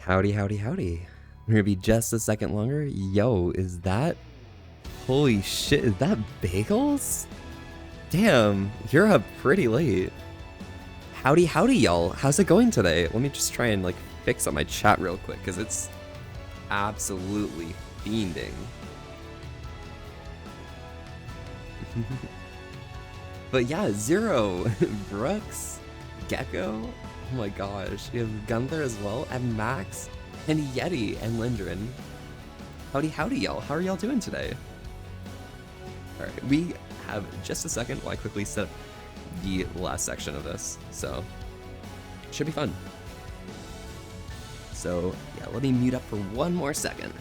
Howdy, howdy, howdy. We're gonna be just a second longer. Yo, is that... Holy shit, is that bagels? Damn, you're up pretty late. Howdy, howdy, y'all. How's it going today? Let me just try and, like, fix up my chat real quick, because it's absolutely fiending. But yeah, Zero, Brooks, Gecko, oh my gosh, we have Gunther as well, and Max, and Yeti, and Lindren. Howdy, howdy, y'all. How are y'all doing today? Alright, we have just a second while I quickly set up the last section of this, so should be fun. So yeah, let me mute up for one more second.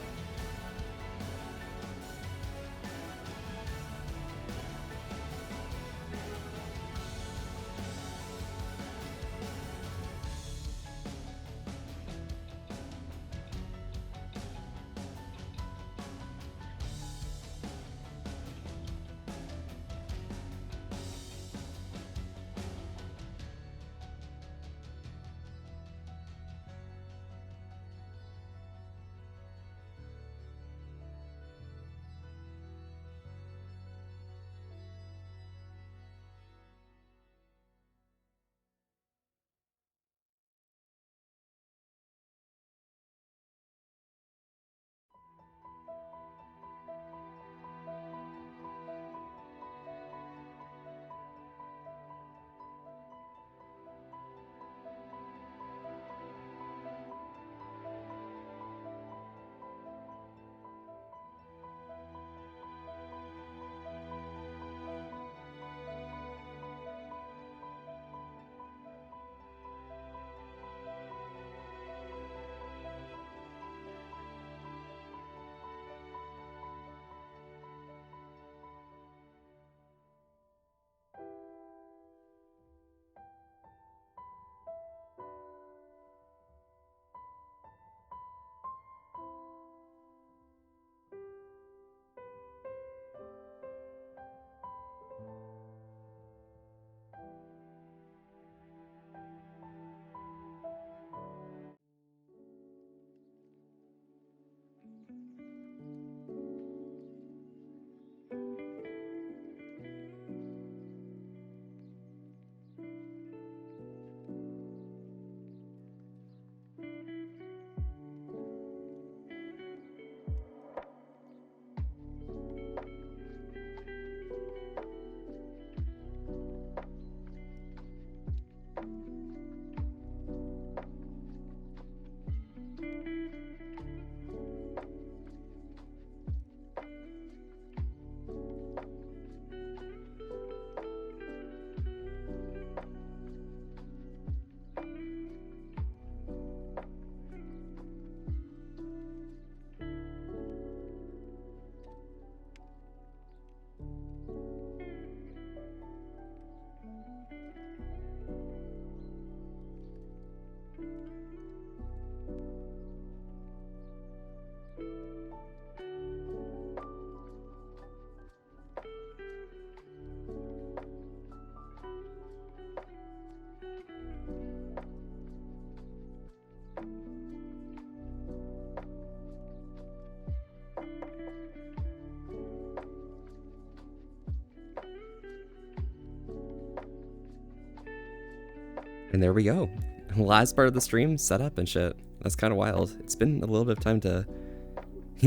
And there we go. Last part of the stream set up and shit. That's kind of wild. It's been a little bit of time to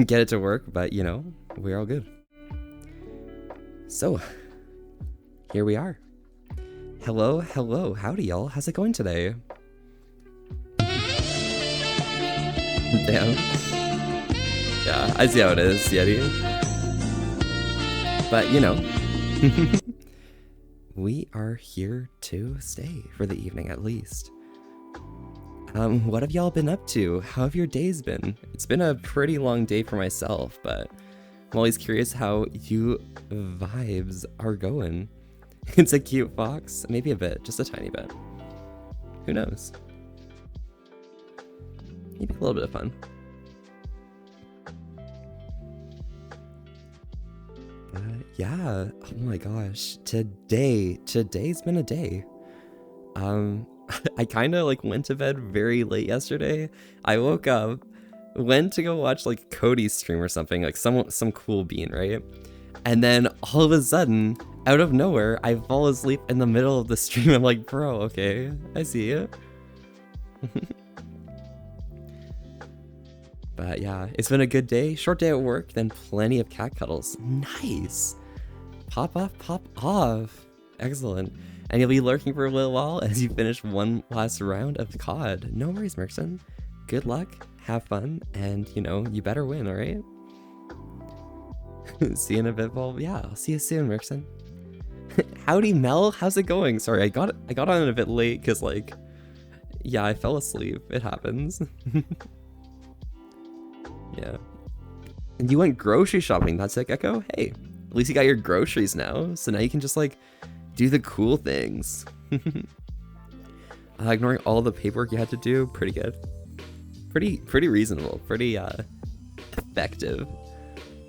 get it to work, but you know, we're all good. So, here we are. Hello, hello, howdy y'all. How's it going today? Damn. Yeah, I see how it is, Yeti. But you know. We are here to stay for the evening at least. What have y'all been up to? How have your days been? It's been a pretty long day for myself, but I'm always curious how you vibes are going. It's a cute fox, maybe a bit, just a tiny bit. Who knows? Maybe a little bit of fun. Yeah, oh my gosh, today's been a day. I kind of like went to bed very late yesterday. I woke up, went to go watch like Cody's stream or something, like some cool bean, right? And then all of a sudden, out of nowhere, I fall asleep in the middle of the stream. I'm like, bro, okay, I see you. But yeah, it's been a good day. Short day at work, then plenty of cat cuddles. Nice. Pop off, pop off. Excellent. And you'll be lurking for a little while as you finish one last round of COD. No worries, Merkson. Good luck, have fun, and you know, you better win, alright? See you in a bit, Paul. Yeah, I'll see you soon, Merkson. Howdy, Mel. How's it going? Sorry, I got on a bit late because, like, yeah, I fell asleep. It happens. Yeah. And you went grocery shopping. That's like Echo. Hey, at least you got your groceries now. So now you can just like do the cool things. Ignoring all the paperwork you had to do. Pretty good. Pretty reasonable. Pretty effective.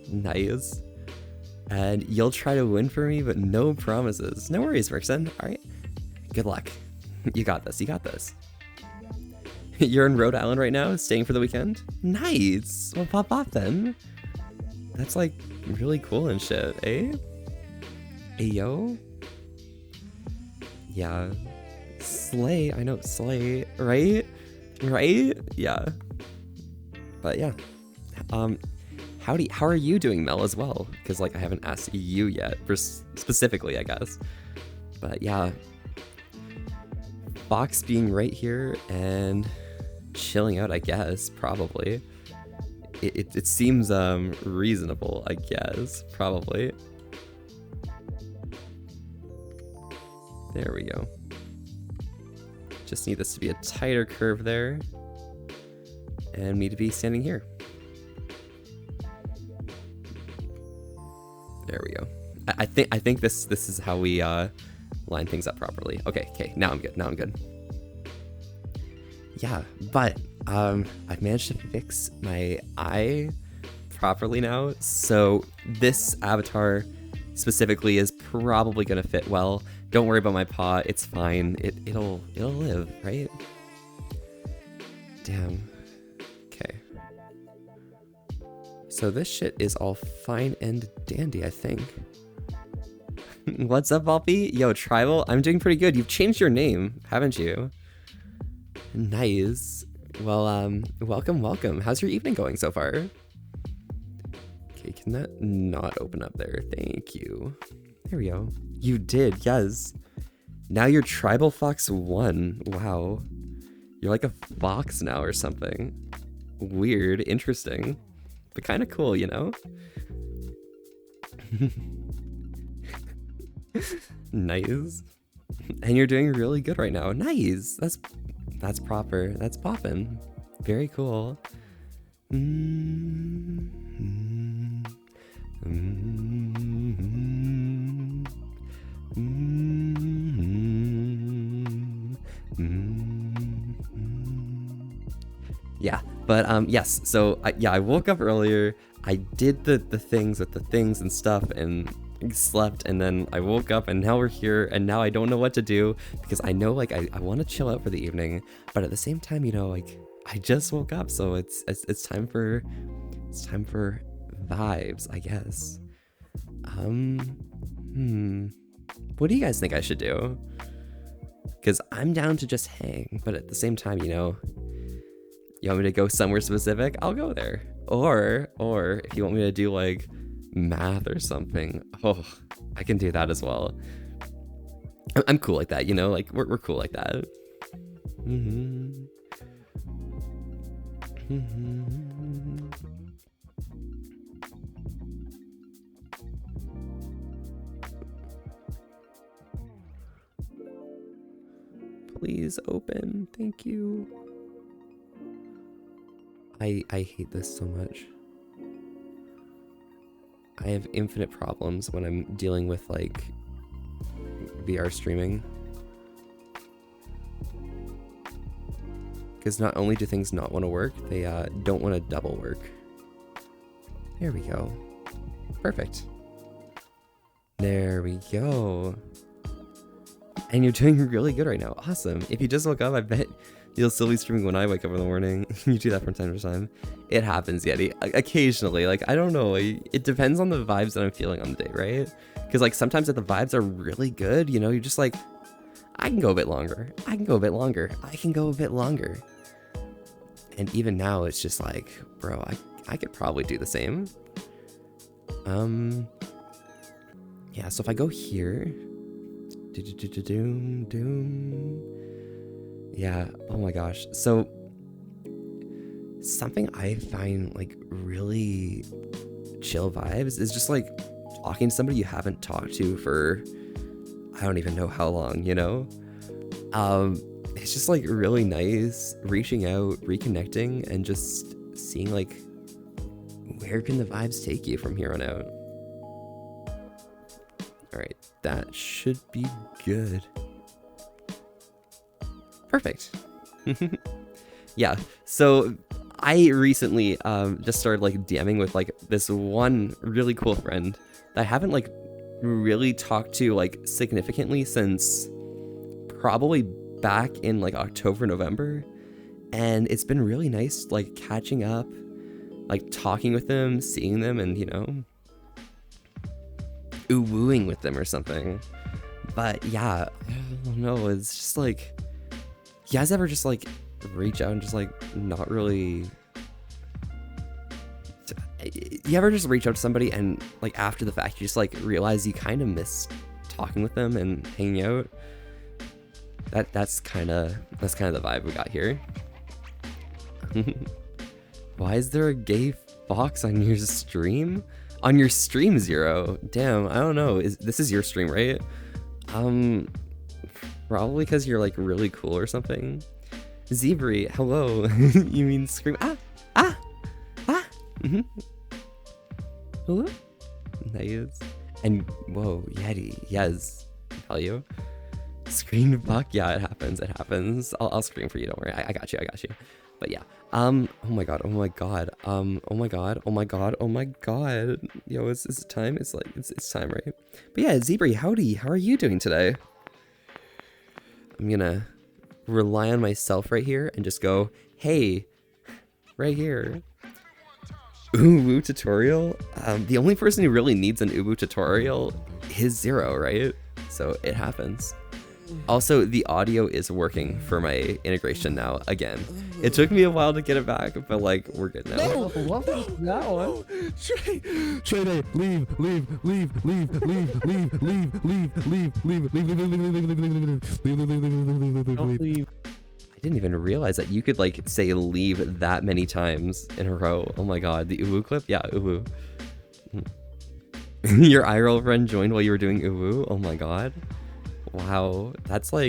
Nice. And you'll try to win for me, but no promises. No worries, Merkson. All right. Good luck. You got this. You got this. You're in Rhode Island right now, staying for the weekend? Nice! Well, pop off then. That's like really cool and shit, eh? Hey, yo? Yeah. Slay, I know, slay, right? Right? Yeah. But yeah. Howdy, how are you doing, Mel, as well? Because, like, I haven't asked you yet, specifically, I guess. But yeah. Fox being right here and chilling out, I guess, probably. It seems reasonable, I guess, probably. There we go. Just need this to be a tighter curve there. And me to be standing here. There we go. I think this is how we line things up properly. Okay, now I'm good. Yeah, but I've managed to fix my eye properly now, so this avatar specifically is probably gonna fit well. Don't worry about my paw, it's fine. It'll live, right? Damn. Okay. So this shit is all fine and dandy, I think. What's up, Volpy? Yo, Tribal, I'm doing pretty good. You've changed your name, haven't you? Nice. Well, welcome. How's your evening going so far? Okay, can that not open up there? Thank you. There we go. You did, yes. Now you're Tribal Fox 1. Wow. You're like a fox now or something. Weird, interesting, but kind of cool, you know? Nice. And you're doing really good right now. Nice. That's proper. That's poppin'. Very cool. Yeah, but yes. So I woke up earlier. I did the things with the things and stuff and slept, and then I woke up and now we're here, and now I don't know what to do because I know like I want to chill out for the evening, but at the same time, you know, like I just woke up, so it's time for vibes, I guess. What do you guys think I should do? Because I'm down to just hang, but at the same time, you know, you want me to go somewhere specific, I'll go there. Or if you want me to do like math or something, oh, I can do that as well. I'm cool like that, you know, like we're cool like that. Please open, thank you. I hate this so much. I have infinite problems when I'm dealing with like VR streaming. Because not only do things not want to work, they don't want to double work. There we go. Perfect. There we go. And you're doing really good right now. Awesome. If you just woke up, I bet you'll still be streaming when I wake up in the morning. You do that from time to time. It happens, Yeti. Occasionally. Like, I don't know. It depends on the vibes that I'm feeling on the day, right? Because, like, sometimes if the vibes are really good, you know, you're just like, I can go a bit longer. I can go a bit longer. I can go a bit longer. And even now, it's just like, bro, I could probably do the same. Yeah, so if I go here... Yeah, oh my gosh. So, something I find, like, really chill vibes is just, like, talking to somebody you haven't talked to for... I don't even know how long, you know? It's just like really nice reaching out, reconnecting, and just seeing like where can the vibes take you from here on out. All right, that should be good. Perfect. Yeah, so I recently just started like DMing with like this one really cool friend that I haven't like really talked to like significantly since probably back in like October, November, and it's been really nice like catching up, like talking with them, seeing them, and you know, wooing with them or something. But yeah, I don't know, it's just like, you guys ever just like reach out and just like not really, you ever just reach out to somebody and like after the fact you just like realize you kind of miss talking with them and hanging out? That's kind of the vibe we got here. Why is there a gay fox on your stream? On your stream, Zero? Damn, I don't know. This is your stream, right? Probably because you're like really cool or something. Zebri, hello. You mean scream? Hello? Nice. And whoa, Yeti, yes. Tell you. Scream fuck, yeah, it happens. I'll scream for you, don't worry. I got you. But yeah. Oh my god. Oh my god. Yo, is it time? It's like it's time, right? But yeah, Zebri, howdy. How are you doing today? I'm gonna rely on myself right here and just go, hey, right here. Uwu tutorial? The only person who really needs an Uwu tutorial is Zero, right? So it happens. Also, the audio is working for my integration now, again. It took me a while to get it back, but like, we're good now. No, what was that one? Trey, leave. Don't leave. I didn't even realize that you could like say leave that many times in a row. Oh my god, the Uwu clip? Yeah, Uwu. Your IRL friend joined while you were doing Uwu? Oh my god. Wow, that's hella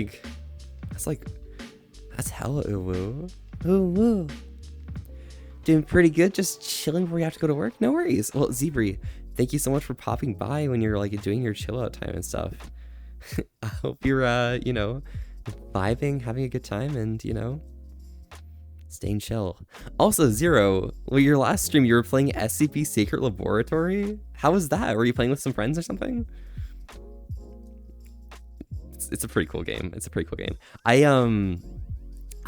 Uwu. Uwu. Doing pretty good, just chilling before you have to go to work? No worries. Well, Zebri, thank you so much for popping by when you're like doing your chill out time and stuff. I hope you're, you know, vibing, having a good time, and, you know, staying chill. Also, Zero, well, your last stream, you were playing SCP Secret Laboratory? How was that? Were you playing with some friends or something? It's a pretty cool game. I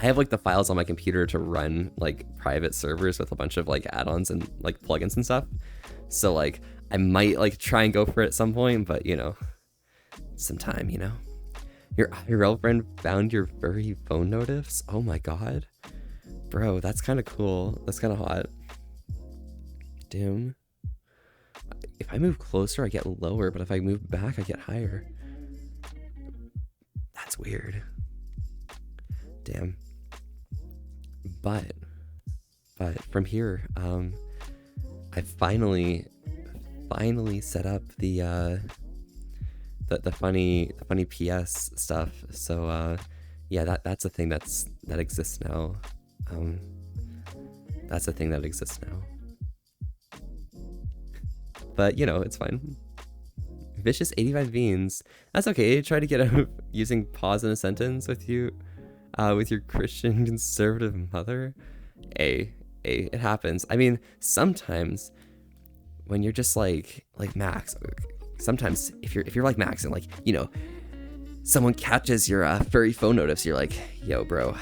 have like the files on my computer to run like private servers with a bunch of like add-ons and like plugins and stuff. So like I might like try and go for it at some point, but you know, sometime, you know. Your IRL friend found your furry phone notifs? Oh my god. Bro, that's kind of cool. That's kind of hot. Damn. If I move closer, I get lower, but if I move back, I get higher. That's weird. Damn. But from here, I finally set up the funny PS stuff. So yeah, that's a thing that exists now. That's a thing that exists now. But you know, it's fine. Vicious 85 beans. That's okay. Try to get out of using pause in a sentence with you, with your Christian conservative mother. It happens. I mean, sometimes when you're just like Max, sometimes if you're like Max and like, you know, someone catches your furry phone notice, you're like, yo, bro,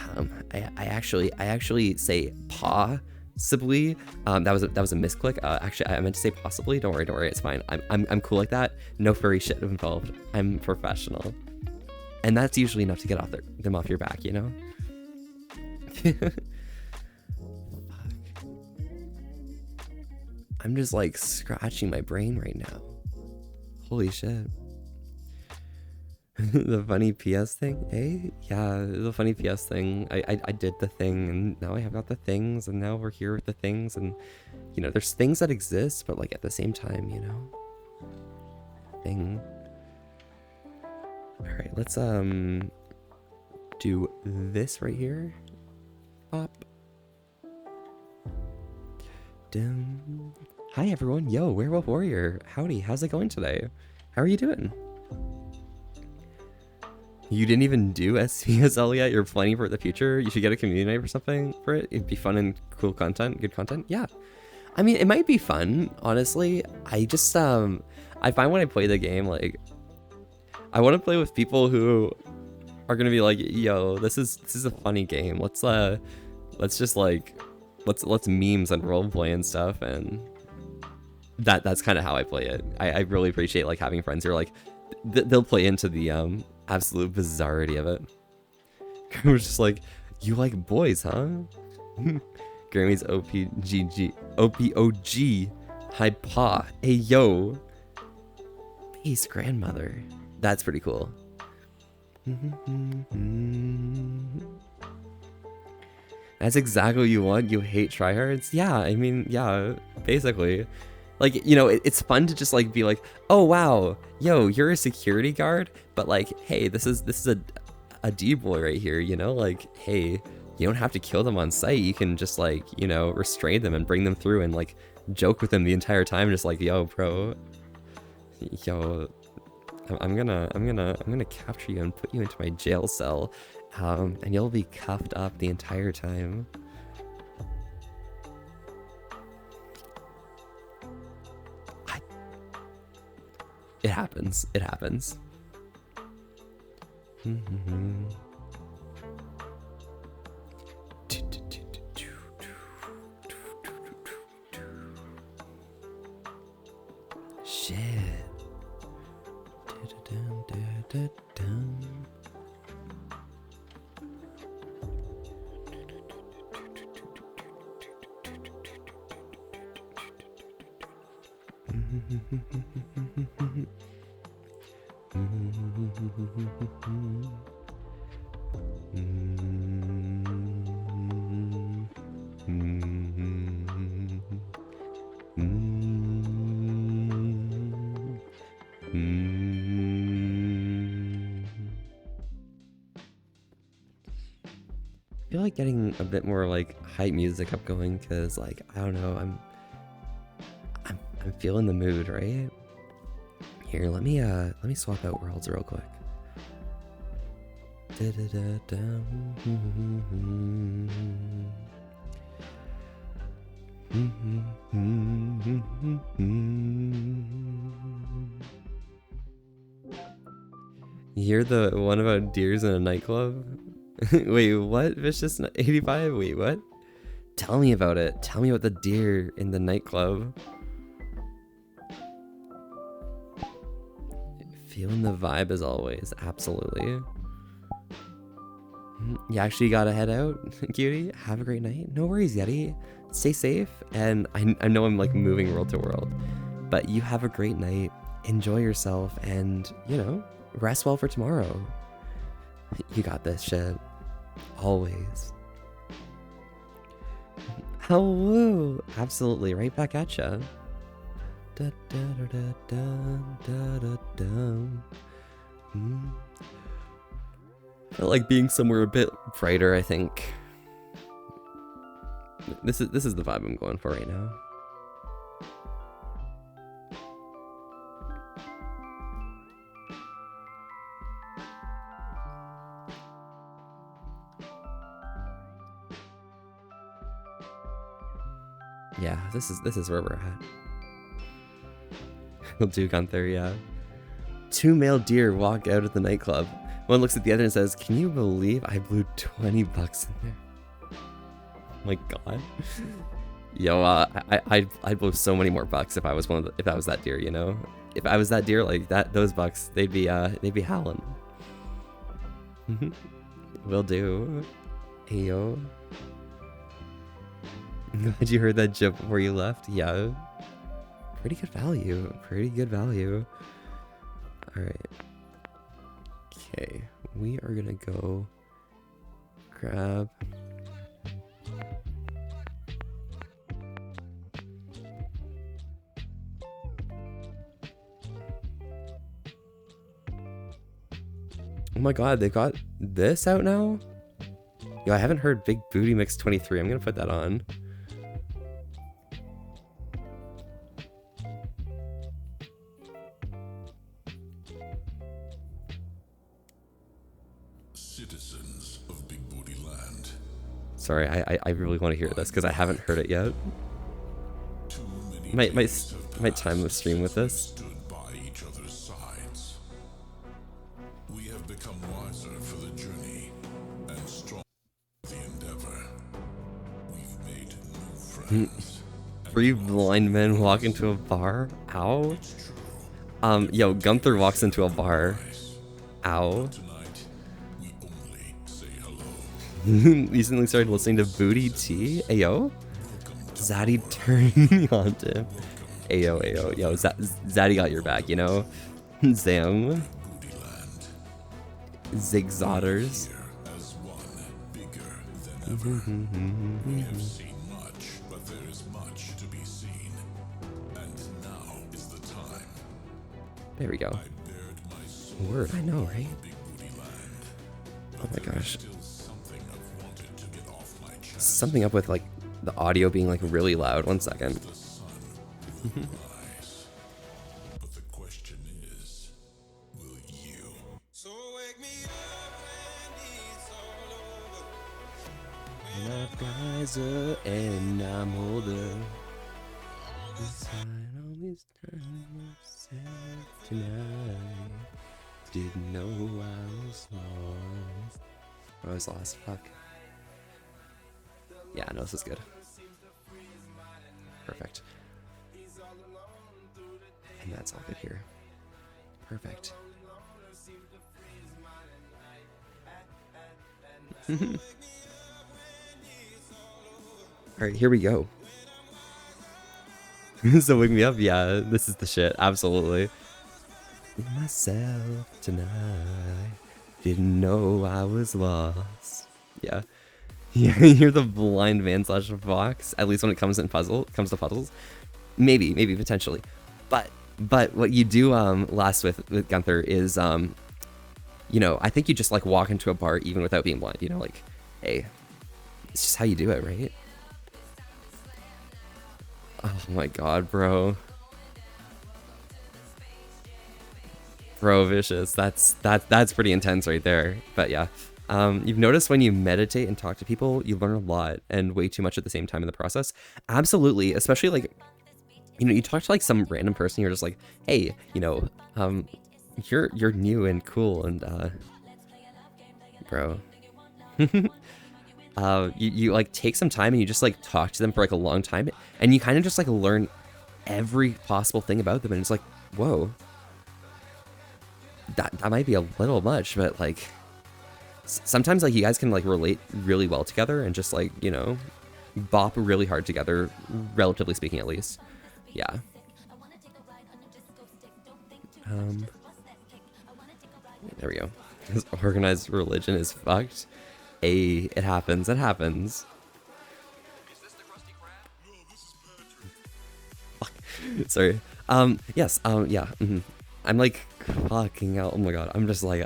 I actually say possibly. That was a misclick. Actually, I meant to say possibly. Don't worry, it's fine. I'm cool like that. No furry shit involved. I'm professional, and that's usually enough to get them off your back, you know. Fuck. I'm just like scratching my brain right now. Holy shit. The funny PS thing, eh? Yeah, the funny PS thing. I did the thing, and now I have got the things, and now we're here with the things, and you know, there's things that exist, but like at the same time, you know, thing. All right, let's do this right here. Pop. Dum. Hi everyone, yo, Werewolf Warrior. Howdy, how's it going today? How are you doing? You didn't even do SPSL yet? You're planning for it in the future? You should get a community night or something for it. It'd be fun and cool content, good content. Yeah. I mean, it might be fun, honestly. I just, I find when I play the game, like, I want to play with people who are going to be like, yo, this is a funny game. Let's just like, let's memes and roleplay and stuff. And that's kind of how I play it. I really appreciate like having friends who are like, they'll play into the, absolute bizarrity of it. It was just like, you like boys, huh? Grammy's OPOG. Hi pa. Hey yo. Base grandmother. That's pretty cool. That's exactly what you want. You hate tryhards? Yeah, I mean, yeah, basically. Like, you know, it's fun to just like be like, oh wow, yo, you're a security guard, but like, hey, this is a D-boy right here, you know, like, hey, you don't have to kill them on sight. You can just like, you know, restrain them and bring them through and like joke with them the entire time, just like, yo, bro, yo, I'm gonna capture you and put you into my jail cell, and you'll be cuffed up the entire time. It happens. It happens. Shit. I feel like getting a bit more like hype music up going, because like, I don't know, I'm feeling the mood, right? Here, let me swap out worlds real quick. You hear the one about deers in a nightclub? Wait, what? Vicious 85? Wait, what? Tell me about it. Tell me about the deer in the nightclub. Feeling the vibe as always. Absolutely. You actually gotta head out, cutie. Have a great night. No worries, Yeti. Stay safe. And I know I'm like moving world to world, but you have a great night. Enjoy yourself, and you know, rest well for tomorrow. You got this shit. Always. Hello. Absolutely. Right back at ya. Da, da, da, da, da, da, da. I feel like being somewhere a bit brighter, I think. This is the vibe I'm going for right now. Yeah, this is where we're at. We'll do Gunther, yeah. 2 male deer walk out of the nightclub. One looks at the other and says, "Can you believe I blew 20 bucks in there?" Oh my god. Yo, I'd blow so many more bucks if I was if I was that deer, you know? If I was that deer, like those bucks, they'd be howling. Will do. Ayo. Glad you heard that joke before you left. Yeah. Pretty good value. Pretty good value. Alright. Okay. We are gonna go grab... Oh my god, they got this out now? Yo, I haven't heard Big Booty Mix 23. I'm gonna put that on. Citizens of Big Booty Land. Sorry, I really want to hear this because I haven't heard it yet. Might time the stream with this. Stood by each other's sides. We have become wiser for the journey and strong for the endeavor. We've made new friends. 3 blind men walk into a bar? Ow. Yo, Gunther walks into a bar. Ow. Tonight, we only say hello. Recently started listening to Booty T. Ayo. Zaddy turned on to him. Ayo, ayo. Yo, Zaddy got your back, you know? Zam. Booty Land. Zigzotters. Here as one, bigger than ever. We have seen much, but there is much to be seen. And now is the time. There we go. I bared my soul Word, I know, right? Big Booty Land. Oh my gosh. Still something I've wanted to get off my chest. Something up with like the audio being like really loud. 1 second. The sun will rise. But the question is, will you? So wake me up when it's all over. And I've riser and I'm older. Always turn myself tonight. Didn't know I was lost. I was lost. Fuck. Yeah, no, this is good. Perfect. And that's all good here. Perfect. Alright, here we go. So wake me up, yeah, this is the shit, absolutely. Myself tonight, didn't know I was lost. Yeah. Yeah, you're the blind man slash fox, at least when it comes to puzzles. Maybe potentially. But what you do last with Gunther is you know, I think you just like walk into a bar even without being blind, you know, like, hey, it's just how you do it, right? Oh my god, bro. Bro, Vicious, that's pretty intense right there. But yeah. You've noticed when you meditate and talk to people, you learn a lot and way too much at the same time in the process. Absolutely, especially like, you know, you talk to like some random person, you're just like, hey, you know, you're new and cool and bro. You like take some time and you just like talk to them for like a long time and you kind of just like learn every possible thing about them and it's like, whoa, that might be a little much, but like sometimes like you guys can like relate really well together and just like, you know, bop really hard together, relatively speaking at least. Yeah. There we go. This organized religion is fucked. It happens. It happens. Fuck. Sorry. Yes. Yeah. I'm like fucking out. Oh my god. I'm just like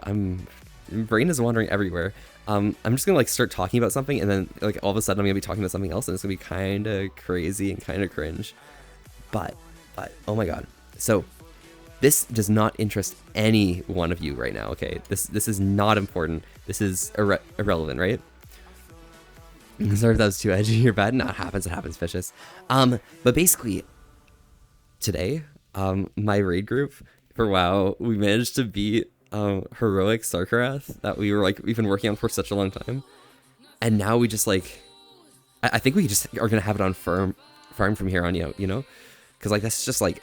brain is wandering everywhere. I'm just gonna like start talking about something and then like all of a sudden I'm gonna be talking about something else and it's gonna be kind of crazy and kind of cringe. But oh my god. So this does not interest any one of you right now, okay? This is not important. This is irrelevant, right? Sorry if that was too edgy or bad. No, it happens, Vicious. But basically, today, my raid group for WoW, we managed to beat heroic Sarkarath that we've been working on for such a long time, and now we just like, I think we just are gonna have it on farm from here on out, you know, because like that's just like.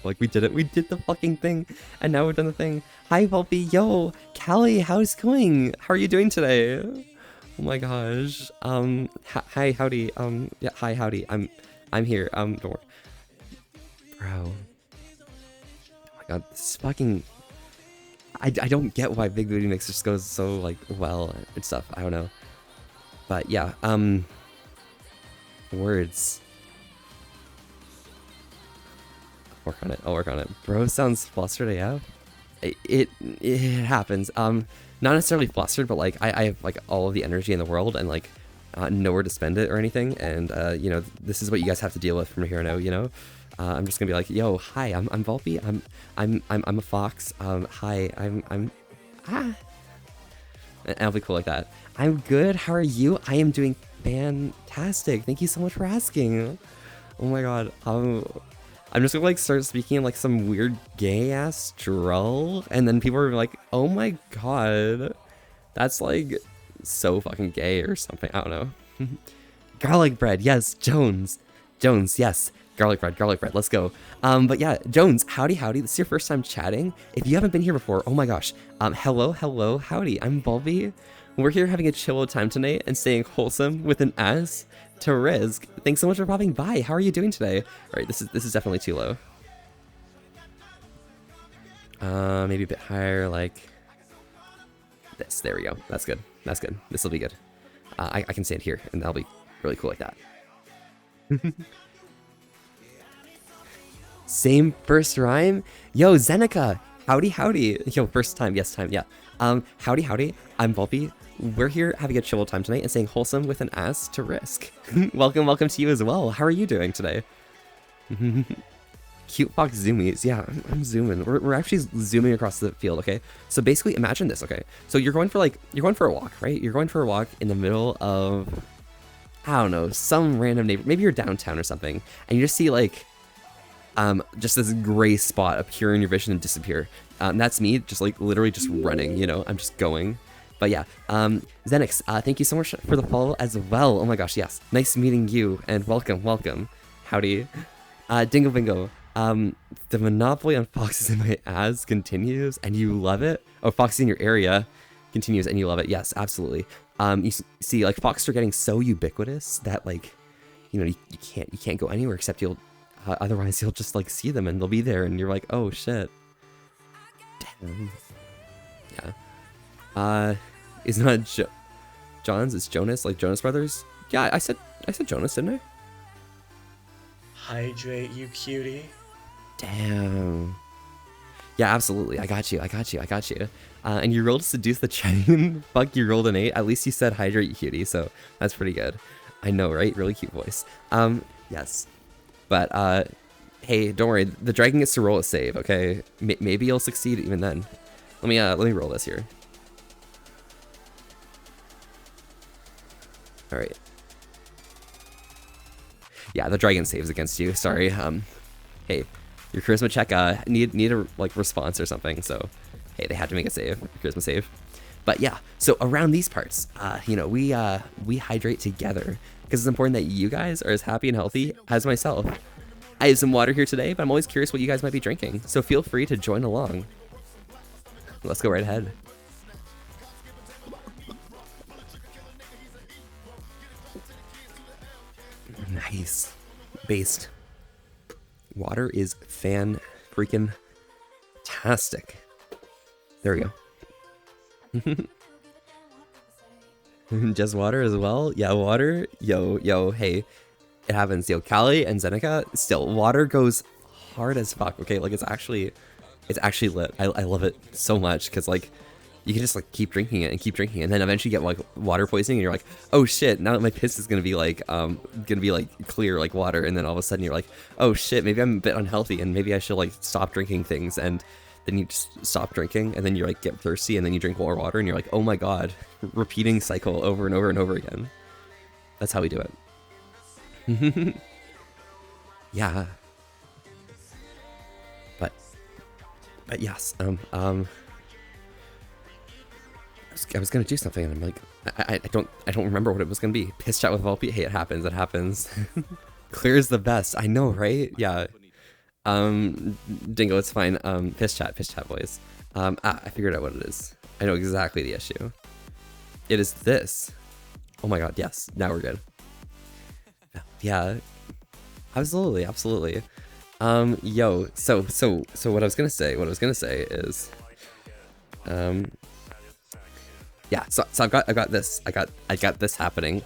Like we did it, we did the fucking thing, and now we've done the thing. Hi Volpe, yo, Callie, how's it going? How are you doing today? Oh my gosh. Hi, howdy. Yeah, hi, howdy. I'm here. Don't worry. Bro. Oh my god, this is fucking. I don't get why Big Booty Mix just goes so like well and stuff. I don't know, but yeah. Words. Work on it. I'll work on it. Bro sounds flustered AF. It happens. Not necessarily flustered, but like I have like all of the energy in the world and like nowhere to spend it or anything. And you know, this is what you guys have to deal with from here on out. You know, I'm just gonna be like, yo, hi, I'm Volpe. I'm a fox. Hi, I'm and I'll be cool like that. I'm good. How are you? I am doing fantastic. Thank you so much for asking. Oh my god. I'm just gonna like start speaking in like some weird gay ass drawl, and then people are like, "Oh my god, that's like so fucking gay or something." I don't know. Garlic bread, yes. Jones, yes. Garlic bread. Let's go. But yeah, Jones, howdy. This is your first time chatting. If you haven't been here before, oh my gosh. Hello, howdy. I'm Volpe. We're here having a chill time tonight and staying wholesome with an S. To Risk, thanks so much for popping by. How are you doing today? All right, this is definitely too low. Maybe a bit higher, like this. There we go. That's good. This will be good. I can stand here, and that'll be really cool like that. Same first rhyme. Yo, Zeneca. Howdy. Yo, first time. Yes, time. Yeah. Howdy. I'm Volpe. We're here having a chill time tonight and staying wholesome with an ass to Risk. welcome to you as well. How are you doing today? Cute fox zoomies. Yeah, I'm zooming. We're actually zooming across the field, okay? So basically imagine this, okay? So you're going for a walk, right? You're going for a walk in the middle of, I don't know, some random neighbor. Maybe you're downtown or something, and you just see like just this gray spot appear in your vision and disappear. That's me, just like literally just running, you know? I'm just going. But yeah, Zenix, thank you so much for the follow as well. Oh my gosh, yes. Nice meeting you, and welcome. Howdy. Dingo Bingo, the monopoly on foxes in my ass continues, and you love it? Oh, foxes in your area continues, and you love it. Yes, absolutely. You see, like, foxes are getting so ubiquitous that, like, you know, you can't go anywhere except otherwise you'll just, like, see them, and they'll be there, and you're like, oh, shit. Damn. Yeah. It's not John's, it's Jonas, like Jonas Brothers. Yeah, I said Jonas, didn't I? Hydrate, you cutie. Damn. Yeah, absolutely. I got you. And you rolled Seduce the Chain. Fuck, you rolled an 8. At least you said Hydrate, you cutie, so that's pretty good. I know, right? Really cute voice. Yes. But, hey, don't worry. The dragon gets to roll a save, okay? Maybe you'll succeed even then. Let me roll this here. All right. Yeah, the dragon saves against you. Sorry. Hey, your charisma check need a like response or something. So, hey, they had to make a save, charisma save. But yeah, so around these parts, you know, we hydrate together because it's important that you guys are as happy and healthy as myself. I have some water here today, but I'm always curious what you guys might be drinking. So feel free to join along. Let's go right ahead. Nice. Based. Water is fan-freaking-tastic. There we go. Just water as well? Yeah, water. Yo, hey. It happens. Yo, Callie and Zeneca, still, water goes hard as fuck, okay? Like, it's actually lit. I love it so much, because, like, you can just, like, keep drinking it, and then eventually get, like, water poisoning, and you're like, oh, shit, now that my piss is gonna be, like, clear, like, water, and then all of a sudden you're like, oh, shit, maybe I'm a bit unhealthy, and maybe I should, like, stop drinking things, and then you just stop drinking, and then you, like, get thirsty, and then you drink more water, and you're like, oh my god, repeating cycle over and over and over again. That's how we do it. Yeah. But But yes, I was gonna do something, and I'm like, I don't remember what it was gonna be. Piss chat with Volpe. Hey, it happens. It happens. Clear is the best. I know, right? Yeah. Dingo, it's fine. Piss chat, boys. I figured out what it is. I know exactly the issue. It is this. Oh my god, yes. Now we're good. Yeah. Absolutely, absolutely. Yo, so what I was gonna say is, yeah, so I got this happening,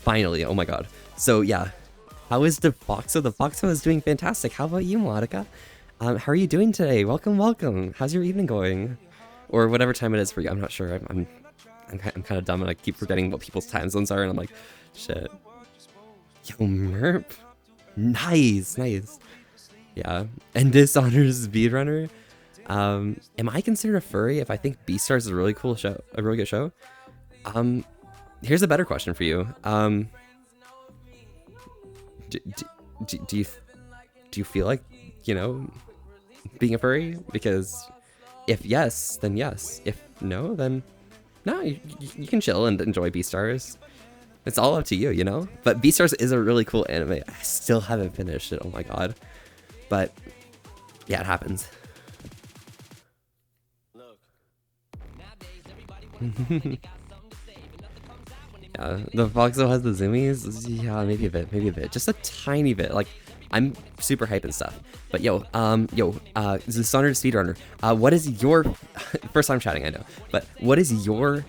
finally. Oh my god. So yeah, how is the Foxo? The Foxo is doing fantastic. How about you, Melodica? How are you doing today? Welcome. How's your evening going? Or whatever time it is for you. I'm not sure. I'm kind of dumb and I keep forgetting what people's time zones are, and I'm like, shit. Yo, Merp. Nice. Yeah. And Dishonored Speedrunner. Am I considered a furry if I think Beastars is a really cool show, a really good show? Here's a better question for you. Do you feel like, you know, being a furry? Because if yes, then yes. If no, then no. You can chill and enjoy Beastars. It's all up to you, you know? But Beastars is a really cool anime. I still haven't finished it, oh my god. But yeah, it happens. Yeah, the Foxo has the zoomies. Yeah, maybe a bit, just a tiny bit. Like, I'm super hype and stuff. But Dishonored Speedrunner. What is your first time chatting? I know, but what is your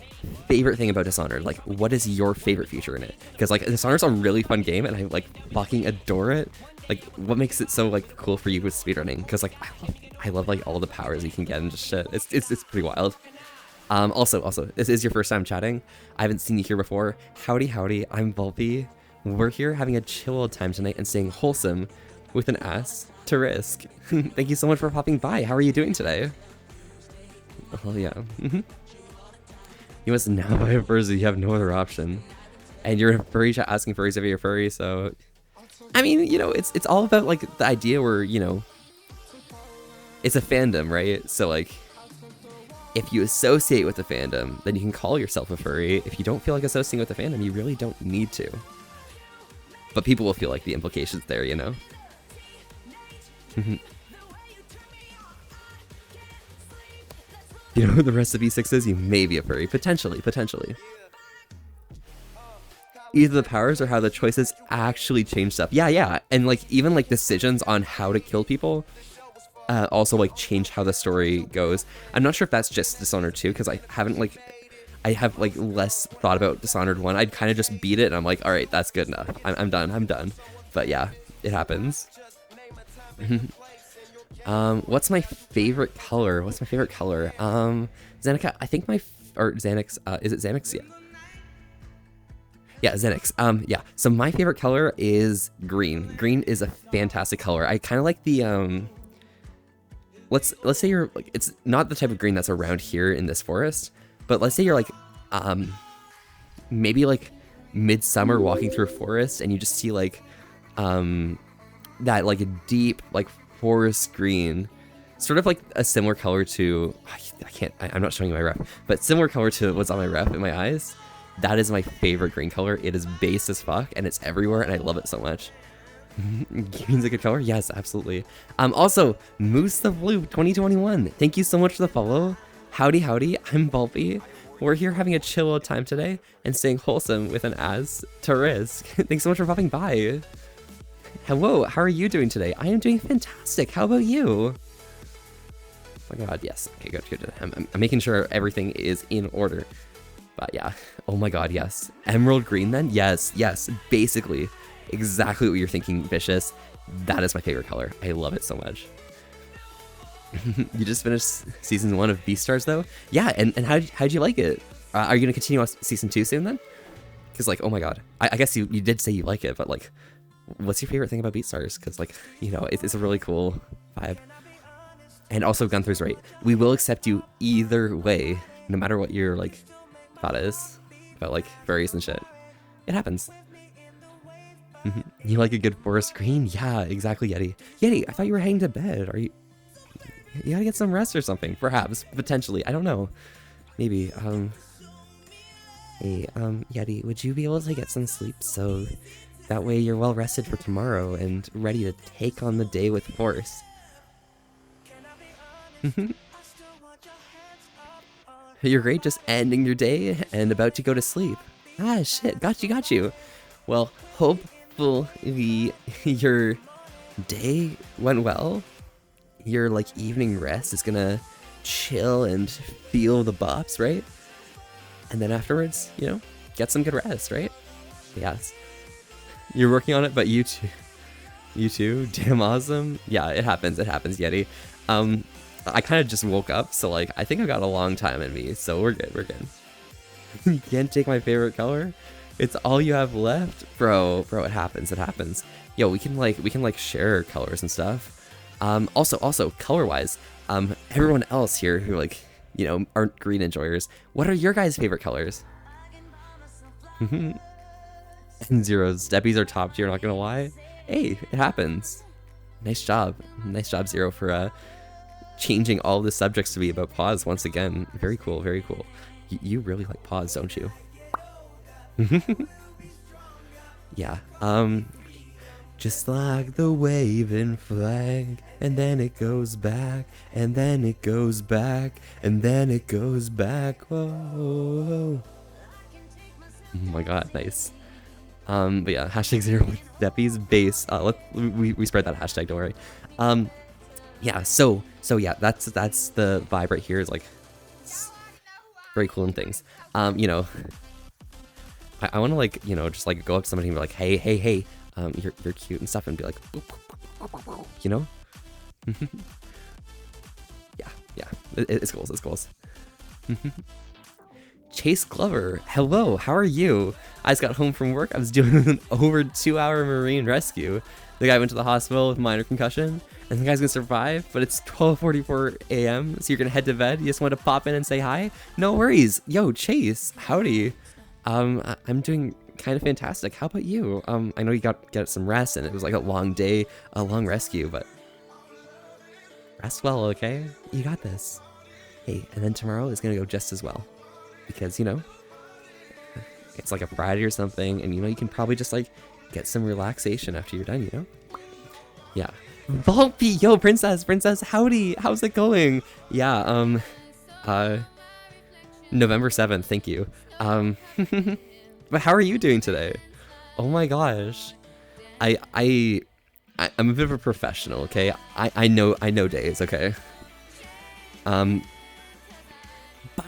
favorite thing about Dishonored? Like, what is your favorite feature in it? Because like, Dishonored's a really fun game, and I like fucking adore it. Like, what makes it so like cool for you with speedrunning? Because like, I love like all the powers you can get and just shit. It's pretty wild. Also, this is your first time chatting. I haven't seen you here before. Howdy, I'm Volpe. We're here having a chill old time tonight and staying wholesome with an ass to risk. Thank you so much for popping by. How are you doing today? Oh, yeah. You must now buy a furry. You have no other option. And you're in a furry chat asking furries if you're furry, so... I mean, you know, it's all about, like, the idea where, you know... It's a fandom, right? So, like... If you associate with the fandom, then you can call yourself a furry. If you don't feel like associating with the fandom, you really don't need to. But people will feel like the implications there, you know? You know the recipe 6 is? You may be a furry. Potentially. Either the powers or how the choices actually change stuff. Yeah. And like, even like decisions on how to kill people also like change how the story goes. I'm not sure if that's just Dishonored 2, because I haven't like, I have like less thought about Dishonored 1. I'd kind of just beat it and I'm like, all right, that's good enough. I'm done. But yeah, it happens. What's my favorite color? Xanax, I think or Xanax, is it Xanax? Yeah, Xanax. Yeah, so my favorite color is green. Green is a fantastic color. I kind of like the, let's say you're like, it's not the type of green that's around here in this forest, but let's say you're like, maybe like midsummer walking through a forest and you just see like, that like a deep like forest green, sort of like a similar color to, I'm not showing you my rep, but similar color to what's on my rep in my eyes. That is my favorite green color. It is base as fuck and it's everywhere and I love it so much. Green's a good color? Yes, absolutely. Also, Moose the Blue 2021. Thank you so much for the follow. Howdy, I'm Volpe. We're here having a chill old time today and staying wholesome with an as to risk. Thanks so much for popping by. Hello, how are you doing today? I am doing fantastic. How about you? Oh my god, yes. Okay, good. I'm making sure everything is in order. But yeah, oh my god, yes. Emerald green then? Yes, basically. Exactly what you're thinking, Vicious. That is my favorite color. I love it so much. You just finished season 1 of Beastars though? Yeah, and how'd you like it? Are you gonna continue on season 2 soon then? Because like, oh my god, I guess you did say you like it, but like, what's your favorite thing about Beastars? Because like, you know, it's a really cool vibe. And also Gunther's right. We will accept you either way, no matter what your like thought is about like furries and shit. It happens. You like a good forest green? Yeah, exactly, Yeti. Yeti, I thought you were heading to bed. Are you You gotta get some rest or something, perhaps, potentially. I don't know. Maybe. Hey, Yeti, would you be able to get some sleep so that way you're well rested for tomorrow and ready to take on the day with force? You're great, just ending your day and about to go to sleep. Ah, shit, got you. Well, hopefully your day went well. Your, like, evening rest is gonna chill and feel the bops, right? And then afterwards, you know, get some good rest, right? Yes. You're working on it, but you too. You too? Damn awesome. Yeah, it happens, Yeti. I kind of just woke up, so, like, I think I've got a long time in me, so we're good. You can't take my favorite color? It's all you have left? Bro, it happens. Yo, we can share colors and stuff. Also, color-wise, everyone else here who, like, you know, aren't green enjoyers, what are your guys' favorite colors? And Zero's. Deppies are top tier, not gonna lie. Hey, it happens. Nice job, Zero, for, changing all the subjects to be about pause once again. Very cool. You really like pause, don't you? Yeah, just like the waving flag, and then it goes back, and then it goes back, and then it goes back. Whoa. Oh my god, nice. But yeah, hashtag Zero Deppies base. We spread that hashtag, don't worry. Yeah, so yeah, that's the vibe right here, is like very cool and things. You know, I want to, like, you know, just like go up to somebody and be like, hey, you're cute and stuff, and be like, you know. yeah, it's goals. Chase Glover, hello, how are you? I just got home from work. I was doing an over 2-hour marine rescue. The guy went to the hospital with minor concussion, and the guy's gonna survive, but it's 12:44 a.m., so you're gonna head to bed. You just want to pop in and say hi? No worries. Yo, Chase, howdy. I'm doing kind of fantastic. How about you? I know you get some rest, and it was like a long day, a long rescue, but rest well, okay? You got this. Hey, and then tomorrow is gonna go just as well, because, you know, it's like a Friday or something, and, you know, you can probably just, like, get some relaxation after you're done, you know? Yeah. Volpe, yo, princess, howdy, how's it going? Yeah, November 7th, thank you. But how are you doing today? Oh my gosh. I'm a bit of a professional, okay? I know days, okay? By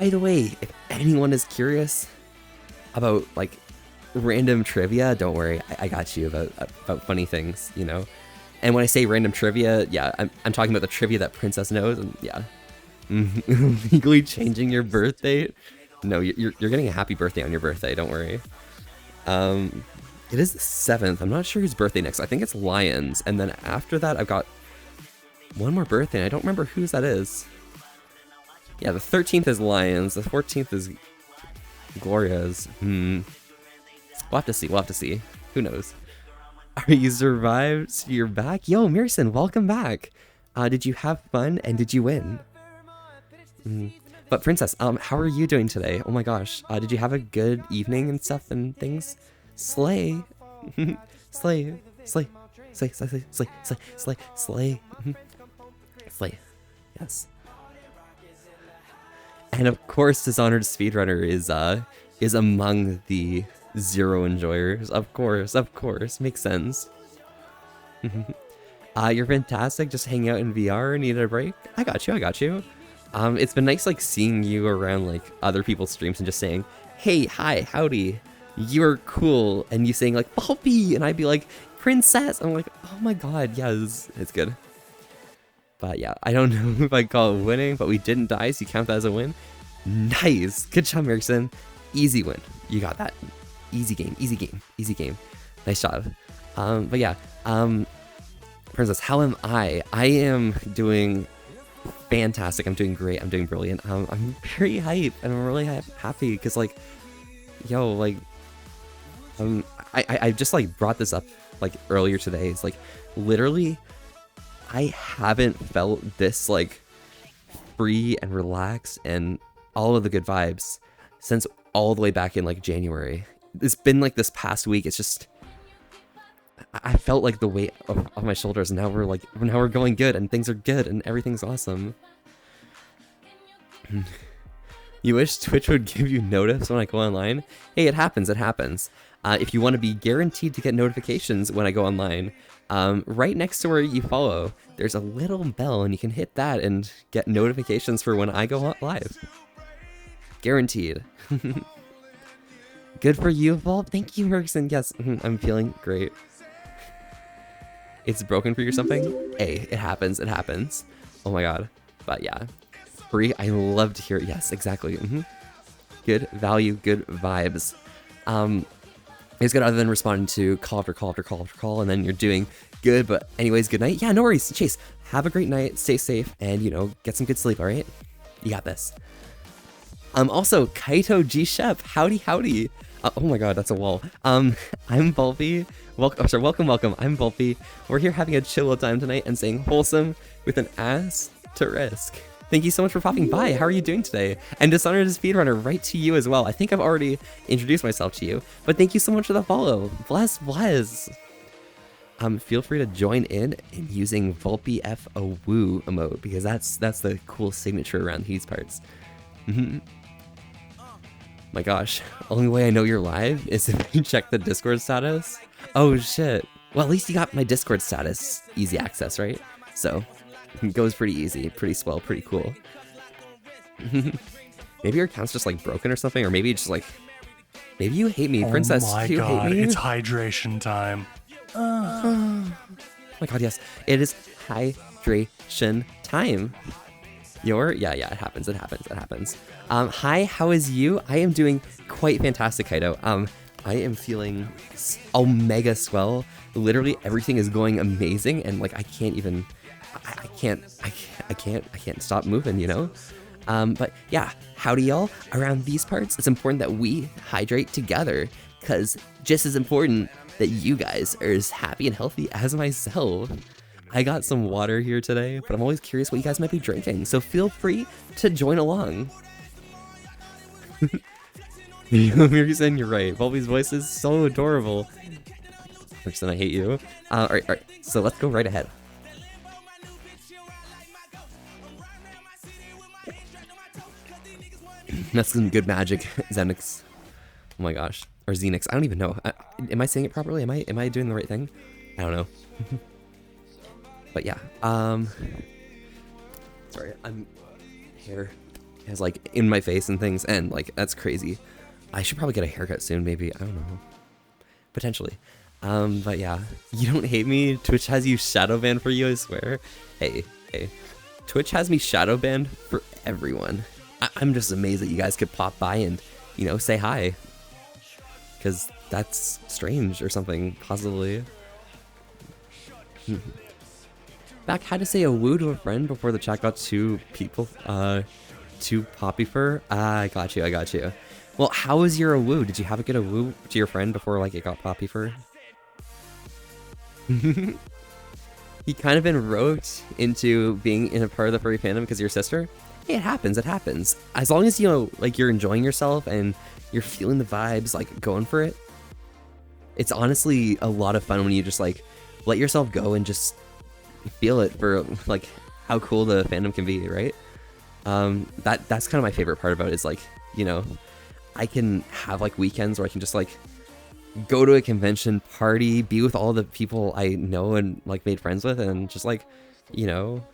the way, if anyone is curious about, like, random trivia, don't worry, I got you about funny things, you know? And when I say random trivia, yeah, I'm talking about the trivia that Princess knows, and yeah. Legally changing your birth date? No, you're getting a happy birthday on your birthday, don't worry. It is the 7th, I'm not sure whose birthday next. I think it's Lion's, and then after that I've got one more birthday, and I don't remember whose that is. Yeah, the 13th is Lion's, the 14th is Gloria's. We'll have to see. Who knows? Are you survived? So you're back? Yo, Mirson, welcome back. Did you have fun, and did you win? But Princess, how are you doing today? Oh my gosh, did you have a good evening and stuff and things? Slay. Slay. Yes. And of course, Dishonored Speedrunner is among the Zero enjoyers. Of course, makes sense. You're fantastic. Just hanging out in VR. Needed a break? I got you. It's been nice, like, seeing you around, like, other people's streams and just saying, hey, hi, howdy, you're cool, and you saying, like, Poppy, and I'd be like, Princess. I'm like, oh my god, yeah, it's good. But yeah, I don't know if I'd call it winning, but we didn't die, so you count that as a win. Nice, good job, Erickson. Easy win, you got that. Easy game. Nice job. But yeah, Princess, how am I? I am doing fantastic. I'm doing great. I'm doing brilliant. I'm very hyped, and I'm really happy because, like, yo, like, I just, like, brought this up, like, earlier today. It's like, literally, I haven't felt this, like, free and relaxed and all of the good vibes since all the way back in like January. It's been like this past week. It's just I felt like the weight off my shoulders, and now we're going good, and things are good, and everything's awesome. You wish Twitch would give you notice when I go online? Hey, it happens. It happens. If you want to be guaranteed to get notifications when I go online, right next to where you follow, there's a little bell, and you can hit that and get notifications for when I go live. Guaranteed. Good for you, Vault. Thank you, Merkson. Yes, I'm feeling great. It's broken for you or something? Hey, it happens. It happens. Oh my god. But yeah. Free. I love to hear it. Yes, exactly. Good value, good vibes. It's good other than responding to call after call after call after call, and then you're doing good. But anyways, good night. Yeah, no worries. Chase, have a great night. Stay safe, and you know, get some good sleep. All right. You got this. Also, Kaito G Shep. Howdy, howdy. Oh my god, that's a wall. I'm Volpy. Welcome. I'm Volpy. We're here having a chill time tonight and saying wholesome with an ass to risk. Thank you so much for popping by. How are you doing today? And Dishonored Speedrunner, right to you as well. I think I've already introduced myself to you, but thank you so much for the follow. Bless. Feel free to join in using Volpy F a woo emote, because that's the cool signature around these parts. My gosh, only way I know you're live is if you check the Discord status. Oh shit. Well, at least you got my Discord status easy access, right? So it goes pretty easy, pretty swell, pretty cool. Maybe your account's just like broken or something, or maybe it's just like, maybe you hate me, Princess. Oh my do you god, hate me? it's hydration time. Oh my god, yes, it is hydration time. Yeah, it happens. Hi, how is you? I am doing quite fantastic, Kaito. I am feeling mega swell. Literally everything is going amazing, and like I can't stop moving, you know? But yeah, howdy y'all. Around these parts, it's important that we hydrate together, because just as important that you guys are as happy and healthy as myself. I got some water here today, but I'm always curious what you guys might be drinking, so feel free to join along. Mirison, you're right. Volpy's voice is so adorable. Mirison, I hate you. Alright, so let's go right ahead. That's some good magic, Zenix. Oh my gosh. Or Xenix. I don't even know. Am I saying it properly? Am I doing the right thing? I don't know. But yeah, sorry, hair is like in my face and things, and like that's crazy. I should probably get a haircut soon, maybe. I don't know, potentially. But yeah, you don't hate me. Twitch has you shadow banned for you, I swear. Hey, Twitch has me shadow banned for everyone. I'm just amazed that you guys could pop by and, you know, say hi, because that's strange or something, possibly. Back had to say a woo to a friend before the chat got too poppy fur. I got you. Well, how was your woo? Did you have a good woo to your friend before like it got poppy fur? He kind of been roped into being in a part of the furry fandom because of your sister. Hey, it happens. As long as you know, like, you're enjoying yourself and you're feeling the vibes, like going for it. It's honestly a lot of fun when you just like let yourself go and just feel it for like how cool the fandom can be, right? That's kind of my favorite part about it, is like, you know, I can have like weekends where I can just like go to a convention, party, be with all the people I know and like made friends with, and just like, you know,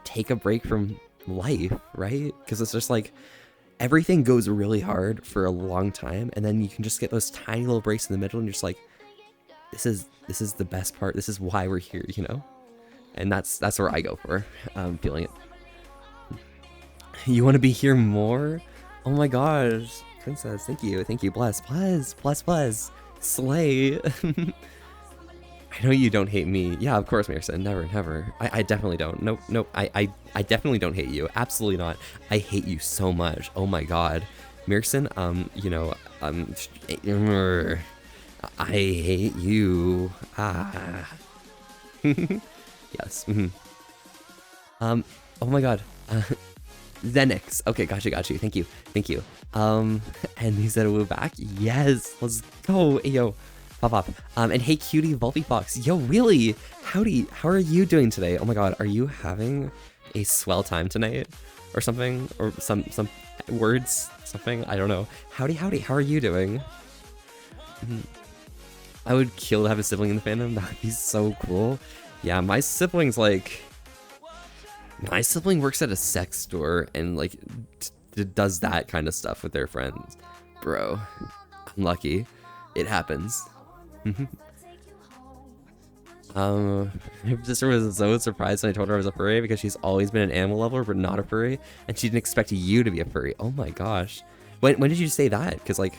take a break from life, right? Because it's just like everything goes really hard for a long time, and then you can just get those tiny little breaks in the middle, and you're just like, this is the best part. This is why we're here, you know? And that's where I go for feeling it. You want to be here more? Oh my gosh, Princess, thank you. Bless. Slay. I know you don't hate me. Yeah, of course, Mirson. Never. I definitely don't. Nope. I definitely don't hate you. Absolutely not. I hate you so much. Oh my god. Mirson, you know, I hate you. Yes. Oh my god. Zenix. Okay, got you. Thank you. And he said we're back. Yes, let's go. Hey, yo, pop. And hey, cutie, Volpy Fox. Yo, Wheelie. Howdy. How are you doing today? Oh my God, are you having a swell time tonight, or something, or some words, something? I don't know. Howdy. How are you doing? I would kill to have a sibling in the fandom. That'd be so cool. Yeah, my sibling works at a sex store and like does that kind of stuff with their friends. Bro, I'm lucky. It happens. My sister was so surprised when I told her I was a furry because she's always been an animal lover but not a furry, and she didn't expect you to be a furry. Oh my gosh. When did you say that? Because like,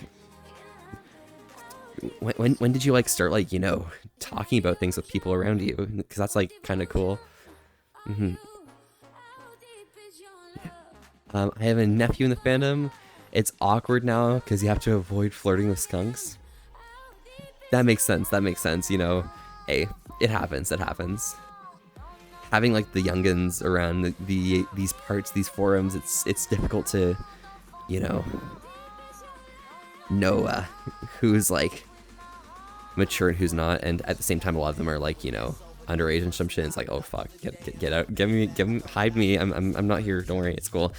when did you like start like, you know, talking about things with people around you? Because that's like kind of cool. I have a nephew in the fandom. It's awkward now because you have to avoid flirting with skunks. That makes sense. You know, hey, it happens. Having like the youngins around these parts, these forums, it's difficult to, you know who's like mature and who's not, and at the same time a lot of them are like, you know, underage and some shit. It's like, oh fuck, get out, get me, hide me. I'm not here. Don't worry, it's cool.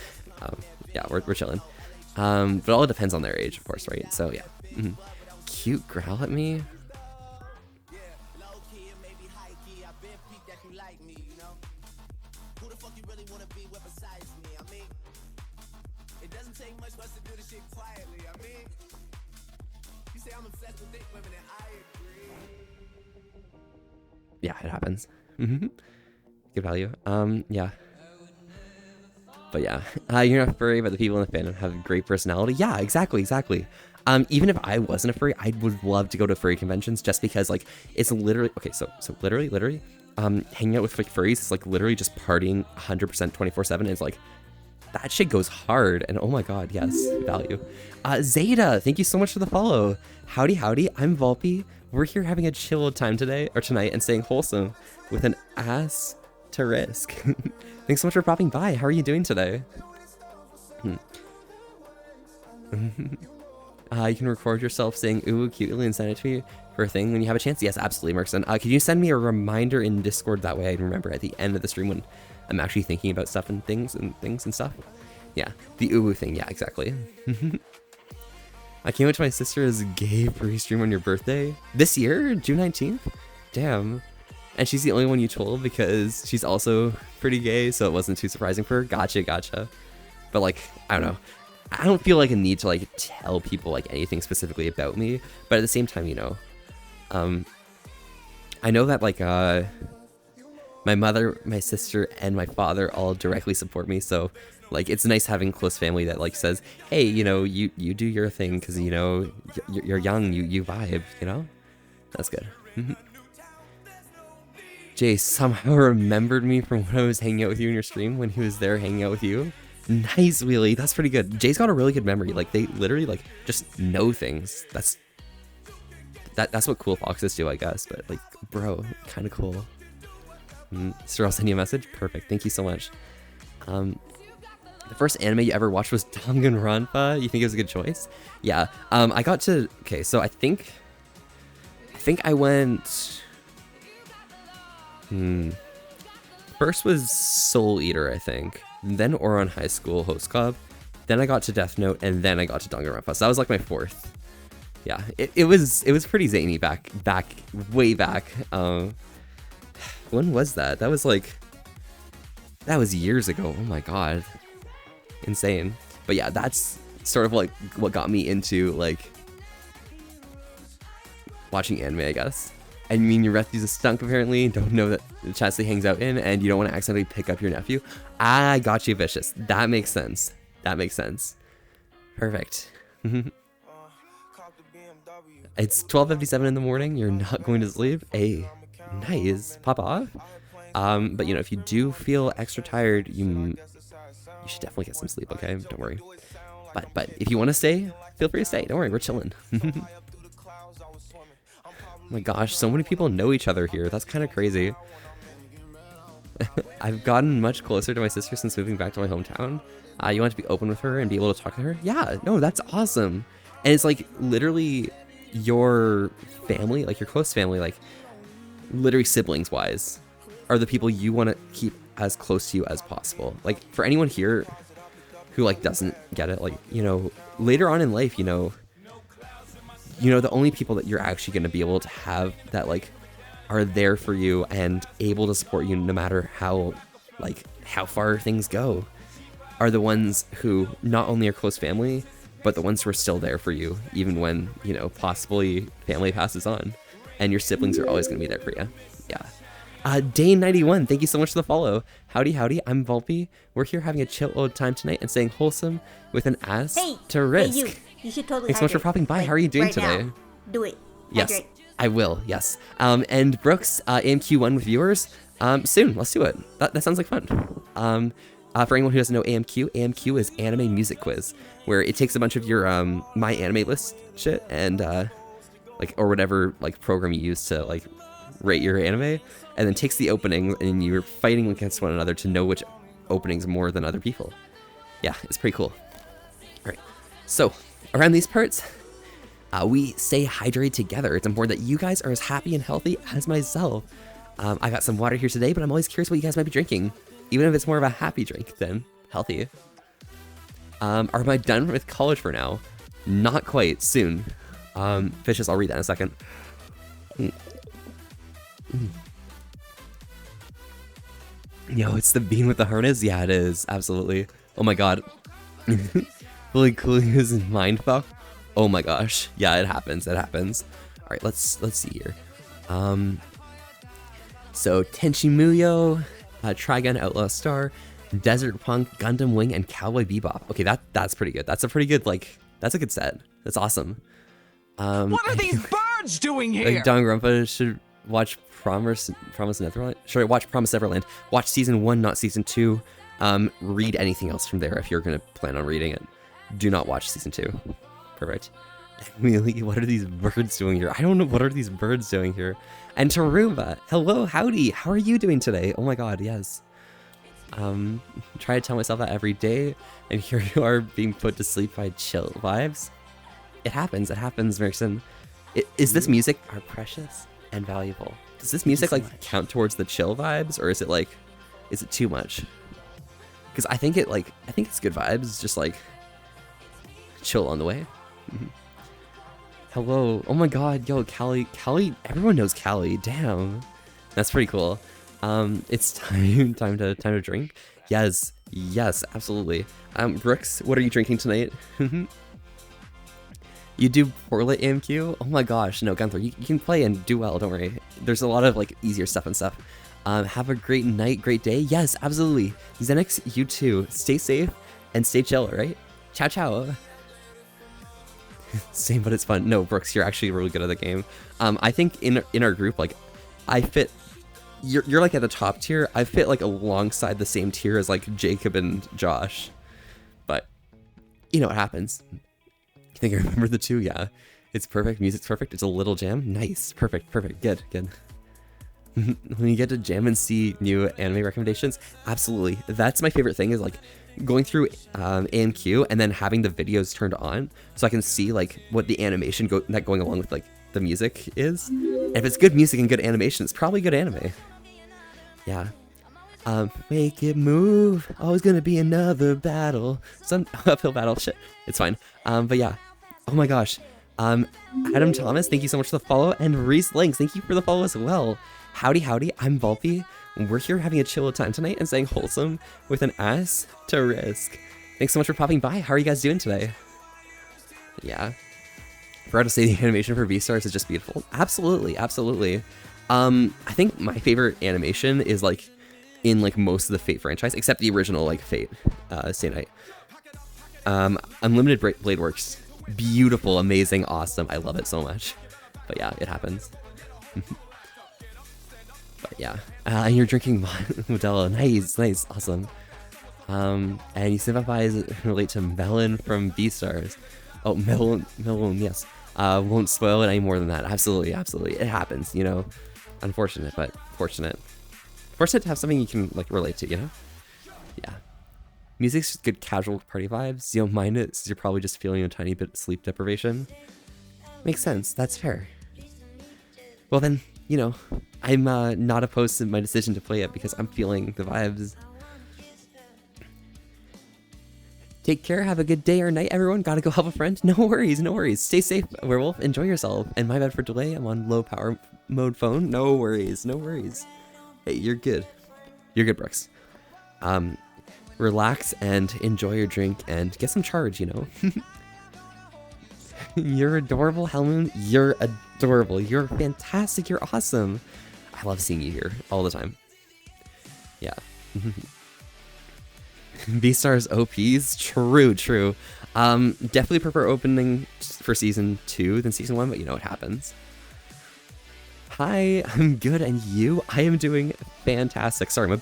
Yeah, we're chilling. But all depends on their age, of course, right? So yeah. Cute growl at me. Yeah, it happens. Good value. Yeah. But yeah, you're not furry, but the people in the fandom have a great personality. Yeah, exactly. Even if I wasn't a furry, I would love to go to furry conventions just because like it's literally okay. So literally, hanging out with like furries is like literally just partying 100% 24/7. It's like that shit goes hard, and oh my god, yes, value. Zeta, thank you so much for the follow. Howdy. I'm Volpy. We're here having a chill time tonight and staying wholesome with an ass to risk. Thanks so much for popping by. How are you doing today? You can record yourself saying ooh cutely and send it to me for a thing when you have a chance. Yes, absolutely, Merkson. Can you send me a reminder in Discord? That way I remember at the end of the stream when I'm actually thinking about stuff and things and stuff. Yeah, the ooh thing. Yeah, exactly. I can't wait till my sister is gay free stream on your birthday this year, June 19th. Damn. And she's the only one you told because she's also pretty gay, so it wasn't too surprising for her. Gotcha. But like, I don't know. I don't feel like a need to like tell people like anything specifically about me, but at the same time, you know, I know that like my mother, my sister, and my father all directly support me, so like it's nice having close family that like says, hey, you know, you do your thing because you know you're young, you vibe, you know. That's good. Jay somehow remembered me from when I was hanging out with you in your stream when he was there hanging out with you. Nice, Wheelie. That's pretty good. Jay's got a really good memory. Like they literally like just know things. That's what cool foxes do, I guess. But like, bro, kind of cool. Sir, I'll send you a message. Perfect. Thank you so much. The first anime you ever watched was Danganronpa. You think it was a good choice? Yeah. I got to. Okay, so I think I went. First was Soul Eater, I think. Then Ouran High School Host Club. Then I got to Death Note, and then I got to Danganronpa. So that was like my fourth. Yeah, it was pretty zany way back. When was that? That was years ago. Oh my god, insane. But yeah, that's sort of like what got me into like watching anime, I guess. I mean, your refugee's a stunk apparently. Don't know that the Chastity hangs out in, and you don't want to accidentally pick up your nephew. I got you, Vicious. That makes sense. Perfect. It's 12:57 in the morning. You're not going to sleep. Hey, nice. Pop off. But you know, if you do feel extra tired, you should definitely get some sleep. Okay, don't worry. But if you want to stay, feel free to stay. Don't worry, we're chilling. Oh my gosh, so many people know each other here. That's kind of crazy. I've gotten much closer to my sister since moving back to my hometown. You want to be open with her and be able to talk to her? Yeah, no, that's awesome. And it's like literally your family, like your close family, like literally siblings wise, are the people you want to keep as close to you as possible. Like for anyone here who like doesn't get it, like, you know, later on in life, you know, the only people that you're actually going to be able to have that like are there for you and able to support you no matter how far things go are the ones who not only are close family, but the ones who are still there for you, even when, you know, possibly family passes on, and your siblings are always going to be there for you. Yeah. Dane91, thank you so much for the follow. Howdy, howdy, I'm Volpe. We're here having a chill old time tonight and staying wholesome with an ass to risk. Hey, you should totally Thanks so much for popping by. Like, How are you doing right today? Now. Do it. Yes, Hydrate. I will, yes. And Brooks, AMQ1 with viewers, soon, let's do it. That sounds like fun. For anyone who doesn't know AMQ is Anime Music Quiz, where it takes a bunch of your My Anime List shit and like, or whatever like program you use to like rate your anime, and then takes the opening and you're fighting against one another to know which openings more than other people. Yeah, it's pretty cool. All right, so around these parts, we stay hydrated together. It's important that you guys are as happy and healthy as myself. I got some water here today, but I'm always curious what you guys might be drinking, even if it's more of a happy drink than healthy. Am I done with college for now? Not quite. Soon. Fishes, I'll read that in a second. Yo, it's the bean with the harness? Yeah, it is. Absolutely. Oh my god. Fully clues and mindfuck. Oh my gosh. Yeah, it happens. It happens. Alright, let's see here. So Tenchi Muyo, Trigun Outlaw Star, Desert Punk, Gundam Wing, and Cowboy Bebop. Okay, that's pretty good. That's a pretty good, like, that's a good set. That's awesome. What are these birds doing here? Don Grumpa should watch Promise Neverland. Should I watch Promise Neverland? Watch season 1, not season 2. Read anything else from there if you're gonna plan on reading it. Do not watch season 2. Perfect. Really, what are these birds doing here? I don't know. What are these birds doing here? And Taruba, hello, howdy. How are you doing today? Oh my god, yes. Try to tell myself that every day, and here you are being put to sleep by chill vibes. It happens, Merson. Is this music are precious and valuable? Does this music like count towards the chill vibes, or is it like, is it too much? Because I think it's good vibes, just like chill on the way. Hello, oh my god, yo, Callie, everyone knows Callie, damn. That's pretty cool. It's time to drink. Yes, absolutely. Brooks, what are you drinking tonight? You do poorly, AMQ? Oh my gosh, no, Gunther, you can play and do well, don't worry. There's a lot of like easier stuff and stuff. Have a great night, great day. Yes, absolutely. Xenix, you too. Stay safe and stay chill, right? Ciao, ciao. Same, but it's fun. No, Brooks, you're actually really good at the game. I think in our group, like, I fit. You're like at the top tier. I fit like alongside the same tier as like Jacob and Josh, but you know what happens. I think I remember the two. Yeah, it's perfect. Music's perfect. It's a little jam. Nice. Perfect. Good. When you get to jam and see new anime recommendations, absolutely. That's my favorite thing, is like going through AMQ and then having the videos turned on so I can see like what the animation going along with like the music is. And if it's good music and good animation, it's probably good anime. Yeah. Make it move. Always gonna be another battle. Some uphill battle. Shit. It's fine. But yeah. Oh my gosh. Adam Thomas, thank you so much for the follow. And Reese Links, thank you for the follow as well. Howdy, I'm Volpe. We're here having a chill time tonight and staying wholesome with an ass to risk. Thanks so much for popping by. How are you guys doing today? Yeah. Forgot to say the animation for Beastars is just beautiful. Absolutely. I think my favorite animation is like in like most of the Fate franchise, except the original like Fate, Stay Night. Unlimited Blade Works. Beautiful, amazing, awesome. I love it so much. But yeah, it happens. But yeah, and you're drinking Modelo. Nice, awesome. And you sympathize relate to Melon from Beastars. Oh, Melon, yes. Won't spoil it any more than that. Absolutely. It happens, you know. Unfortunate, but fortunate. Force it to have something you can like relate to, you know? Yeah. Music's just good casual party vibes. You don't mind it since you're probably just feeling a tiny bit of sleep deprivation. Makes sense. That's fair. Well then, you know, I'm not opposed to my decision to play it because I'm feeling the vibes. Take care, have a good day or night, everyone. Gotta go help a friend. No worries, no worries. Stay safe, Werewolf. Enjoy yourself. And my bad for delay. I'm on low power mode phone. No worries, no worries. Hey, you're good. You're good, Brooks. Relax and enjoy your drink and get some charge, you know? You're adorable, Hellmoon. You're adorable. You're fantastic. You're awesome. I love seeing you here all the time. Yeah. Beastars OPs? True, true. Definitely prefer opening for season 2 than season 1, but you know what happens. Hi, I'm good, and you? I am doing fantastic. Sorry, I'm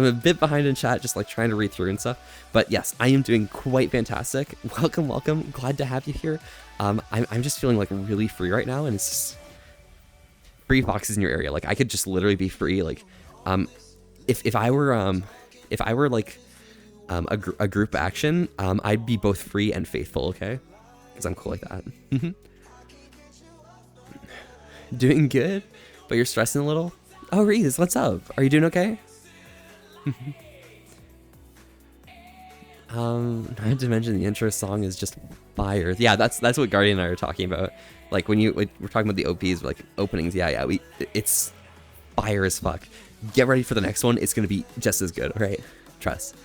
a bit behind in chat, just like trying to read through and stuff. But yes, I am doing quite fantastic. Welcome, welcome. Glad to have you here. I'm just feeling like really free right now, and it's just free foxes in your area. Like I could just literally be free. Like, if I were like a group action, I'd be both free and faithful. Okay, because I'm cool like that. Doing good, but you're stressing a little. Oh, Reese, what's up? Are you doing okay? Not to mention the intro song is just fire. Yeah, that's what Guardian and I are talking about. Like when we're talking about the OPs, like openings. Yeah, it's fire as fuck. Get ready for the next one. It's gonna be just as good. All right, trust.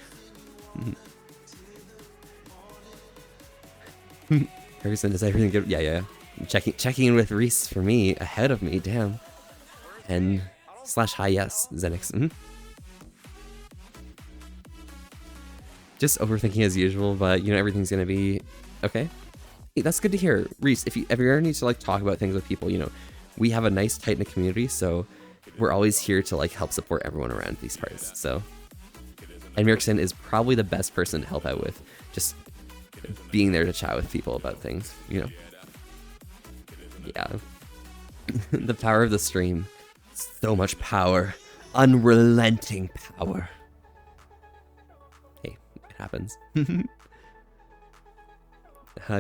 Harrison, is everything good? Yeah. Checking in with Reese for me, ahead of me, damn. And /hi, yes, Zenix. Just overthinking as usual, but you know, everything's gonna be okay. Hey, that's good to hear. Reese, if you ever need to like talk about things with people, you know, we have a nice tight-knit community, so we're always here to like help support everyone around these parts, so. And Mirkson is probably the best person to help out with just being there to chat with people about things, you know. Yeah. The power of the stream. So much power. Unrelenting power. Hey, it happens. If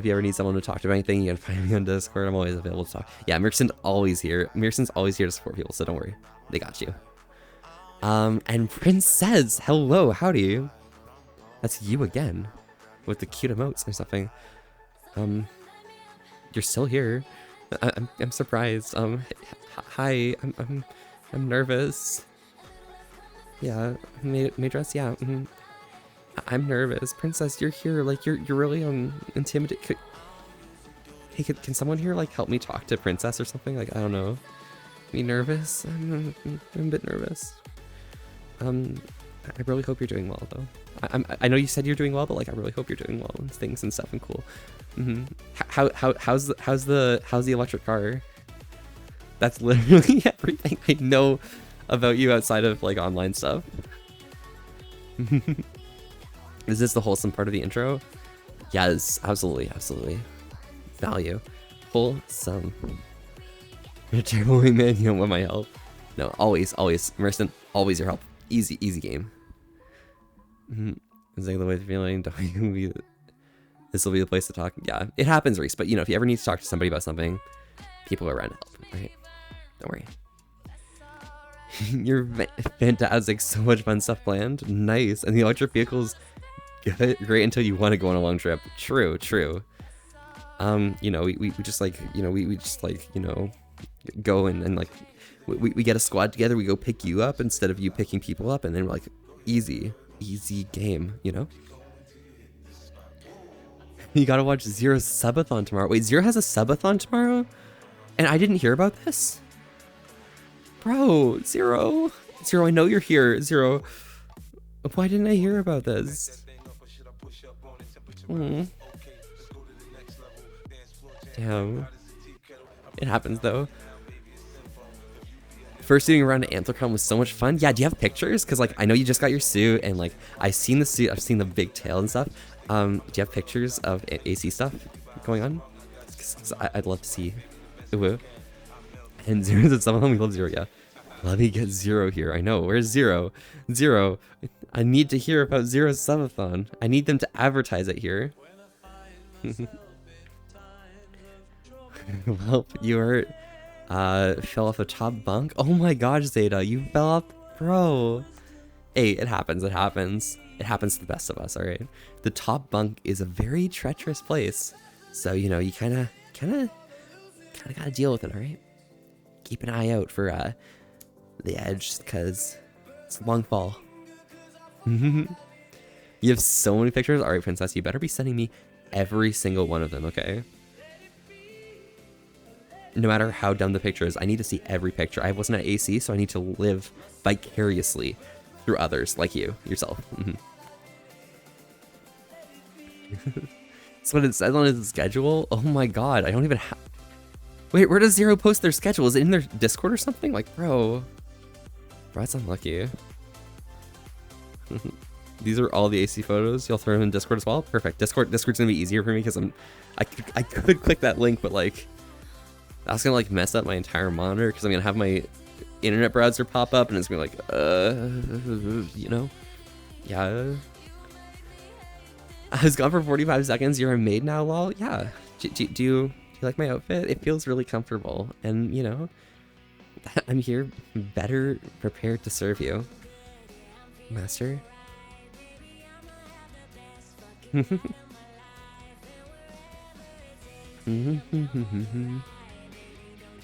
you ever need someone to talk to about anything, you can find me on Discord. I'm always available to talk. Yeah, Mirkson's always here. Mirkson's always here to support people, so don't worry. They got you. And Prince says, hello, howdy. That's you again. With the cute emotes or something. You're still here. I'm surprised. Hi, I'm nervous. Yeah, Maydress, yeah. I'm nervous. Princess, you're here. Like you're really intimidated. Hey, can someone here like help me talk to Princess or something? Like I don't know. Me nervous? I'm a bit nervous. I really hope you're doing well though. I know you said you're doing well, but like I really hope you're doing well and things and stuff and cool. How's the electric car? That's literally everything I know about you outside of like online stuff. Is this the wholesome part of the intro? Yes, absolutely. Value. Wholesome. You're a terrible man, you don't want my help. No, always. Merson, always your help. Easy game. Is that the way they're feeling? This will be the place to talk. Yeah, it happens, Reese. But you know, if you ever need to talk to somebody about something, people are around to help, right? Don't worry. You're fantastic. So much fun stuff planned. Nice. And the electric vehicle's great until you want to go on a long trip. True. You know, we just like, you know, we just like, you know, go and like, we get a squad together. We go pick you up instead of you picking people up. And then we're like, easy game, you know? You gotta watch Zero's subathon tomorrow. Wait, Zero has a subathon tomorrow? And I didn't hear about this? Bro, Zero, I know you're here. Zero, why didn't I hear about this? Damn. It happens though. First doing around Anthrocon was so much fun. Yeah, do you have pictures? Because like I know you just got your suit and like I've seen the suit, I've seen the big tail and stuff. Do you have pictures of AC stuff going on? Cause I'd love to see. Ooh. And Zero said some of them we love Zero, yeah. Let me get Zero here. I know. Where's Zero? Zero. I need to hear about Zero's subathon. I need them to advertise it here. Well, you hurt. Fell off the top bunk. Oh my gosh, Zeta, you fell off, bro. Hey, it happens. It happens. It happens to the best of us. All right. The top bunk is a very treacherous place, so you know you kind of gotta deal with it. All right. Keep an eye out for the edge, cause it's a long fall. You have so many pictures. All right, princess, you better be sending me every single one of them. Okay. No matter how dumb the picture is, I need to see every picture. I wasn't at AC, so I need to live vicariously through others like you, yourself. That's what it says on his schedule. Oh my god, I don't even have... Wait, where does Zero post their schedule? Is it in their Discord or something? Like, bro, that's unlucky. These are all the AC photos. You'll throw them in Discord as well? Perfect. Discord's gonna be easier for me because I could click that link, but like, that's gonna like mess up my entire monitor because I'm gonna have my internet browser pop up and it's gonna be like, you know, yeah. I was gone for 45 seconds. You're a maid now, lol. Yeah. Do you like my outfit? It feels really comfortable, and you know, I'm here better prepared to serve you, master.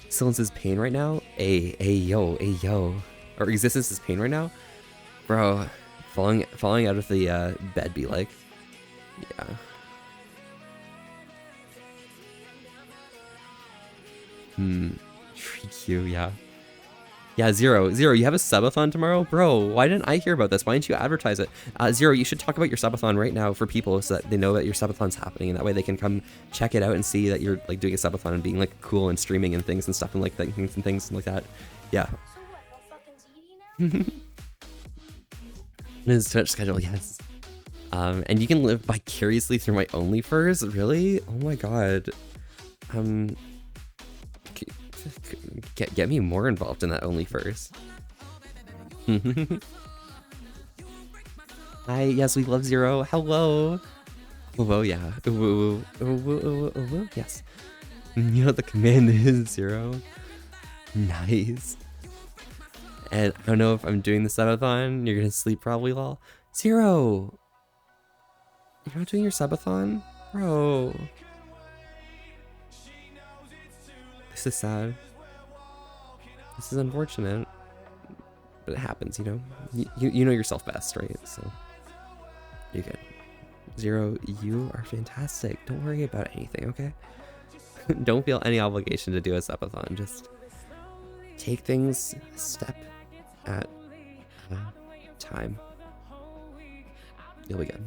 Silence is pain right now. Hey yo. Or existence is pain right now, bro. Falling out of the bed be like, yeah. Freak you, yeah. Yeah, Zero, you have a subathon tomorrow? Bro, why didn't I hear about this? Why didn't you advertise it? Zero, you should talk about your subathon right now for people so that they know that your subathon's happening, and that way they can come check it out and see that you're like doing a subathon and being like cool and streaming and things and stuff and like things like that. Yeah. His Twitch schedule, yes. And you can live vicariously through my OnlyFurs? Really? Oh my god. Get me more involved in that OnlyFurs. Hi, yes, we love Zero. Hello. Whoa, yeah. Yes. You know what the command is, Zero? Nice. And I don't know if I'm doing the subathon. You're gonna sleep probably, lol. Zero! You're not doing your subathon? Bro. This is sad. This is unfortunate. But it happens, you know? You know yourself best, right? So, you're good. Zero, you are fantastic. Don't worry about anything, okay? Don't feel any obligation to do a subathon. Just take things a step at a time. You'll be good.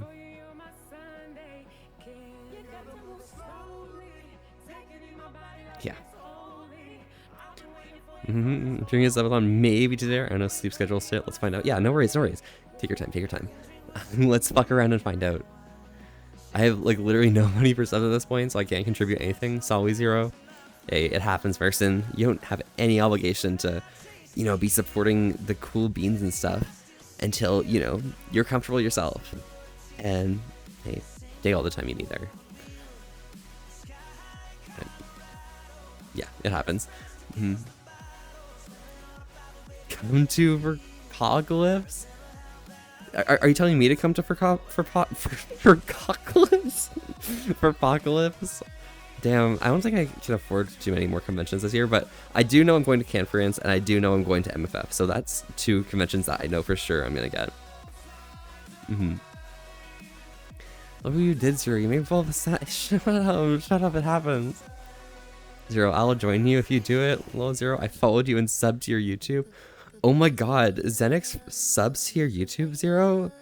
Yeah. During his subathon, maybe today. I don't know, sleep schedule shit. Let's find out. Yeah, no worries. Take your time. Let's fuck around and find out. I have like literally no money for stuff at this point, so I can't contribute anything. Sorry, Zero. Hey, it happens, person. You don't have any obligation to, you know, be supporting the cool beans and stuff until, you know, you're comfortable yourself. And hey, take all the time you need there. And, yeah, it happens. Come to Apocalypse? Are you telling me to come to for Apocalypse? For Apocalypse? Damn, I don't think I can afford too many more conventions this year, but I do know I'm going to Conference, and I do know I'm going to MFF, so that's 2 conventions that I know for sure I'm gonna get. Look what you did, Zero. You made all the set. Shut up, it happens. Zero, I'll join you if you do it. Lol, Zero, I followed you and subbed to your YouTube. Oh my god, Zenix subs to your YouTube, Zero?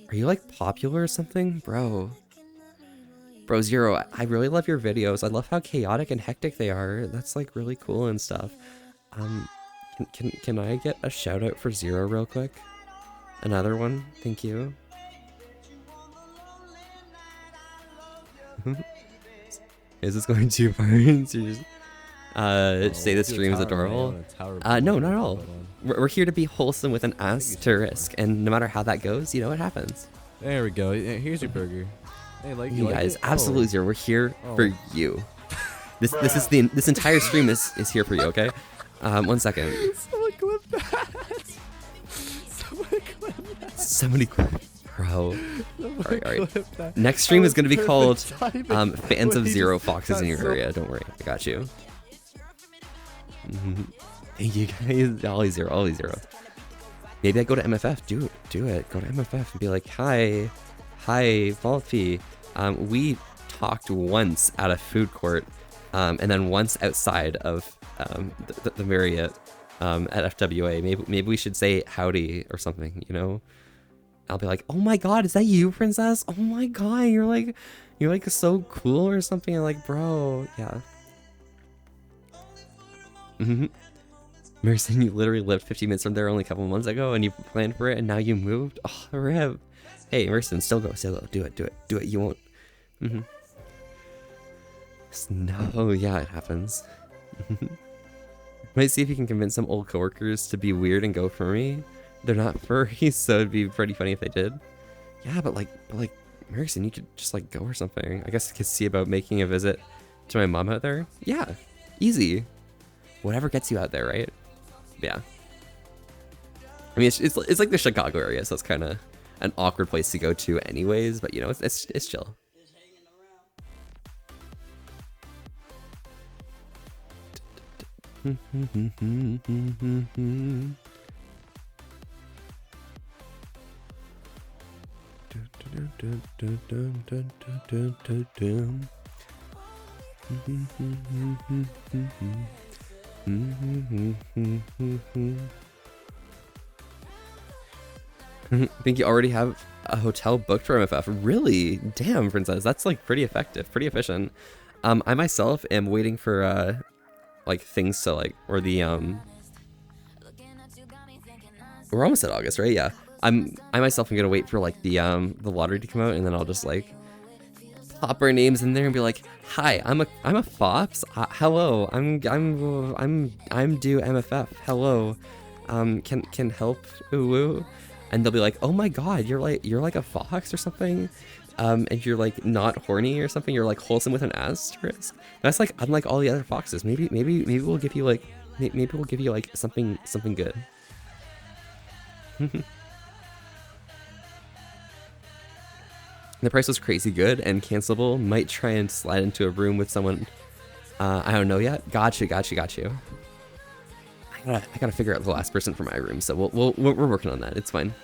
Are you like popular or something? Bro, Zero, I really love your videos. I love how chaotic and hectic they are. That's like really cool and stuff. Can I get a shout out for Zero real quick? Another one, thank you. Is this going too far? Say the stream is adorable. No, not at all. we're here to be wholesome with an asterisk, and no matter how that goes, you know what happens. There we go. Here's your burger. Hey, You like guys, it? absolutely zero. We're here for you. This entire stream is here for you. Okay. 1 second. Someone clip that. Someone clip that. Somebody, bro. Someone All right. clip that. Next stream That is going to be was called perfect timing. Fans of He Zero just Foxes got in your so- area. Don't worry, I got you. Thank you guys. Ollie zero. Maybe I go to MFF. Do it. Go to MFF and be like, hi, Volpy. We talked once at a food court, and then once outside of the Marriott at FWA. Maybe we should say howdy or something. You know. I'll be like, oh my god, is that you, princess? Oh my god, you're like so cool or something. I'm like, bro, yeah. Merson, you literally lived 15 minutes from there only a couple months ago, and you planned for it, and now you moved. Oh, rip. Hey, Merson, still go. Do it. You won't. No, yeah, it happens. Might see if you can convince some old coworkers to be weird and go for me. They're not furries, so it'd be pretty funny if they did. Yeah, but like, Merson, you could just like go or something. I guess I could see about making a visit to my mom out there. Yeah, easy. Whatever gets you out there, right? Yeah. I mean, it's like the Chicago area, so it's kind of an awkward place to go to, anyways. But you know, it's chill. Think you already have a hotel booked for MFF? Really? Damn, princess, that's like pretty effective, pretty efficient. I myself am waiting for like things to like, or the we're almost at August, right? Yeah. I myself am gonna wait for like the lottery to come out, and then I'll just like pop our names in there and be like, hi, I'm a Fox. Hello, I'm due MFF. Hello, can help. Ooh. And they'll be like, oh my god, you're like a fox or something, and you're like not horny or something. You're like wholesome with an asterisk. That's like unlike all the other foxes. Maybe we'll give you like something good. The price was crazy good and cancelable. Might try and slide into a room with someone I don't know yet. Got you. I gotta figure out the last person for my room, so we're working on that. It's fine.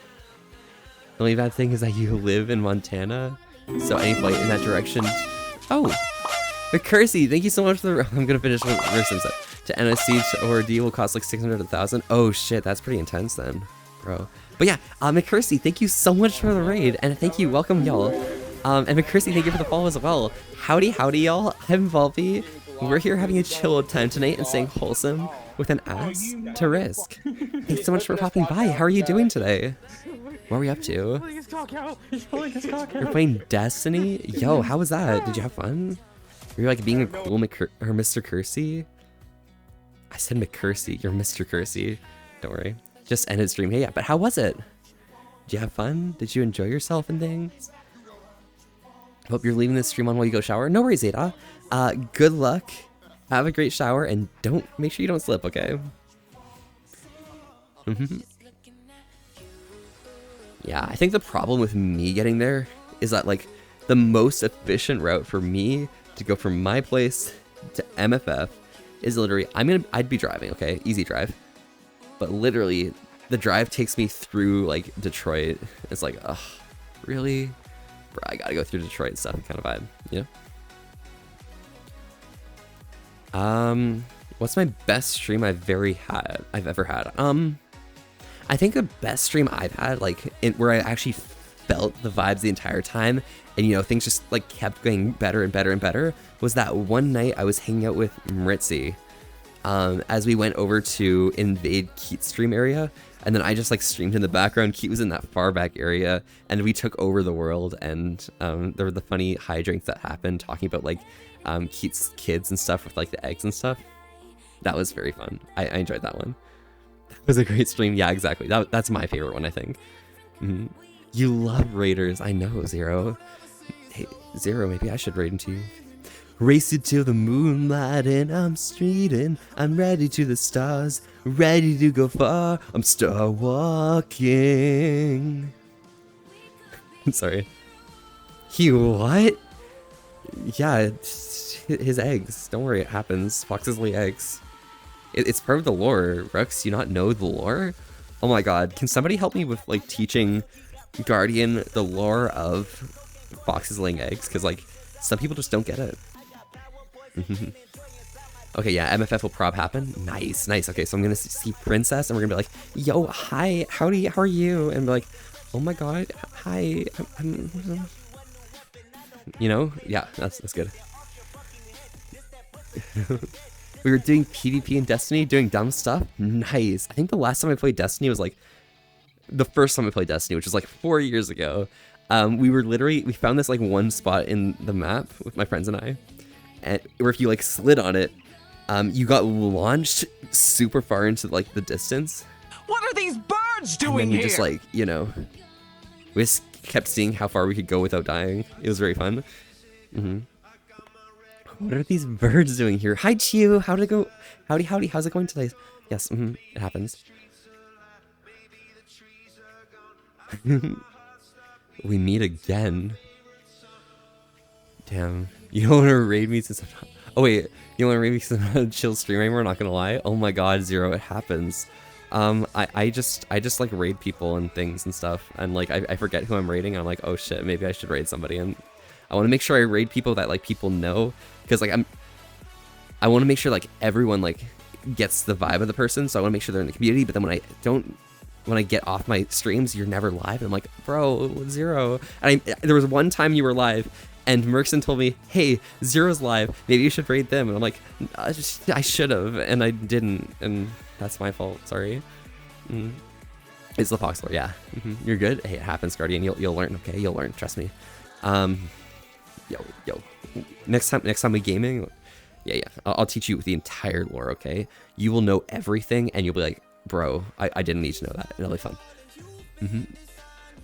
The only bad thing is that you live in Montana, so any flight in that direction. Oh, McCursey, thank you so much for the. I'm gonna finish what Merson said. To NSC or D will cost like 600 to 1,000. Oh shit, that's pretty intense then, bro. But yeah, McCursey, thank you so much for the raid, and thank you, welcome y'all. And McCursey, thank you for the follow as well. Howdy, y'all. I'm Volpy. We're here having a chill time tonight and staying wholesome with an ass to risk. Thanks so much for popping by. How are you doing today? What are we up to? You're playing Destiny? Yo, how was that? Did you have fun? Were you like being a cool Mr. Cursey? I said McCursey. You're Mr. Cursey. Don't worry. Just ended stream. Hey, yeah, but how was it? Did you have fun? Did you enjoy yourself and things? Hope you're leaving this stream on while you go shower. No worries, Ada. Good luck. Have a great shower and make sure you don't slip, okay? Yeah, I think the problem with me getting there is that like the most efficient route for me to go from my place to MFF is literally I'd be driving, okay? Easy drive. But literally the drive takes me through like Detroit. It's like, ugh, really? Bro, I gotta go through Detroit stuff kind of vibe, you know? What's my best stream I've ever had? I think the best stream I've had, like, where I actually felt the vibes the entire time, and you know, things just like kept getting better and better and better, was that one night I was hanging out with Mritzy, as we went over to invade Keat's stream area, and then I just like streamed in the background. Keat was in that far back area, and we took over the world, and there were the funny hijinks that happened, talking about like Keat's kids and stuff with like the eggs and stuff. That was very fun. I enjoyed that one. was a great stream. Yeah, exactly. That's my favorite one, I think. You love raiders. I know, Zero. Hey, Zero, maybe I should raid into you. Race it till the moonlight and I'm streeting. I'm ready to the stars, ready to go far. I'm star walking. I'm sorry. He what? Yeah, his eggs. Don't worry, it happens. Foxes lay eggs. It's part of the lore. Rux, do you not know the lore? Oh my god, can somebody help me with like teaching Guardian the lore of foxes laying eggs? Because like some people just don't get it. Okay, yeah, MFF will prob happen. Nice, nice. Okay, so I'm gonna see Princess, and we're gonna be like, "Yo, hi, howdy, how are you?" And be like, "Oh my god, hi, you know, yeah, that's good." We were doing PvP in Destiny, doing dumb stuff. Nice. I think the last time I played Destiny was like the first time I played Destiny, which was like 4 years ago. We found this like one spot in the map with my friends and I. And where if you like slid on it, you got launched super far into like the distance. What are these birds doing and then you here? just like, you know, we just kept seeing how far we could go without dying. It was very fun. What are these birds doing here? Hi, Chiu. How'd it go? Howdy, howdy. How's it going today? Yes, it happens. We meet again. Damn. You don't want to raid me since I'm not... Oh, wait. You don't want to raid me since I'm not a chill stream anymore? Not gonna lie. Oh my god, Zero. It happens. I just like raid people and things and stuff. And like, I forget who I'm raiding. And I'm like, oh shit, maybe I should raid somebody. And I want to make sure I raid people that like people know. Because like, I want to make sure like everyone like gets the vibe of the person. So I want to make sure they're in the community. But then when I get off my streams, you're never live. And I'm like, bro, Zero. And there was one time you were live. And Merkson told me, hey, Zero's live. Maybe you should raid them. And I'm like, I should have. And I didn't. And that's my fault. Sorry. It's the Fox lore. Yeah. You're good. Hey, it happens, Guardian. You'll learn. Okay. You'll learn. Trust me. Yo. Next time we gaming. Yeah. I'll teach you the entire lore. Okay. You will know everything. And you'll be like, bro, I didn't need to know that. It'll be fun.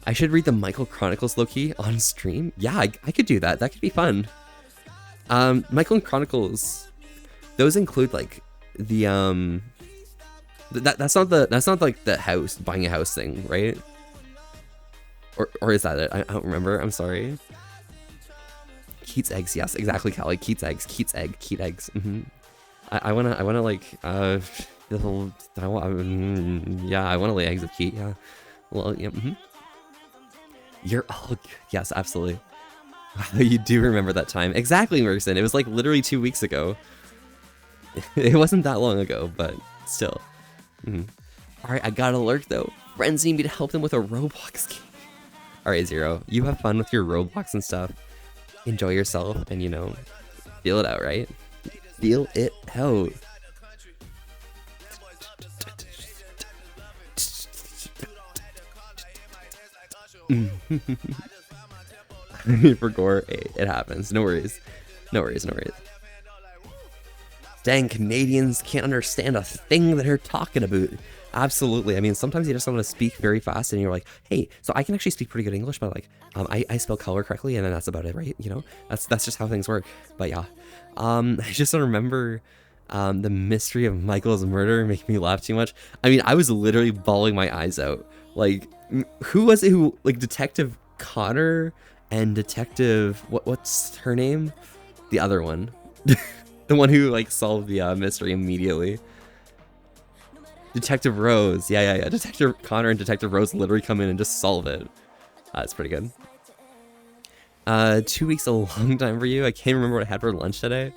I should read the Michael Chronicles low-key on stream. Yeah, I could do that. That could be fun. Michael Chronicles, those include like the that's not like the house buying a house thing, right? Or is that it? I don't remember. I'm sorry. Keats eggs, yes, exactly, Callie. Keats eggs, Keats eggs. I wanna like yeah, I wanna lay eggs with Keat. Yeah, well, yeah. You're all good. Yes, absolutely. Wow, you do remember that time. Exactly, Merkson. It was like literally 2 weeks ago. It wasn't that long ago, but still. Alright, I got alert though. Friends need me to help them with a Roblox game. Alright, Zero. You have fun with your Roblox and stuff. Enjoy yourself and, you know, feel it out, right? Feel it out. For gore, hey, it happens. No worries. Dang, Canadians can't understand a thing that they're talking about. Absolutely. I mean, sometimes you just want to speak very fast and you're like, hey, so I can actually speak pretty good English, but like, I spell color correctly and then that's about it, right? You know, that's just how things work. But yeah, I just don't remember the mystery of Michael's murder make me laugh too much. I mean, I was literally bawling my eyes out. Like, who was it who, like, Detective Connor and Detective, what's her name? The other one. The one who, like, solved the mystery immediately. Detective Rose. Yeah. Detective Connor and Detective Rose literally come in and just solve it. That's pretty good. 2 weeks a long time for you. I can't remember what I had for lunch today.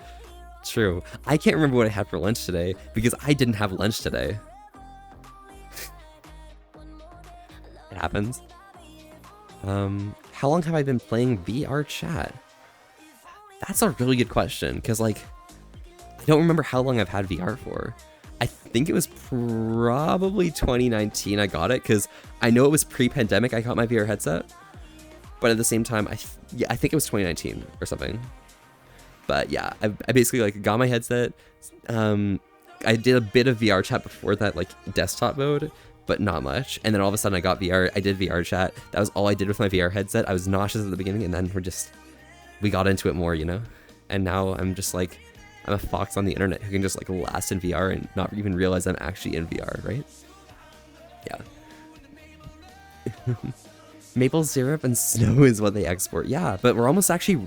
True. I can't remember what I had for lunch today because I didn't have lunch today. It happens. How long have I been playing VR chat? That's a really good question because, like, I don't remember how long I've had VR for. I think it was probably 2019 I got it because I know it was pre-pandemic I got my VR headset. But at the same time, I think it was 2019 or something. But yeah, I basically like got my headset. I did a bit of VR chat before that, like desktop mode, but not much. And then all of a sudden I got VR. I did VR chat. That was all I did with my VR headset. I was nauseous at the beginning, and then we got into it more, you know. And now I'm just like, I'm a fox on the internet who can just like last in VR and not even realize I'm actually in VR, right? Yeah. Maple syrup and snow is what they export. Yeah, but we're almost actually,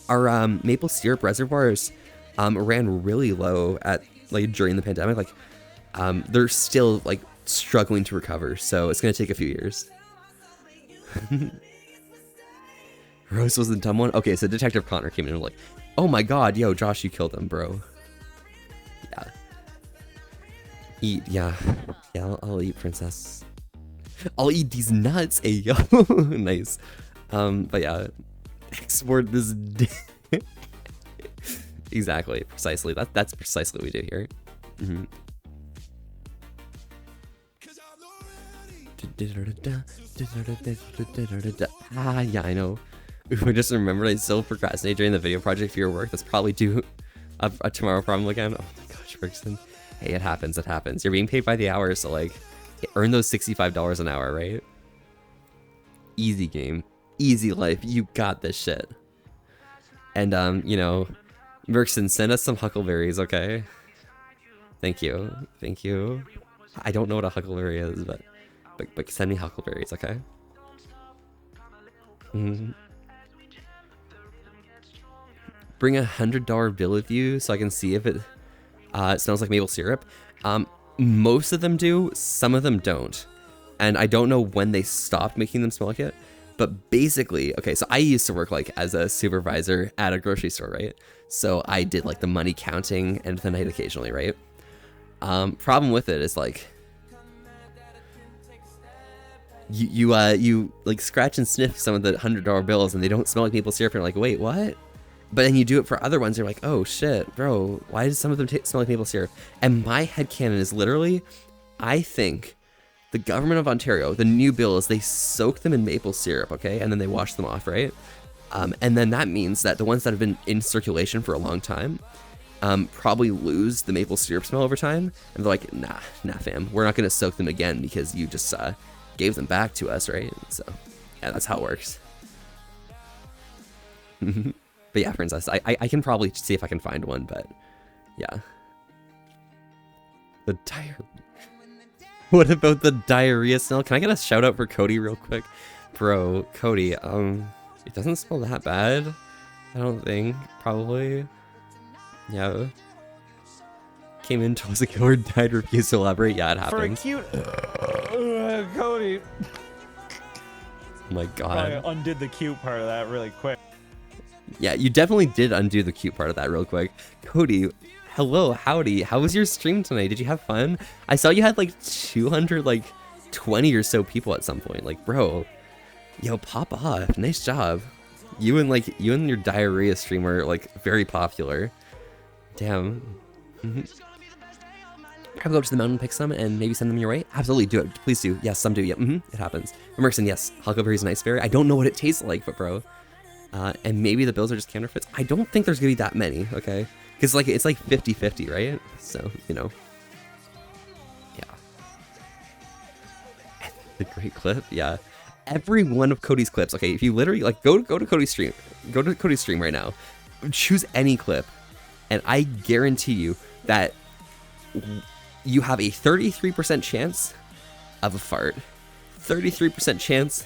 our maple syrup reservoirs ran really low at like during the pandemic. Like they're still like struggling to recover, so it's gonna take a few years. Rose was the dumb one. Okay, so Detective Connor came in and was like, oh my god, yo, Josh, you killed him, bro. Yeah. Eat, yeah. Yeah, I'll eat, princess. I'll eat these nuts, hey, yo. Nice. But yeah. Export this exactly, precisely. That's precisely what we do here. Mm-hmm. Ah, yeah, I know. I just remembered I still procrastinate during the video project for your work. That's probably due a tomorrow problem again. Oh my gosh, Bergson. Hey, it happens, it happens. You're being paid by the hour, so like, earn those $65 an hour, right? Easy game. Easy life. You got this shit. And, you know, Bergson, send us some huckleberries, okay? Thank you. Thank you. I don't know what a huckleberry is, but send me huckleberries, okay? Mm-hmm. Bring $100 bill with you so I can see if it smells like maple syrup. Most of them do, some of them don't. And I don't know when they stopped making them smell like it. But basically, okay, so I used to work like as a supervisor at a grocery store, right? So I did like the money counting and the night occasionally, right? Problem with it is like, you like scratch and sniff some of the $100 bills and they don't smell like maple syrup, and you're like, wait, what? But then you do it for other ones, you're like, oh shit, bro, why does some of them smell like maple syrup? And my headcanon is literally, I think the government of Ontario, the new bill is they soak them in maple syrup, okay? And then they wash them off, right? And then that means that the ones that have been in circulation for a long time probably lose the maple syrup smell over time. And they're like, nah fam, we're not gonna soak them again because you just gave them back to us, right? So yeah, that's how it works. But yeah, princess, I can probably see if I can find one, but yeah. The diarrhea. What about the diarrhea smell? Can I get a shout out for Cody real quick? Bro, Cody, it doesn't smell that bad. I don't think, probably. Yeah. Came in, was a killer, died, refused to elaborate. Yeah, it happens. For a cute Cody. Oh my god. I undid the cute part of that really quick. Yeah, you definitely did undo the cute part of that real quick. Cody, hello, howdy. How was your stream tonight? Did you have fun? I saw you had like 220 or so people at some point. Like, bro, yo, pop off. Nice job. You and your diarrhea stream are like very popular. Damn. Probably go up to the mountain, pick some, and maybe send them your way. Absolutely, do it. Please do. Yes, some do. Yeah, it happens. Emerson, yes, huckleberry's a nice berry. I don't know what it tastes like, but bro. And maybe the bills are just counterfeits. I don't think there's gonna be that many, okay? Because like it's like 50-50, right? So, you know. Yeah. The great clip, yeah. Every one of Cody's clips, okay, if you literally like go to Cody's stream, right now, choose any clip, and I guarantee you that you have a 33% chance of a fart, 33% chance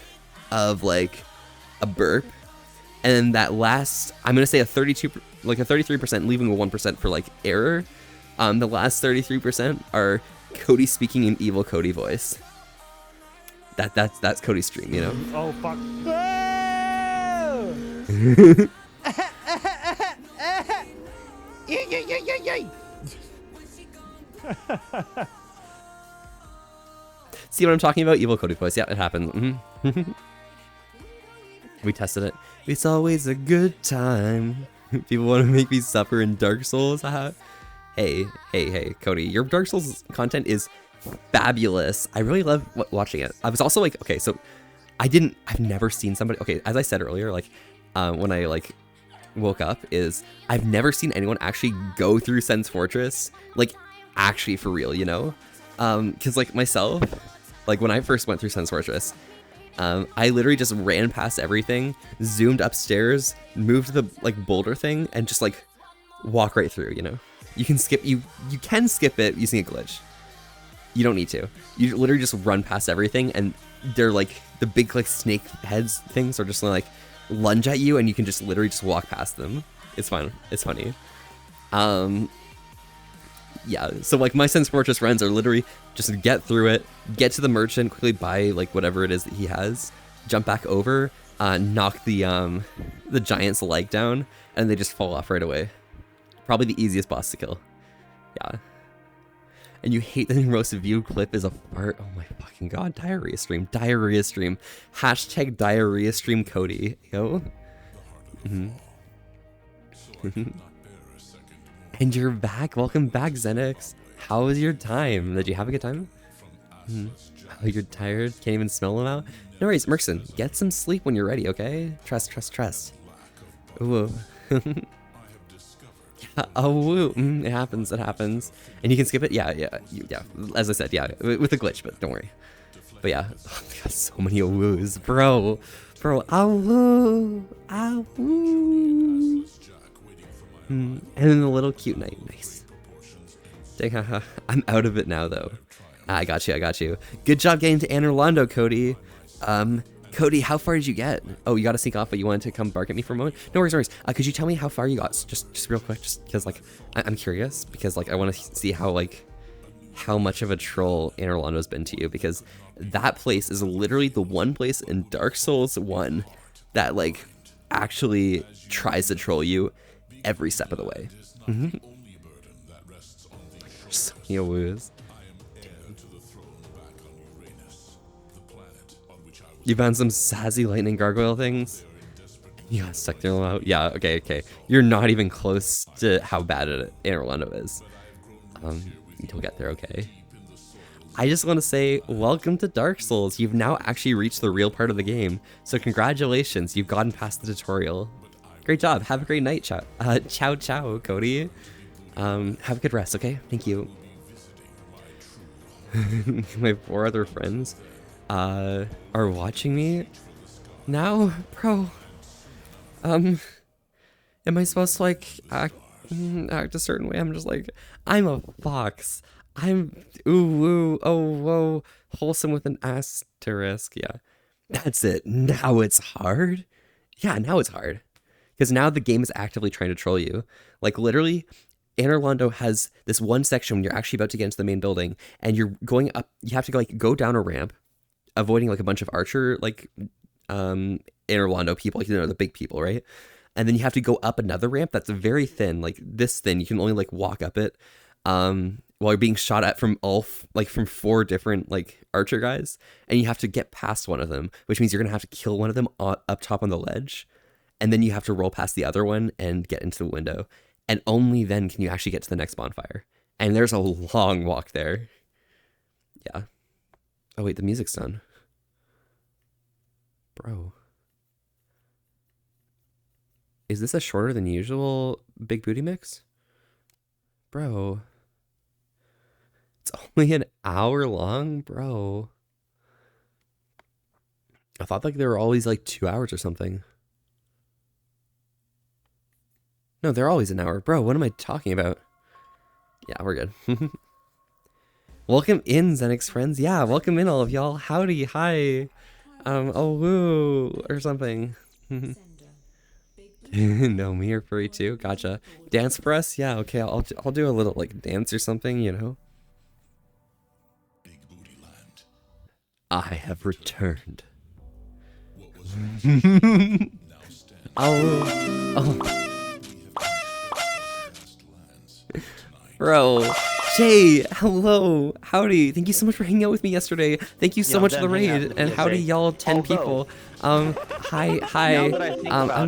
of like a burp, and then that last, I'm gonna say a 33%, leaving a 1% for like error. The last 33% are Cody speaking in evil Cody voice. That's Cody's stream, you know. Oh fuck. See what I'm talking about? Evil Cody voice. Yeah, it happens. We tested it. It's always a good time. People want to make me suffer in Dark Souls. Hey, Cody, your Dark Souls content is fabulous. I really love watching it. I was also like, okay, so I've never seen somebody, okay, as I said earlier, like, when I like woke up, is I've never seen anyone actually go through Sen's Fortress, like actually for real, you know? Because like myself, like when I first went through Sun's Fortress, I literally just ran past everything, zoomed upstairs, moved the like boulder thing, and just like walk right through, you know? You can skip you can skip it using a glitch. You don't need to. You literally just run past everything, and they're like the big like snake heads things are just like lunge at you, and you can just literally just walk past them. It's fun. It's funny. Yeah, so like my Sun's Fortress runs are literally just get through it, get to the merchant, quickly buy like whatever it is that he has, jump back over, knock the giant's leg down, and they just fall off right away. Probably the easiest boss to kill. Yeah. And you hate the roasted view clip is a fart. Oh my fucking god. Diarrhea stream. Diarrhea stream. Hashtag diarrhea stream Cody. Yo. And you're back. Welcome back, Xenix. How was your time? Did you have a good time? Oh, you're tired? Can't even smell them out? No worries, Merkson. Get some sleep when you're ready, okay? Trust, trust, trust. Ooh. Oh, woo. It happens, it happens. And you can skip it? Yeah. As I said, yeah, with a glitch, but don't worry. But yeah, oh my god, so many woos, bro. Awoo, awoo. And then the little cute knight, nice. Dang, haha. I'm out of it now, though. I got you. Good job getting to Anor Londo, Cody. Cody, how far did you get? Oh, you got to sneak off, but you wanted to come bark at me for a moment? No worries. Could you tell me how far you got? Just real quick, just because, like, I'm curious, because, like, I want to see how, like, how much of a troll Anor Londo's been to you, because that place is literally the one place in Dark Souls 1 that, like, actually tries to troll you every step of the way. So many woos. You found some sassy lightning gargoyle things? You got stuck there out. Yeah, okay. You're not even close to how bad Anor Londo is. You'll get there, okay? I just want to say, welcome to Dark Souls. You've now actually reached the real part of the game. So congratulations, you've gotten past the tutorial. Great job. Have a great night, ciao, Cody. Have a good rest, okay? Thank you. My 4 other friends are watching me now, bro. Am I supposed to like act a certain way? I'm just like, I'm a fox. I'm ooh oh whoa wholesome with an asterisk. Yeah, that's it. Now it's hard. Yeah, now it's hard because now the game is actively trying to troll you. Like literally, Anor Londo has this one section when you're actually about to get into the main building, and you're going up. You have to go down a ramp, avoiding like a bunch of archer like Anor Londo people, like, you know, the big people, right? And then you have to go up another ramp that's very thin, like this thin. You can only like walk up it while you're being shot at from from 4 different like archer guys, and you have to get past one of them, which means you're gonna have to kill one of them up top on the ledge, and then you have to roll past the other one and get into the window, and only then can you actually get to the next bonfire. And there's a long walk there. Yeah. Oh wait, the music's done. Bro. Is this a shorter than usual Big Booty mix? Bro. It's only an hour long? Bro. I thought like they were always like 2 hours or something. No, they're always an hour. Bro, what am I talking about? Yeah, we're good. Welcome in, Xenix friends. Yeah, welcome in all of y'all. Howdy, hi. Oh woo, or something. No, me or furry too. Gotcha. Dance for us? Yeah, okay. I'll do a little like dance or something, you know. Big Booty Land. I have returned. What was now stands Oh, past lands tonight. bro. Jay, hello. Howdy. Thank you so much for hanging out with me yesterday. Thank you so much for the raid. And howdy, y'all 10 people. Hi. I'm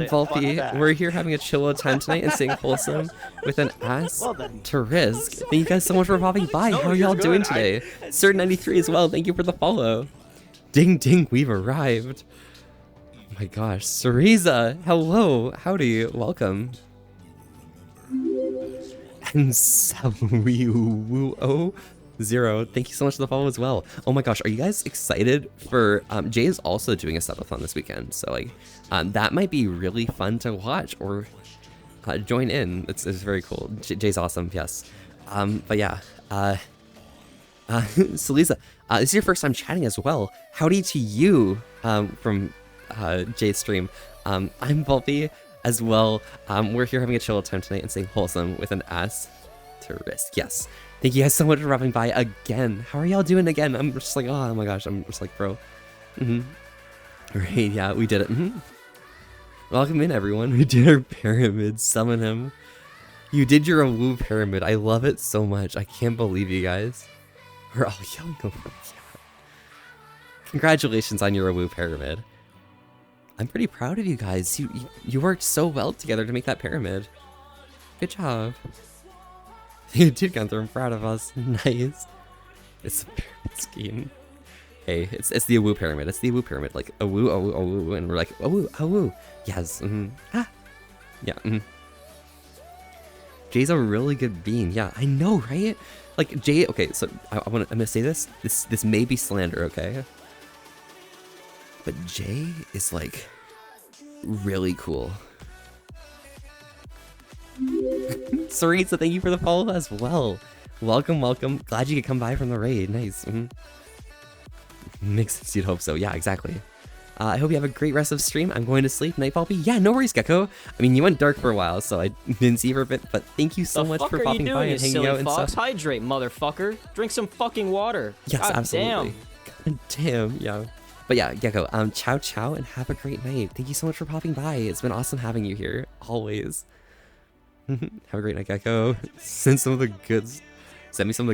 Volpy. We're here having a chill time tonight and staying wholesome with an ass to risk. Thank you guys so much for popping by. How are y'all doing today? Sir93 as well. Thank you for the follow. Ding ding, we've arrived. Oh my gosh. Cereza, hello. Howdy. Welcome. And Saluo0, thank you so much for the follow as well. Oh my gosh, are you guys excited for Jay is also doing a subathon this weekend, so like that might be really fun to watch or join in. It's very cool. Jay's awesome, yes. But yeah, so Lisa, this is your first time chatting as well. Howdy to you from Jay's stream. I'm Volpe as well. We're here having a chill time tonight and staying wholesome with an asterisk. Yes. Thank you guys so much for dropping by again. How are y'all doing again? I'm just like, oh my gosh, I'm just like, bro. Right, yeah, we did it. Welcome in, everyone. We did our pyramid. Summon him. You did your woo pyramid. I love it so much. I can't believe you guys. We're all young over here. Congratulations on your woo pyramid. I'm pretty proud of you guys. You worked so well together to make that pyramid. Good job. You did, Gunther. I'm proud of us. Nice. It's a pyramid scheme. Hey, it's the woo pyramid. It's the woo pyramid. Like a woo, and we're like a woo. Yes. Yeah. Jay's a really good bean. Yeah, I know, right? Like Jay. Okay, so I'm gonna say this. This may be slander, okay? But Jay is like really cool. Saritza, thank you for the follow as well. Welcome. Glad you could come by from the raid. Nice. Makes sense, you'd hope so. Yeah, exactly. I hope you have a great rest of stream. I'm going to sleep. Night, Volpe. Yeah, no worries, Gecko. I mean, you went dark for a while, so I didn't see you for a bit, but thank you so much for popping by and hanging out and stuff. Hydrate, motherfucker. Drink some fucking water. Yes, God absolutely. God damn, yeah. But yeah, Gecko, ciao, and have a great night. Thank you so much for popping by. It's been awesome having you here, always. Have a great night, Gecko. Send me some of the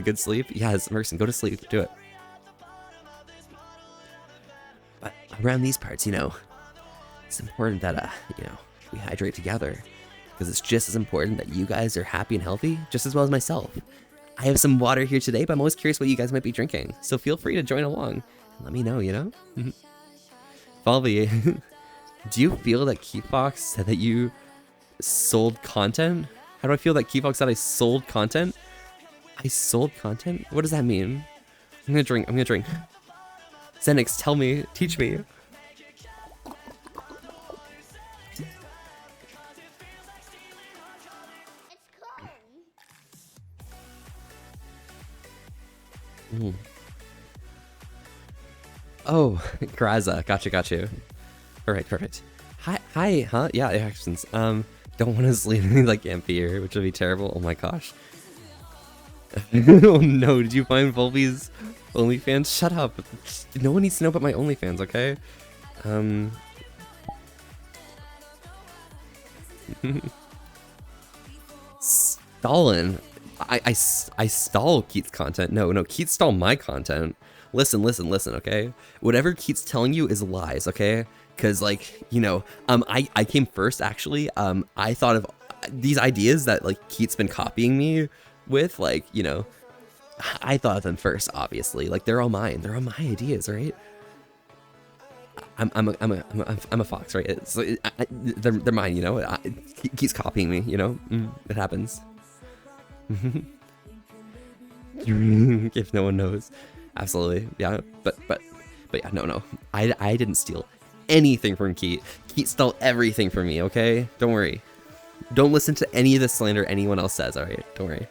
good sleep. Yes, Merson, go to sleep. Do it. But around these parts, it's important that, we hydrate together. Because it's just as important that you guys are happy and healthy, just as well as myself. I have some water here today, but I'm always curious what you guys might be drinking. So feel free to join along. And let me know, Volpe, do you feel that Keithfox said that you sold content? How do I feel that Keithfox said I sold content? I sold content? What does that mean? I'm gonna drink. Xenix, tell me, teach me. Oh, Graza, got you. All right, perfect. Hi, huh? Yeah, actions. Don't want to sleep like Ampere, which would be terrible. Oh my gosh. Oh no, did you find Volpe's OnlyFans? Shut up. No one needs to know about my OnlyFans, okay? Stalin. I stall Keith's content. No, Keith stall my content. Listen, okay? Whatever Keith's telling you is lies, okay? Because, like, I came first, actually. I thought of these ideas that, like, Keith's been copying me with, like, I thought of them first, obviously. Like, they're all mine. They're all my ideas, right? I'm a fox, right? They're mine, Keith's copying me, It happens. If no one knows. Absolutely, yeah, but yeah, no, I didn't steal anything from Keith. Keith stole everything from me, okay? Don't worry. Don't listen to any of the slander anyone else says, alright? Don't worry.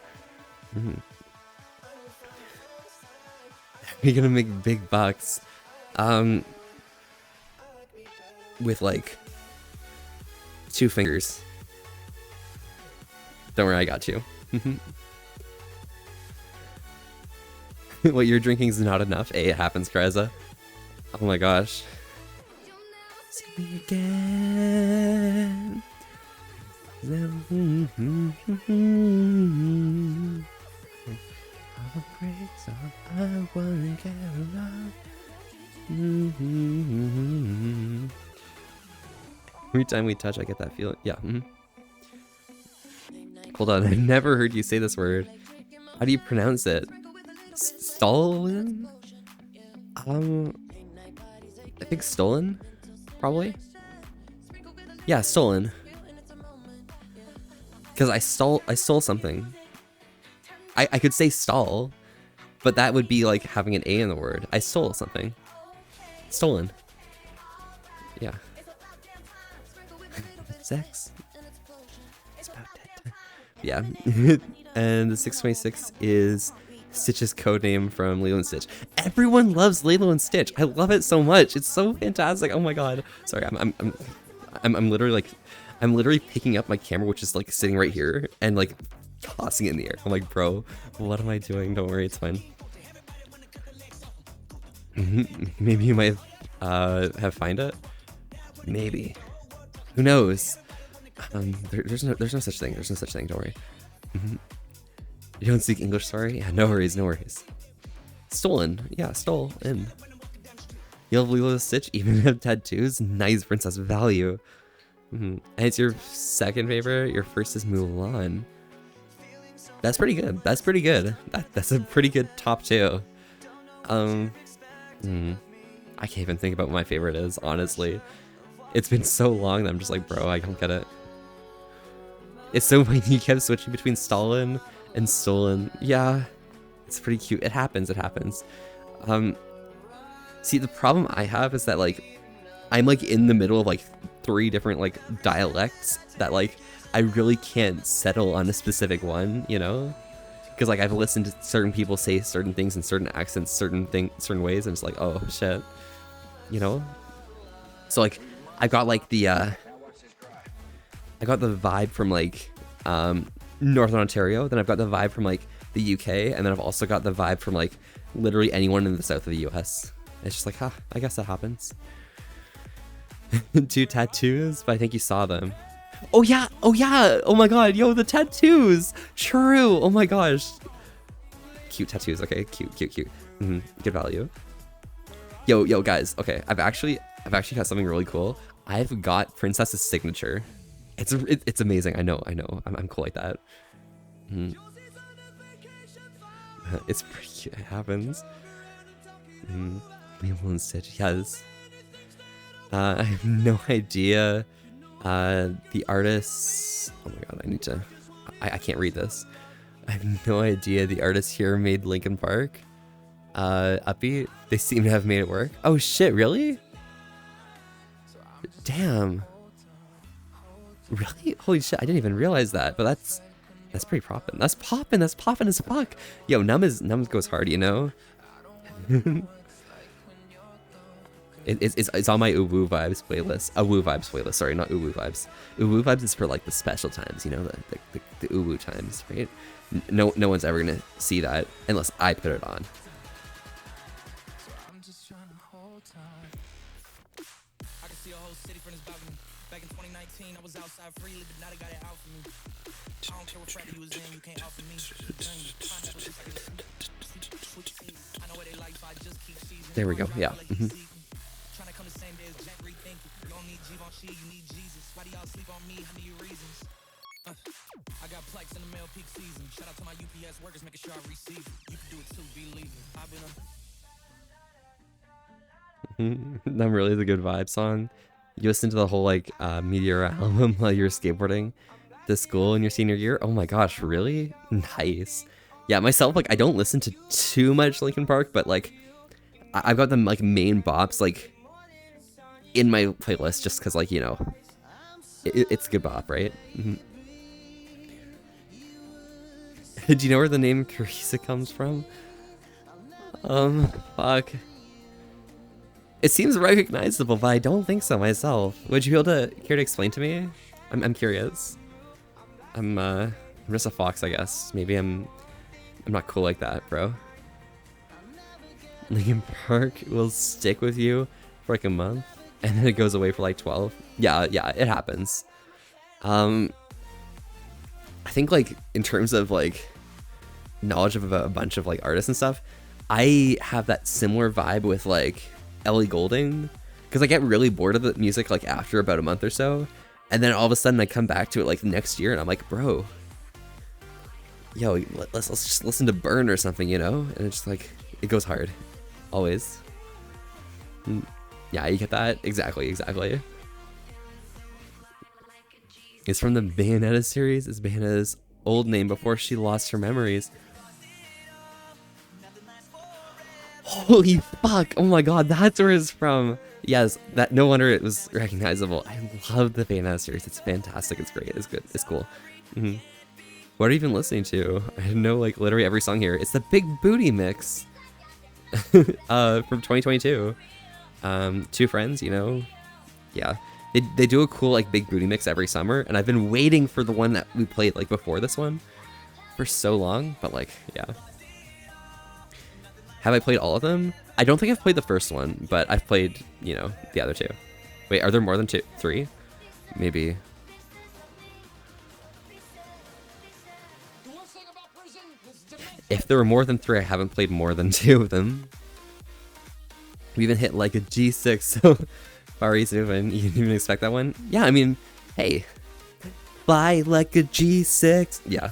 You're gonna make big bucks. With like 2 fingers. Don't worry, I got you. What you're drinking is not enough. It happens, Kreza. Oh my gosh. See me again. I wanna get along. Every time we touch, I get that feeling. Yeah. Hold on, I've never heard you say this word. How do you pronounce it? Stolen? I think stolen, probably. Yeah, stolen. Because I stole something. I could say stall, but that would be like having an A in the word. I stole something. Stolen. Yeah. Sex. It's about that. Yeah. And the 626 is Stitch's codename from Lilo and Stitch. Everyone loves Lilo and Stitch. I love it so much. It's so fantastic. Oh my god. Sorry, I'm literally picking up my camera, which is like sitting right here, and like tossing it in the air. I'm like, bro, what am I doing? Don't worry, it's fine. Maybe you might have find it. Maybe. Who knows? There's no such thing. There's no such thing. Don't worry. You don't speak English, sorry? Yeah, no worries, no worries. Stolen. Yeah, stole. In. You love Lilo and Stitch, even have tattoos? Nice, princess value. And it's your second favorite? Your first is Mulan. That's pretty good. That's pretty good. That's a pretty good top 2. I can't even think about what my favorite is, honestly. It's been so long that I'm just like, bro, I don't get it. It's so funny you kept switching between Stalin and Stolen. Yeah, it's pretty cute. It happens, it happens. See, the problem I have is that, like, I'm, like, in the middle of, like, 3 different, like, dialects that, like, I really can't settle on a specific one, you know? Because, like, I've listened to certain people say certain things in certain accents, certain ways, and it's like, oh, shit. You know? So, like, I got, like, I got the vibe from, like, Northern Ontario, then I've got the vibe from, like, the UK, and then I've also got the vibe from, like, literally anyone in the south of the US. It's just like, I guess that happens. 2 tattoos, but I think you saw them. Oh yeah, oh my god, yo, the tattoos! True, oh my gosh. Cute tattoos, okay, cute. Good value. Yo, guys, okay, I've actually got something really cool. I've got Princess's signature. It's amazing. I know. I'm cool like that. It's pretty cute. It happens. Lilo and Stitch. Yes. I have no idea. The artists. Oh my god. I need to. I can't read this. I have no idea. The artists here made Linkin Park. Upbeat. They seem to have made it work. Oh shit! Really? Damn. Really? Holy shit, I didn't even realize that, but that's pretty poppin'. That's poppin' as fuck. Yo, Num goes hard, you know? It's on my Uwu Vibes playlist. Uwu Vibes playlist, sorry, not Uwu Vibes. Uwu Vibes is for like the special times, you know, the Uwu times, right? No one's ever gonna see that unless I put it on. There we go. Yeah. I got plex in the mail peak season. Shout out to my UPS workers making sure I receive it. You can do it too, believe it. I've been That really is a good vibe song. You listen to the whole like Meteor album while you're skateboarding to school in your senior year. Oh my gosh, really? Nice. Yeah, myself, like I don't listen to too much Linkin Park, but like I've got them like main bops like in my playlist just because like, you know, it's a good bop, right? Do you know where the name Carissa comes from? Fuck. It seems recognizable, but I don't think so myself. Would you be able to care to explain to me? I'm curious. I'm just a fox, I guess. Maybe I'm not cool like that, bro. Linkin Park will stick with you for like a month, and then it goes away for like 12. Yeah, it happens. I think like in terms of like knowledge of a bunch of like artists and stuff, I have that similar vibe with like Ellie Goulding, because I get really bored of the music like after about a month or so, and then all of a sudden I come back to it like next year and I'm like, bro, yo, let's just listen to Burn or something, you know? And it's just like, it goes hard, always. Yeah, you get that? Exactly. It's from the Bayonetta series. It's Bayonetta's old name before she lost her memories. Holy fuck! Oh my god, that's where it's from. Yes, that no wonder it was recognizable. I love the Bayonetta series. It's fantastic. It's great. It's good. It's cool. What are you even listening to? I know like literally every song here. It's the Big Booty mix from 2022. Two friends, you know. Yeah, they do a cool like Big Booty mix every summer, and I've been waiting for the one that we played like before this one for so long. But like, yeah. Have I played all of them? I don't think I've played the first one, but I've played, you know, the other two. Wait, are there more than three? Maybe. If there were more than 3, I haven't played more than 2 of them. We even hit like a G6, so Far East moving. You didn't even expect that one? Yeah, I mean, hey. Fly like a G6. Yeah.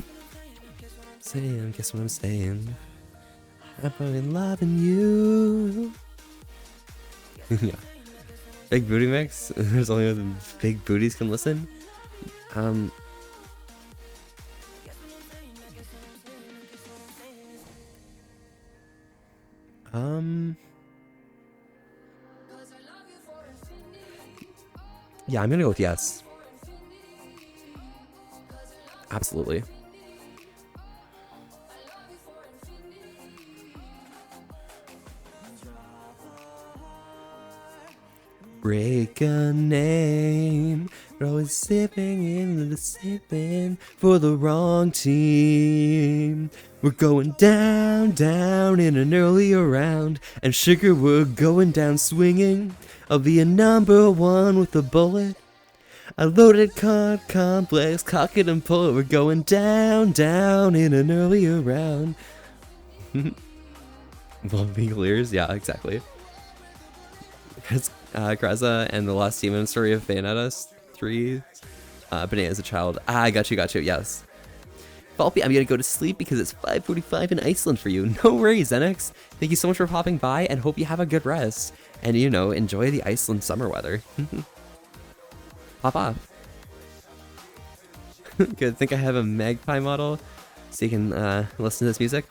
Saying, guess what I'm saying? I'm in love in you. Yeah. Big booty mix. There's only the big booties can listen. Yeah, I'm gonna go with yes. Absolutely. Break a name, we're always sipping into the sipping for the wrong team. We're going down, down in an earlier round, and sugar we're going down swinging. I'll be a number 1 with a bullet. A loaded card complex, cock it and pull it. We're going down, down in an earlier round. Bumping clears, yeah, exactly. It's Greza and the Lost Demon story of Bayonetta 3. Banana as a child. I got you, yes. Falpy, I'm gonna go to sleep because it's 5:45 in Iceland for you. No worries, Zenix. Thank you so much for popping by and hope you have a good rest. And, you know, enjoy the Iceland summer weather. Pop off. Good, think I have a Magpie model so you can listen to this music?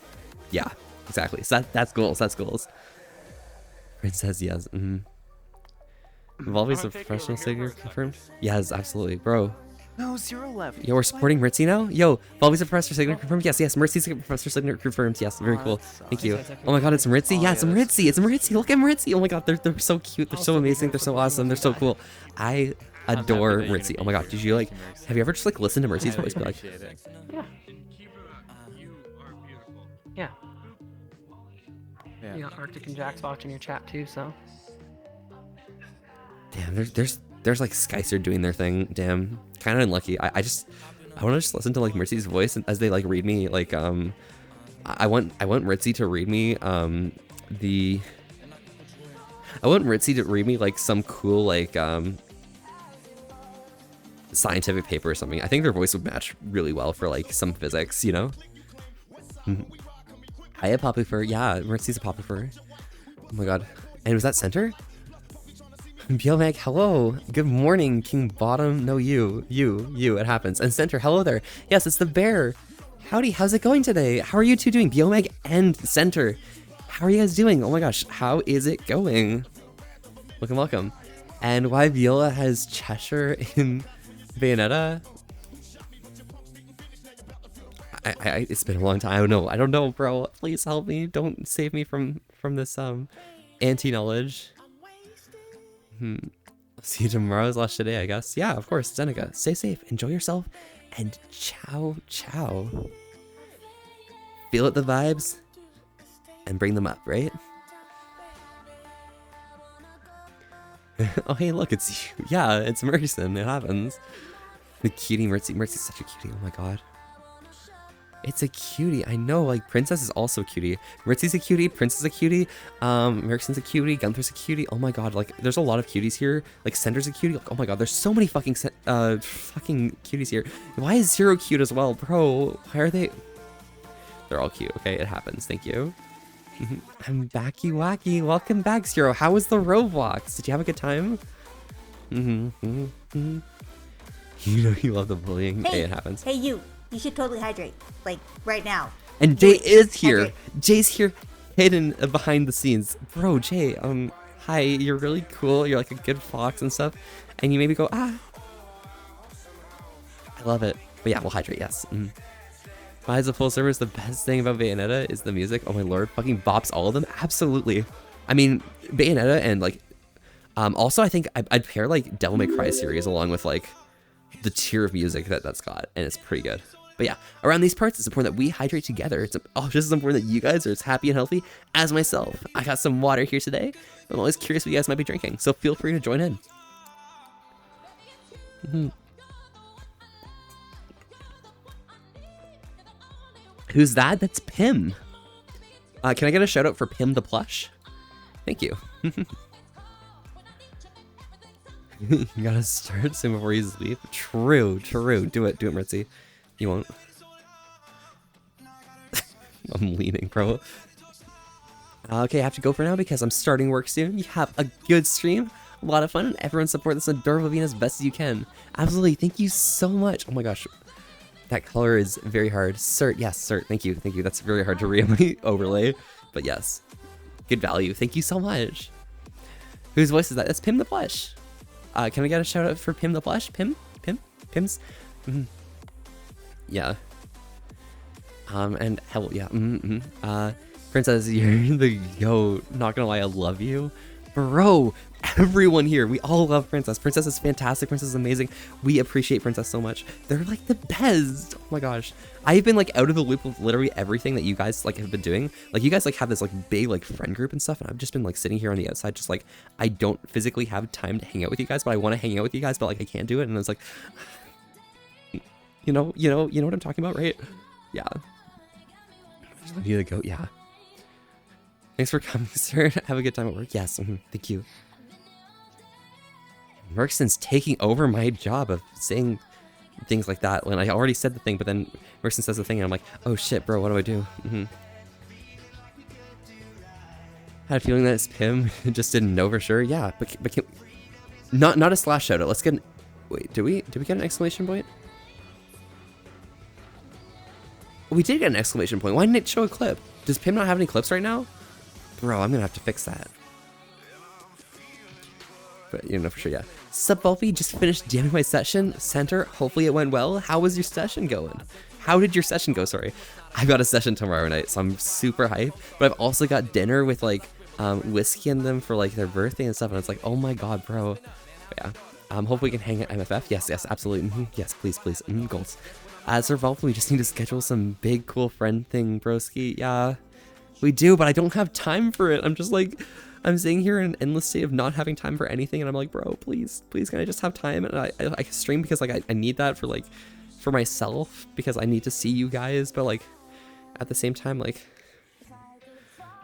Yeah, exactly. So that's goals, that's goals. Princess, yes. Volvy's a professional singer confirmed? Yes, absolutely, bro. No, 011. Yo, we're supporting Ritzy now? Yo, Volvy's a professor signature confirmed? Yes, Mercy's a professor signature confirmed. Yes, very cool. Thank you. Oh my god, it's Ritzy? Yeah, it's Ritzy. It's Ritzy. Look at Ritzy. Oh my god, they're so cute. They're so amazing. They're so awesome. They're so cool. I adore Ritzy. Oh my god, did you like, have you ever just like listened to Mercy's voice? Be like, Yeah. Yeah. You got Arctic and Jax watching your chat too, so. damn, there's like Skycer doing their thing. Damn, kind of unlucky. I want to just listen to like Mercy's voice as they like read me like I want Ritzy to read me like some cool like scientific paper or something. I think their voice would match really well for like some physics, you know. Hiya Poppy Fur. Yeah, Ritzy's a Poppy Fur. Oh my god. And was that center? Biomag, hello. Good morning, King Bottom. No, you. It happens. And center, hello there. Yes, it's the bear. Howdy, how's it going today? How are you two doing? Biomag and center. How are you guys doing? Oh my gosh, how is it going? Welcome. And why Viola has Cheshire in Bayonetta? It's been a long time. I don't know, bro. Please help me. Don't save me from this anti-knowledge. See you tomorrow's last today, I guess. Yeah, of course. Zeneca, stay safe, enjoy yourself, and ciao. Feel it, the vibes, and bring them up, right? Oh, hey, look, it's you. Yeah, it's Merson. It happens. The cutie Mercy. Mercy's such a cutie. Oh my god. It's a cutie. I know, like, Princess is also a cutie. Ritzy's a cutie. Princess is a cutie. Merkson's a cutie. Gunther's a cutie. Oh my god, like, there's a lot of cuties here. Like, Sender's a cutie. Like, oh my god, there's so many fucking cuties here. Why is Zero cute as well? Bro, why are they... They're all cute, okay? It happens. Thank you. I'm backy wacky. Welcome back, Zero. How was the Roblox? Did you have a good time? You know you love the bullying. Hey, it happens. Hey, you should totally hydrate, like right now. And Jay is here. Jay's here. hidden behind the scenes. Bro, Jay, hi, you're really cool. You're like a good fox and stuff. And you maybe go, ah. I love it. But yeah, we'll hydrate, yes. Why is a full server is the best thing about Bayonetta is the music. Oh my lord, fucking bops all of them. Absolutely. I mean, Bayonetta and like, also I think I'd pair like Devil May Cry series along with like the tier of music that's got, and it's pretty good. But yeah, around these parts, it's important that we hydrate together. It's just as important that you guys are as happy and healthy as myself. I got some water here today. I'm always curious what you guys might be drinking, so feel free to join in. Who's that? That's Pim. Can I get a shout out for Pim the plush? Thank you. You gotta start soon before you sleep. True. Do it, Mitzi. You won't. I'm leaning, bro. Okay, I have to go for now because I'm starting work soon. You have a good stream, a lot of fun, and everyone support this adorable being as best as you can. Absolutely, thank you so much. Oh my gosh, that color is very hard. Cert, yes, Cert, thank you. That's very hard to really overlay, but yes, good value. Thank you so much. Whose voice is that? That's Pim the Plush. Can I get a shout out for Pim the Plush? Pims? Yeah. And hell yeah. Princess, you're the goat. Not gonna lie, I love you. Bro, everyone here, we all love Princess. Princess is fantastic. Princess is amazing. We appreciate Princess so much. They're like the best. Oh my gosh. I've been like out of the loop of literally everything that you guys like have been doing. Like you guys like have this like big like friend group and stuff, and I've just been like sitting here on the outside just like I don't physically have time to hang out with you guys, but I want to hang out with you guys, but like I can't do it. And I was like, you know what I'm talking about, right? Yeah. You the goat, yeah. Thanks for coming, sir. Have a good time at work. Yes, thank you. Merkson's taking over my job of saying things like that when I already said the thing, but then Merkson says the thing and I'm like, oh shit, bro, what do I do? Had a feeling that it's Pim. Just didn't know for sure. Yeah, but can, not a slash shout out. Let's get wait, did we get an exclamation point? We did get an exclamation point. Why didn't it show a clip? Does Pim not have any clips right now? Bro, I'm gonna have to fix that. But you know for sure, yeah. Sup, Volpy, just finished DMing my session. Center, hopefully it went well. How was your session going? How did your session go? Sorry. I've got a session tomorrow night, so I'm super hyped. But I've also got dinner with like Whiskey and them for like their birthday and stuff. And it's like, oh my god, bro. But yeah. Hopefully we can hang at MFF. Yes, absolutely. Yes, please. Goals. Sir Volpy, we just need to schedule some big cool friend thing, broski. Yeah, we do, but I don't have time for it. I'm just like, I'm sitting here in an endless state of not having time for anything, and I'm like, bro, please, can I just have time? And I stream because like I need that for like, for myself, because I need to see you guys, but like, at the same time, like,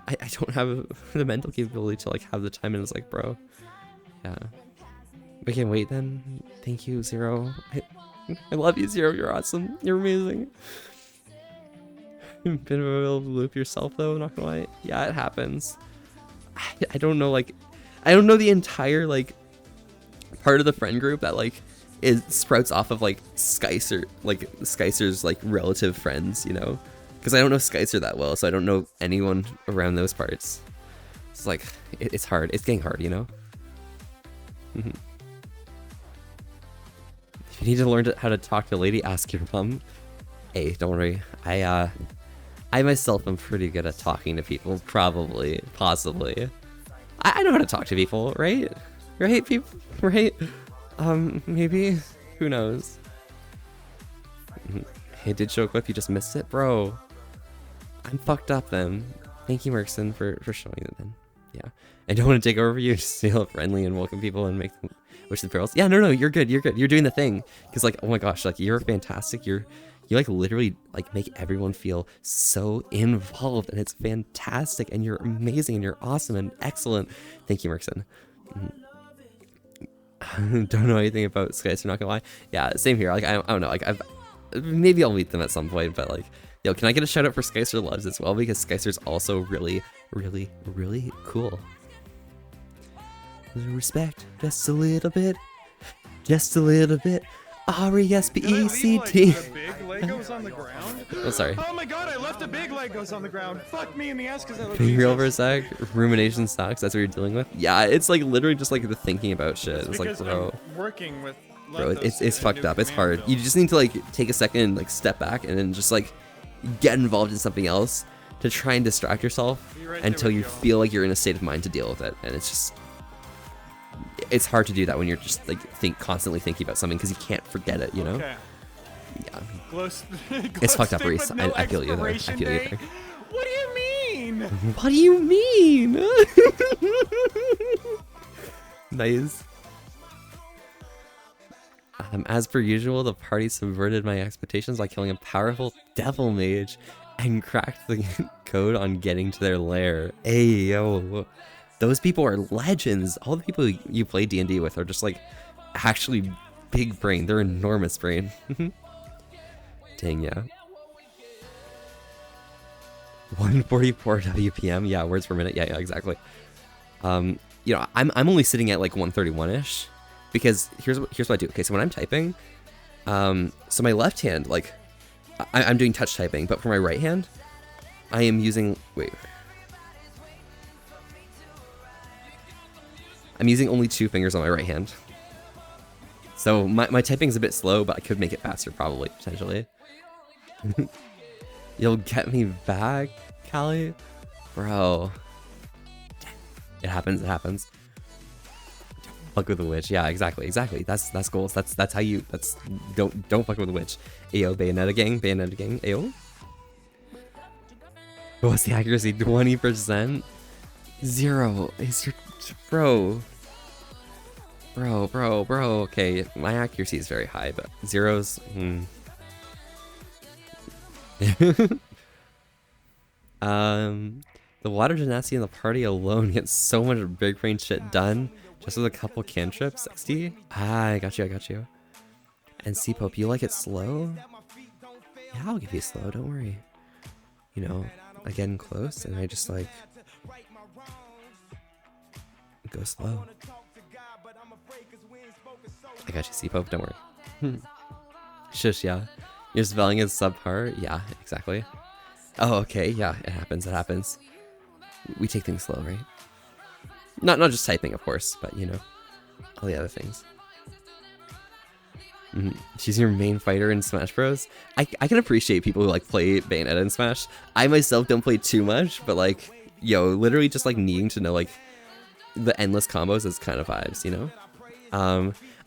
I don't have the mental capability to like have the time, and it's like, bro, yeah. We can wait then. Thank you, Zero. I love you, Zero. You're awesome. You're amazing. Been a little loop yourself though, not gonna lie. Yeah, it happens. I don't know, like, I don't know the entire like part of the friend group that like sprouts off of like Skycer's like relative friends, you know, because I don't know Skycer that well, so I don't know anyone around those parts. It's like it's hard. It's getting hard, you know. If you need to learn how to talk to a lady, ask your mom. Hey, don't worry. I myself am pretty good at talking to people. Probably, possibly. I know how to talk to people, right? Right, people, right? Maybe. Who knows? Hey, did show a clip? You just missed it, bro. I'm fucked up then. Thank you, Merkson, for showing it then. Yeah. I don't want to take over for you. Just stay friendly and welcome people and make them wish the barrels. Yeah, no, you're good. You're doing the thing. Because like, oh my gosh, like you're fantastic. You like literally like make everyone feel so involved, and it's fantastic, and you're amazing, and you're awesome and excellent. Thank you, Merkson. Don't know anything about Skycer, not gonna lie. Yeah, same here. Like I don't know. Like maybe I'll meet them at some point, but like, yo, can I get a shout out for Skycer Loves as well, because Skycer's also really, really, really cool. Respect, just a little bit, R-E-S-P-E-C-T. Legos on the ground? Oh, sorry. Oh my god, I left a big Legos on the ground. Fuck me in the ass because I left Being real for a sec, rumination sucks. That's what you're dealing with. Yeah, it's like literally just like the thinking about shit. It's like, because bro, I'm working with it's fucked up. It's hard. You just need to like take a second and like step back and then just like get involved in something else to try and distract yourself until you feel like you're in a state of mind to deal with it. And it's just, it's hard to do that when you're just like constantly thinking about something because you can't forget it, you know? Okay. Yeah. It's fucked up, Reese. I feel you there. I feel you there. What do you mean? What do you mean? Nice. As per usual, the party subverted my expectations by killing a powerful devil mage and cracked the code on getting to their lair. Ayo. Those people are legends. All the people you play D&D with are just like actually big brain. They're enormous brain. Dang, yeah. 144 WPM. Yeah, words per minute. Yeah, exactly. You know, I'm only sitting at like 131-ish because here's what I do. Okay, so when I'm typing, so my left hand, like I'm doing touch typing, but for my right hand, I am using, I'm using only 2 fingers on my right hand. So my typing's a bit slow, but I could make it faster probably, potentially. You'll get me back, Callie? Bro. It happens, it happens. Fuck with the witch. Yeah, exactly. That's goals. That's how you, don't fuck with the witch. Ayo, Bayonetta gang, ayo. What's the accuracy? 20%? 0 is your, bro. Okay, my accuracy is very high, but 0's, the water genasi in the party alone gets so much big brain shit done just with a couple cantrips. XD? Ah, I got you. And C-Pope, you like it slow? Yeah, I'll give you slow, don't worry. You know, I get in close and I just like go slow. I got you, C-Pope, don't worry. Shush, yeah. Your spelling is subpar? Yeah, exactly. Oh, okay, yeah, it happens. We take things slow, right? Not just typing, of course, but you know, all the other things. She's your main fighter in Smash Bros. I can appreciate people who like play Bayonetta in Smash. I myself don't play too much, but like, yo, literally just like needing to know like the endless combos is kind of vibes, you know?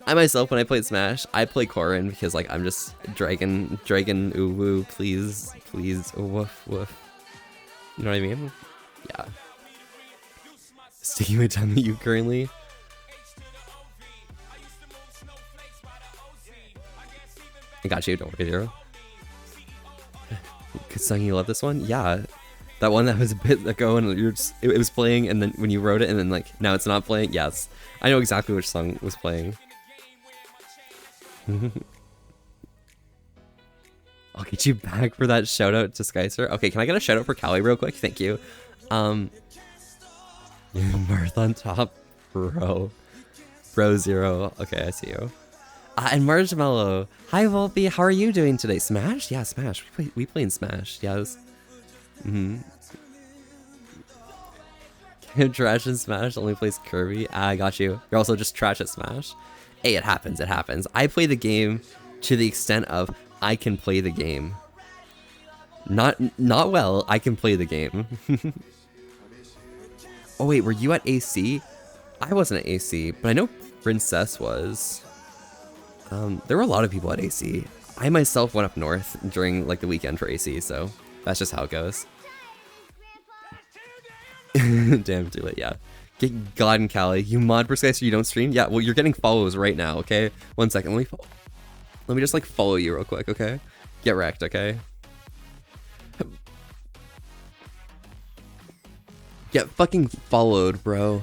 I myself, when I played Smash, I play Corrin because like I'm just dragon, ooh woo, please, woof. You know what I mean? Yeah. Sticking with time that you currently. I got you, don't worry, Zero. Good song, you love this one? Yeah. That one that was a bit ago and you're just, it was playing and then when you wrote it and then like now it's not playing. Yes. I know exactly which song was playing. I'll get you back for that shout out to Skycer. Okay, can I get a shout out for Callie real quick? Thank you. Marth on top, bro Zero. Okay, I see you. And Marshmallow. Hi Volpe, how are you doing today? Smash? Yeah, Smash. We play in Smash. Yes. Trash in Smash only plays Kirby. I got you. You're also just trash at Smash. Hey, it happens. I play the game to the extent of I can play the game. Not well, I can play the game. Oh wait, were you at AC? I wasn't at AC, but I know Princess was. There were a lot of people at AC. I myself went up north during like the weekend for AC, so that's just how it goes. Damn, do it, yeah. Get God and Callie. You mod for Skycer, you don't stream? Yeah, well, you're getting follows right now, okay? 1 second, let me just like follow you real quick, okay? Get wrecked, okay? Get fucking followed, bro.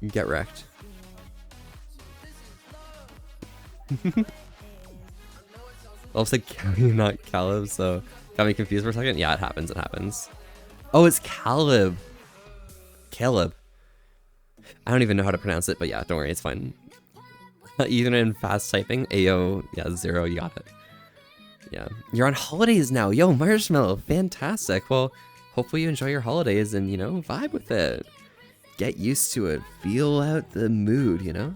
Get wrecked. I'll say Callie, not Caleb, so got me confused for a second. Yeah, it happens. Oh, it's Caleb. Caleb. I don't even know how to pronounce it, but yeah, don't worry, it's fine. Even in fast typing, Ayo, yeah, 0, you got it. Yeah, you're on holidays now. Yo, Marshmallow, fantastic. Well, hopefully you enjoy your holidays and, you know, vibe with it. Get used to it. Feel out the mood, you know?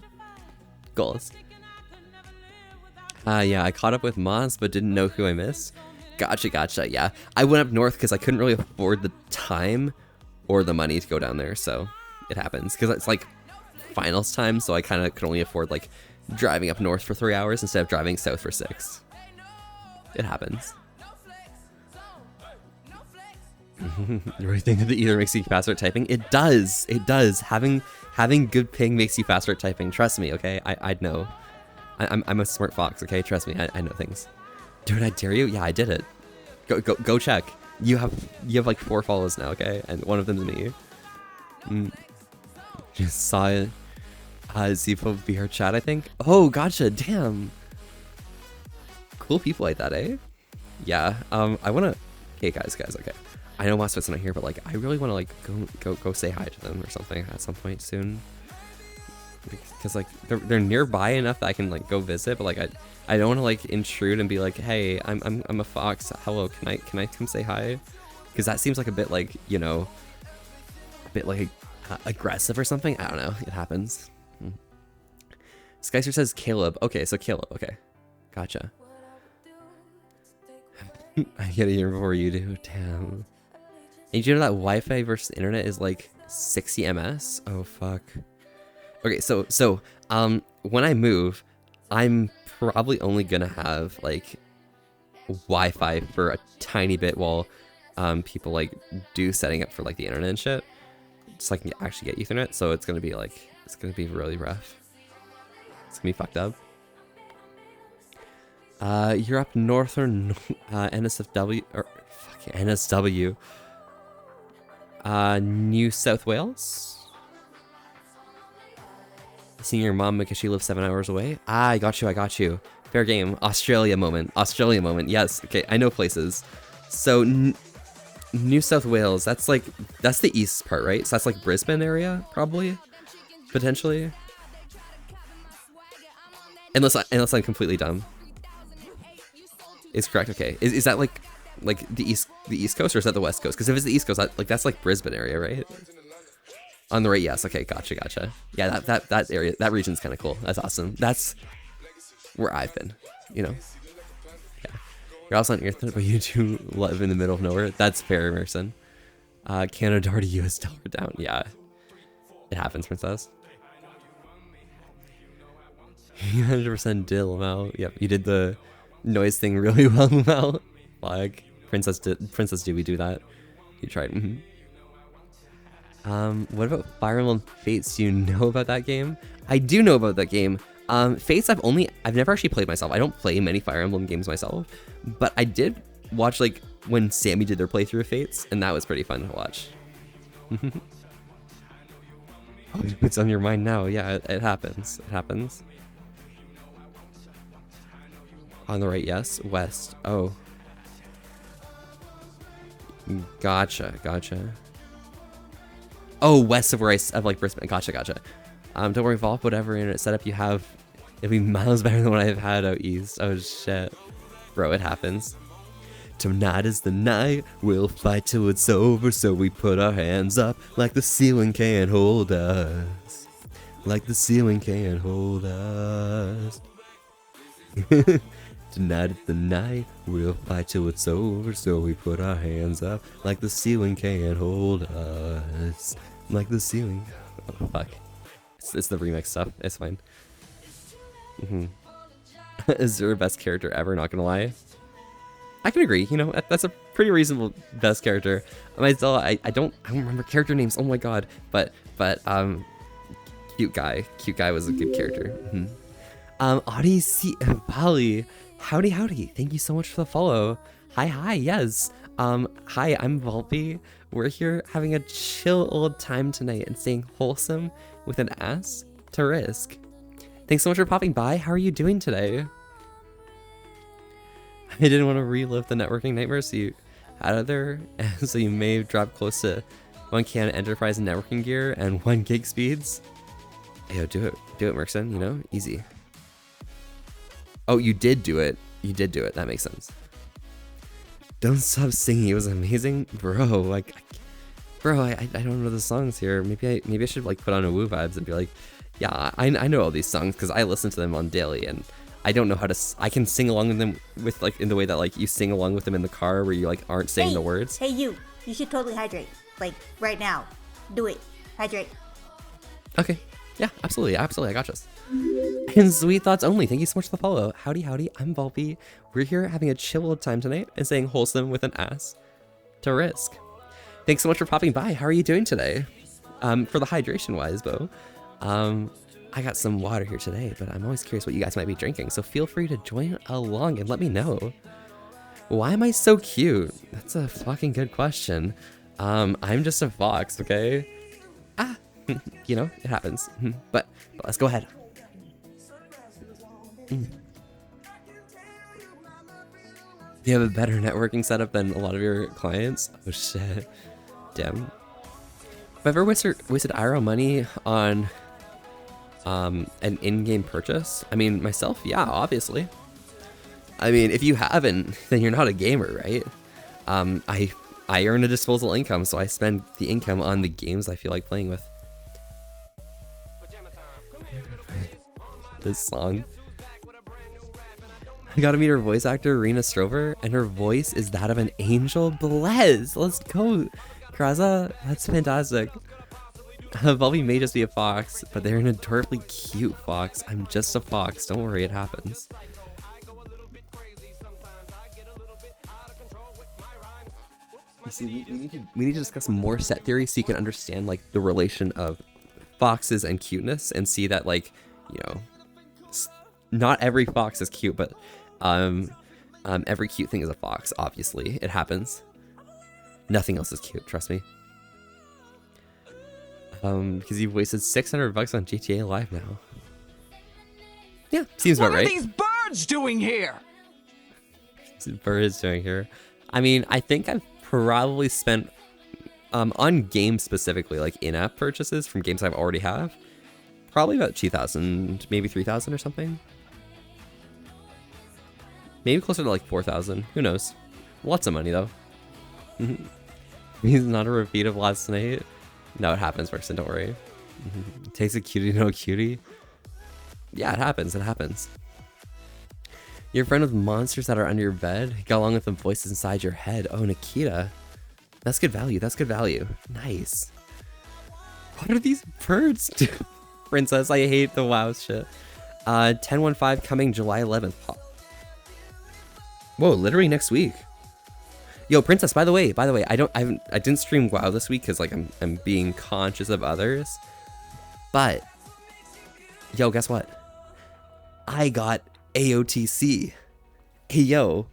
Goals. Yeah, I caught up with Moss, but didn't know who I missed. Gotcha. Yeah, I went up north because I couldn't really afford the time or the money to go down there, so it happens. Because it's like finals time, so I kind of could only afford like driving up north for 3 hours instead of driving south for 6. It happens. You really think that the either makes you faster at typing? It does. It does. Having good ping makes you faster at typing. Trust me, okay? I know. I'm a smart fox, okay? Trust me, I know things. Dude, I dare you? Yeah, I did it. Go check. You have like 4 follows now, okay? And one of them's me. Just saw it. Zipo be her chat, I think. Oh, gotcha. Damn. Cool people like that, eh? Yeah. I wanna. Hey guys. Okay. I know MOSFET's not here, but like, I really want to like go say hi to them or something at some point soon. Because like they're nearby enough that I can like go visit, but like I don't want to like intrude and be like, hey, I'm a fox. Hello, can I come say hi? Because that seems like a bit like, you know, a bit like aggressive or something. I don't know. It happens. Skyster says Caleb. Okay, so Caleb. Okay, gotcha. I get it here before you do. Damn. And you know that Wi-Fi versus internet is like 60 ms? Oh fuck. Okay, so when I move, I'm probably only gonna have like Wi-Fi for a tiny bit while people like do setting up for like the internet and shit, so I can actually get Ethernet. So it's gonna be really rough. It's gonna be fucked up. You're up north or NSFW or fucking NSW. New South Wales. Seeing your mom because she lives 7 hours away. I got you. Fair game. Australia moment. Yes. Okay, I know places. So New South Wales. That's the east part, right? So that's like Brisbane area, probably, potentially. Unless I'm completely dumb. Is correct. Okay. Is that like the east coast, or is that the west coast? Because if it's the east coast, that's like Brisbane area, right? On the right, yes. Okay, gotcha. Yeah, that area, that region's kind of cool. That's awesome. That's where I've been, you know. Yeah, you're also on Earth, but you do live in the middle of nowhere. That's fair, Emerson. Canada to US dollar down. Yeah, it happens, princess. 100% dill, Mal. Yep, you did the noise thing really well, Mal. Like Princess did we do that? You tried. What about Fire Emblem Fates? Do you know about that game? I do know about that game. Fates, I've never actually played myself. I don't play many Fire Emblem games myself, but I did watch like when Sammy did their playthrough of Fates, and that was pretty fun to watch. Oh, it's on your mind now. Yeah, it happens. It happens. On the right, yes. West. Oh. Gotcha. Oh, west of where of like Brisbane. Gotcha. Don't worry, Volp, whatever internet setup you have, it'll be miles better than what I've had out east. Oh shit. Bro, it happens. Tonight is the night, we'll fight till it's over, so we put our hands up like the ceiling can't hold us. Like the ceiling can't hold us. Tonight is the night, we'll fight till it's over, so we put our hands up like the ceiling can't hold us. Like the ceiling. Oh, fuck. It's the remix stuff. It's fine. Is there a best character ever? Not gonna lie. I can agree. You know, that's a pretty reasonable best character. I don't remember character names. Oh my god. But cute guy. Cute guy was a good character. Odyssey Valley. Howdy. Thank you so much for the follow. Hi, yes. Hi, I'm Volpe. We're here having a chill old time tonight and staying wholesome with an ass to risk. Thanks so much for popping by. How are you doing today? I didn't want to relive the networking nightmares you had out there, so you may have dropped close to 1K enterprise networking gear and 1 gig speeds. Yo, do it, Merkson, you know, easy. Oh, you did do it. you did do it. That makes sense. Don't stop singing. It was amazing, bro. Like, bro, I don't know the songs here. Maybe I should like put on a Woo Vibes and be like, yeah, I know all these songs because I listen to them on daily, and I don't know how to. I can sing along with them with like in the way that like you sing along with them in the car where you like aren't saying the words. Hey, you should totally hydrate. Like right now, do it. Hydrate. Okay. Yeah, absolutely. I got this. And Sweet Thoughts Only, thank you so much for the follow. Howdy, howdy, I'm Volpy. We're here having a chill old time tonight and saying wholesome with an ass to risk. Thanks so much for popping by. How are you doing today? For the hydration wise, Bo, I got some water here today, but I'm always curious what you guys might be drinking, so feel free to join along and let me know. Why am I so cute? That's a fucking good question. I'm just a fox, okay? You know, it happens. But let's go ahead. You have a better networking setup than a lot of your clients? Oh shit. Damn. Have I ever wasted IRL money on an in-game purchase? I mean, myself, yeah, obviously. I mean, if you haven't, then you're not a gamer, right? I earn a disposable income, so I spend the income on the games I feel like playing with. This song. I got to meet her voice actor, Rena Strover, and her voice is that of an angel. Bless! Let's go, Kraza. That's fantastic. Volby may just be a fox, but they're an adorably cute fox. I'm just a fox. Don't worry, it happens. You see, we need to discuss more set theory so you can understand like the relation of foxes and cuteness, and see that like, you know, not every fox is cute, but every cute thing is a fox. Obviously, it happens. Nothing else is cute, trust me. Because you've wasted $600 on GTA Live now. Yeah, seems about right. What are these birds doing here? Birds doing here. I mean, I think I've probably spent on games specifically, like in-app purchases from games I've already have, probably about 2,000, maybe 3,000 or something. Maybe closer to like 4,000. Who knows? Lots of money though. He's not a repeat of last night. No, it happens, Brixton, don't worry. It takes a cutie to know a cutie. Yeah, it happens, it happens. You're a friend with monsters that are under your bed. Go along with the voices inside your head. Oh, Nikita. That's good value, that's good value. Nice. What are these birds doing? Princess, I hate the WoW shit. 10-1-5 coming July 11th. Whoa, literally next week. Yo, Princess, by the way, I didn't stream WoW this week because like I'm being conscious of others. But yo, guess what? I got AOTC. Hey yo.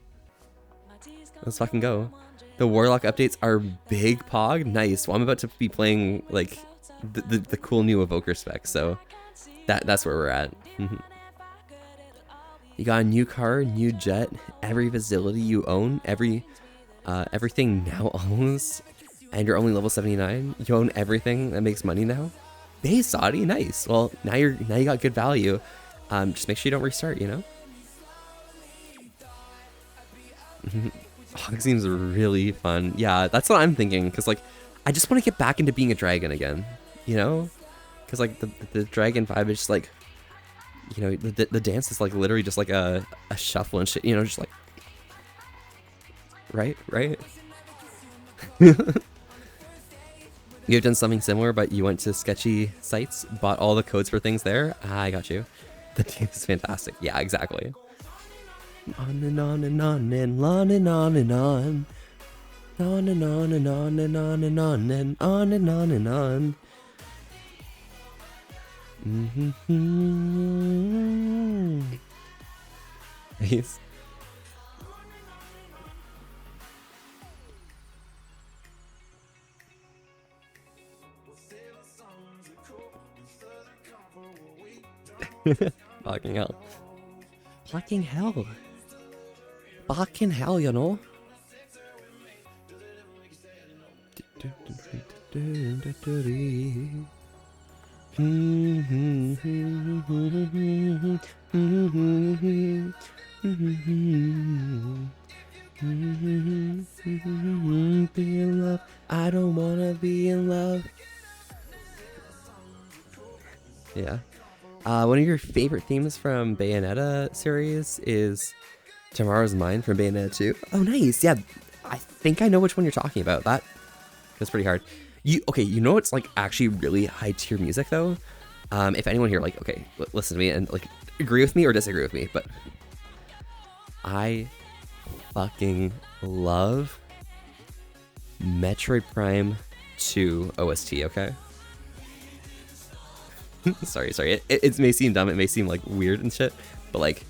Let's fucking go. The Warlock updates are big pog. Nice. Well, I'm about to be playing like the cool new Evoker spec, so that's where we're at. You got a new car, new jet, every facility you own, everything now owns, and you're only level 79. You own everything that makes money now. Hey, Saudi, nice. Well, now you got good value. Just make sure you don't restart, you know. Hog seems really fun. Yeah, that's what I'm thinking. Cause like, I just want to get back into being a dragon again, you know. Cause like the dragon vibe is just like, you know, the dance is like literally just like a shuffle and shit, you know, just like. Right? You've done something similar, but you went to sketchy sites, bought all the codes for things there. I got you. The team is fantastic. Yeah, exactly. On and on and on and on and on and on. On and on and on and on and on and on and on and on. Nice. Fucking hell. Fucking hell. Fucking hell, you know? Yeah. One of your favorite themes from Bayonetta series is Tomorrow's Mine from Bayonetta 2. Oh, nice. Yeah, I think I know which one you're talking about. That's pretty hard. Okay, you know it's like actually really high tier music though. If anyone here like, okay, listen to me and like agree with me or disagree with me, but I fucking love Metroid Prime 2 OST. Okay. sorry. It may seem dumb. It may seem like weird and shit, but like,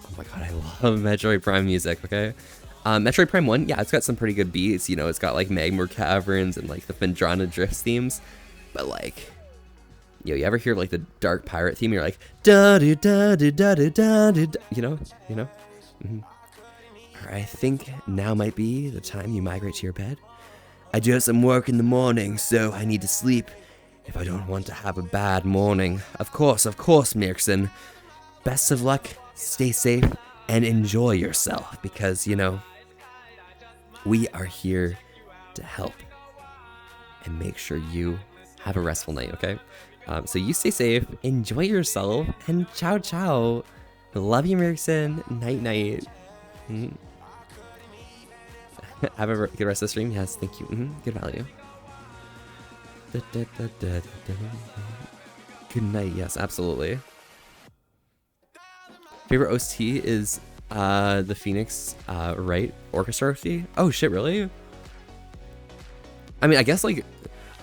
oh my god, I love Metroid Prime music. Okay. Metroid Prime 1, yeah, it's got some pretty good beats, you know, it's got like Magmor Caverns and like the Phendrana Drifts themes, but like, yo, you ever hear like the Dark Pirate theme, you're like, da da da da da da da, you know? Mm-hmm. Alright, I think now might be the time you migrate to your bed. I do have some work in the morning, so I need to sleep if I don't want to have a bad morning. Of course, Mirkson. Best of luck, stay safe, and enjoy yourself, because, you know, we are here to help and make sure you have a restful night, okay? So you stay safe, enjoy yourself, and ciao ciao. Love you, Mirkson. Night night. Have a good rest of the stream. Yes, thank you. Good value. Good night. Yes, absolutely. Favorite OST is the Phoenix Wright Orchestra OST. Oh shit, really? I mean, I guess like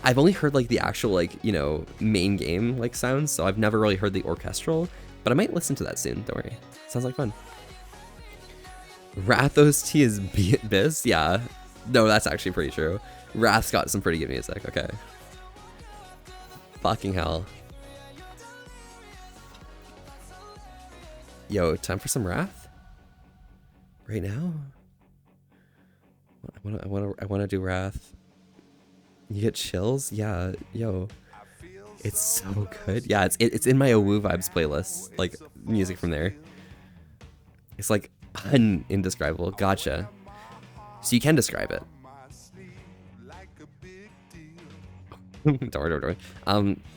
I've only heard like the actual like, you know, main game like sounds, so I've never really heard the orchestral, but I might listen to that soon. Don't worry. Sounds like fun. Wrath OST is Biz? Yeah. No, that's actually pretty true. Wrath's got some pretty good music. Okay. Fucking hell. Yo, time for some Wrath? Right now? I wanna do Wrath. You get chills? Yeah, yo. It's so good. Yeah, it's in my Awoo Vibes playlist. Like, music from there. It's like indescribable. Gotcha. So you can describe it. Don't worry.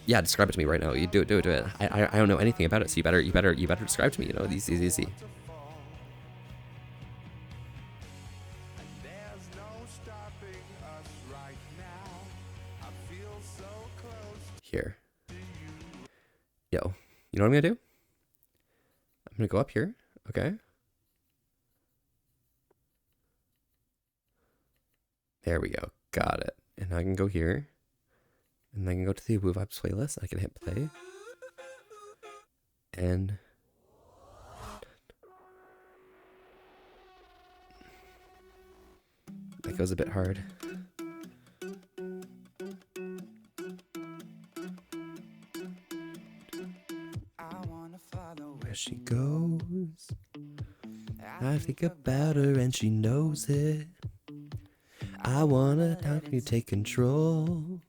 Yeah, describe it to me right now. You do it. I don't know anything about it, so you better describe to me. You know, easy. Here. Yo, you know what I'm gonna do? I'm gonna go up here. Okay. There we go. Got it. And I can go here. And I can go to the Awoo Vibes playlist. I can hit play. And that goes a bit hard. Where she goes, I think about her and she knows it. I wanna help you take control.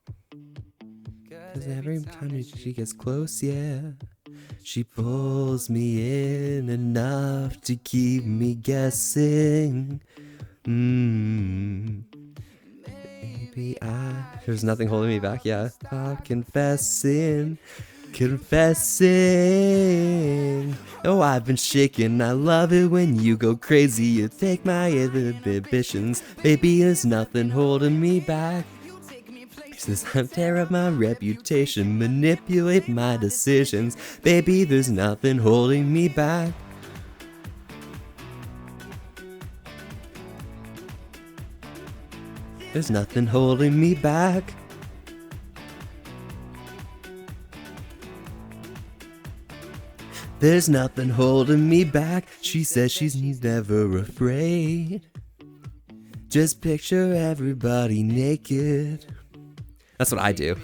Cause every time she gets close, yeah, she pulls me in enough to keep me guessing. Maybe there's nothing holding me back, yeah. I'm confessing. Oh, I've been shaking. I love it when you go crazy. You take my inhibitions. Baby, there's nothing holding me back. Since I tear up my reputation, manipulate my decisions. Baby, there's nothing holding me back. There's nothing holding me back. There's nothing holding me back. She says she's never afraid. Just picture everybody naked. That's what I do.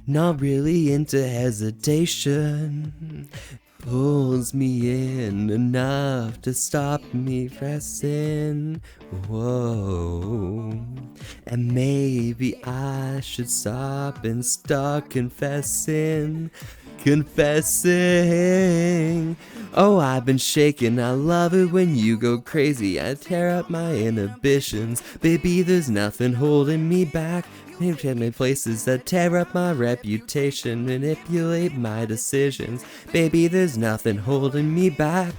Not really into hesitation. Pulls me in enough to stop me pressing. Whoa. And maybe I should stop and start confessing. confessing. Oh, I've been shaking, I love it when you go crazy. I tear up my inhibitions. Baby, there's nothing holding me back. You take me places that tear up my reputation, manipulate my decisions. Baby, there's nothing holding me back.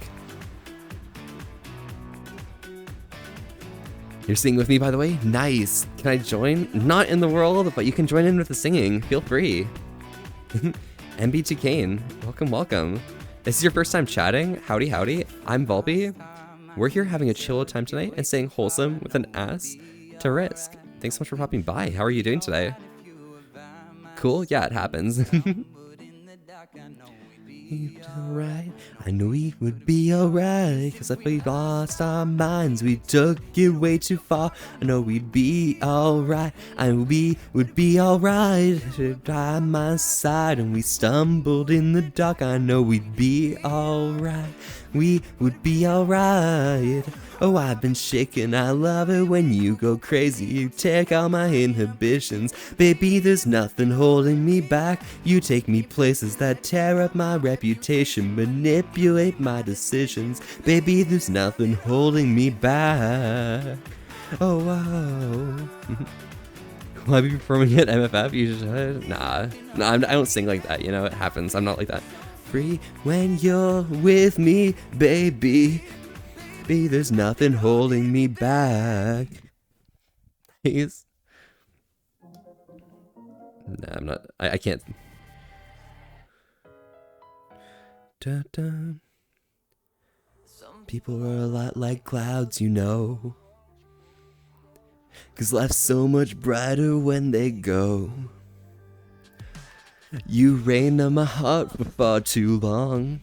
You're singing with me, by the way? Nice. Can I join? Not in the world, but you can join in with the singing. Feel free. MB2 Kane, welcome, welcome. This is your first time chatting? Howdy, howdy. I'm Volpe. We're here having a chill time tonight and staying wholesome with an ass to risk. Thanks so much for popping by. How are you doing today? Cool? Yeah, it happens. Alright, I knew we would be alright, cause if we lost our minds, we took it way too far. I know we'd be alright, and we would be alright. By my side, and we stumbled in the dark. I know we'd be alright, we would be alright. Oh, I've been shaking, I love it when you go crazy. You take all my inhibitions. Baby, there's nothing holding me back. You take me places that tear up my reputation, manipulate my decisions. Baby, there's nothing holding me back. Oh, wow. Will I be performing at MFF? You should. Nah, I don't sing like that, you know, it happens. I'm not like that. Free when you're with me, baby. There's nothing holding me back. Please. Nah, I'm not. I can't. Dun, dun. People are a lot like clouds, you know. 'Cause life's so much brighter when they go. You rained on my heart for far too long.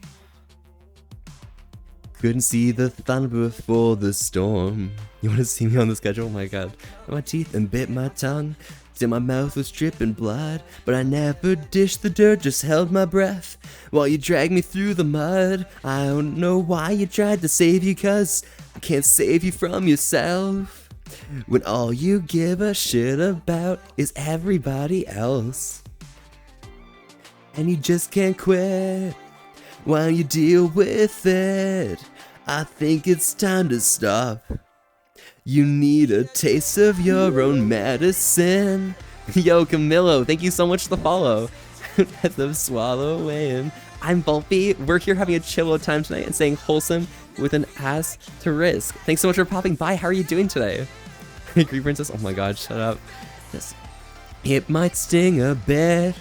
Couldn't see the thunder before the storm. You wanna see me on the schedule? Oh my god. My teeth and bit my tongue till my mouth was dripping blood. But I never dished the dirt, just held my breath while you dragged me through the mud. I don't know why you tried to save you, 'cause I can't save you from yourself. When all you give a shit about is everybody else. And you just can't quit while you deal with it. I think it's time to stop. You need a taste of your own medicine. Yo, Camillo, thank you so much for the follow. At the swallowing. I'm Volpe. We're here having a chill time tonight and staying wholesome with an ass to risk. Thanks so much for popping by. How are you doing today? Green Princess, oh my god, shut up. Yes. It might sting a bit.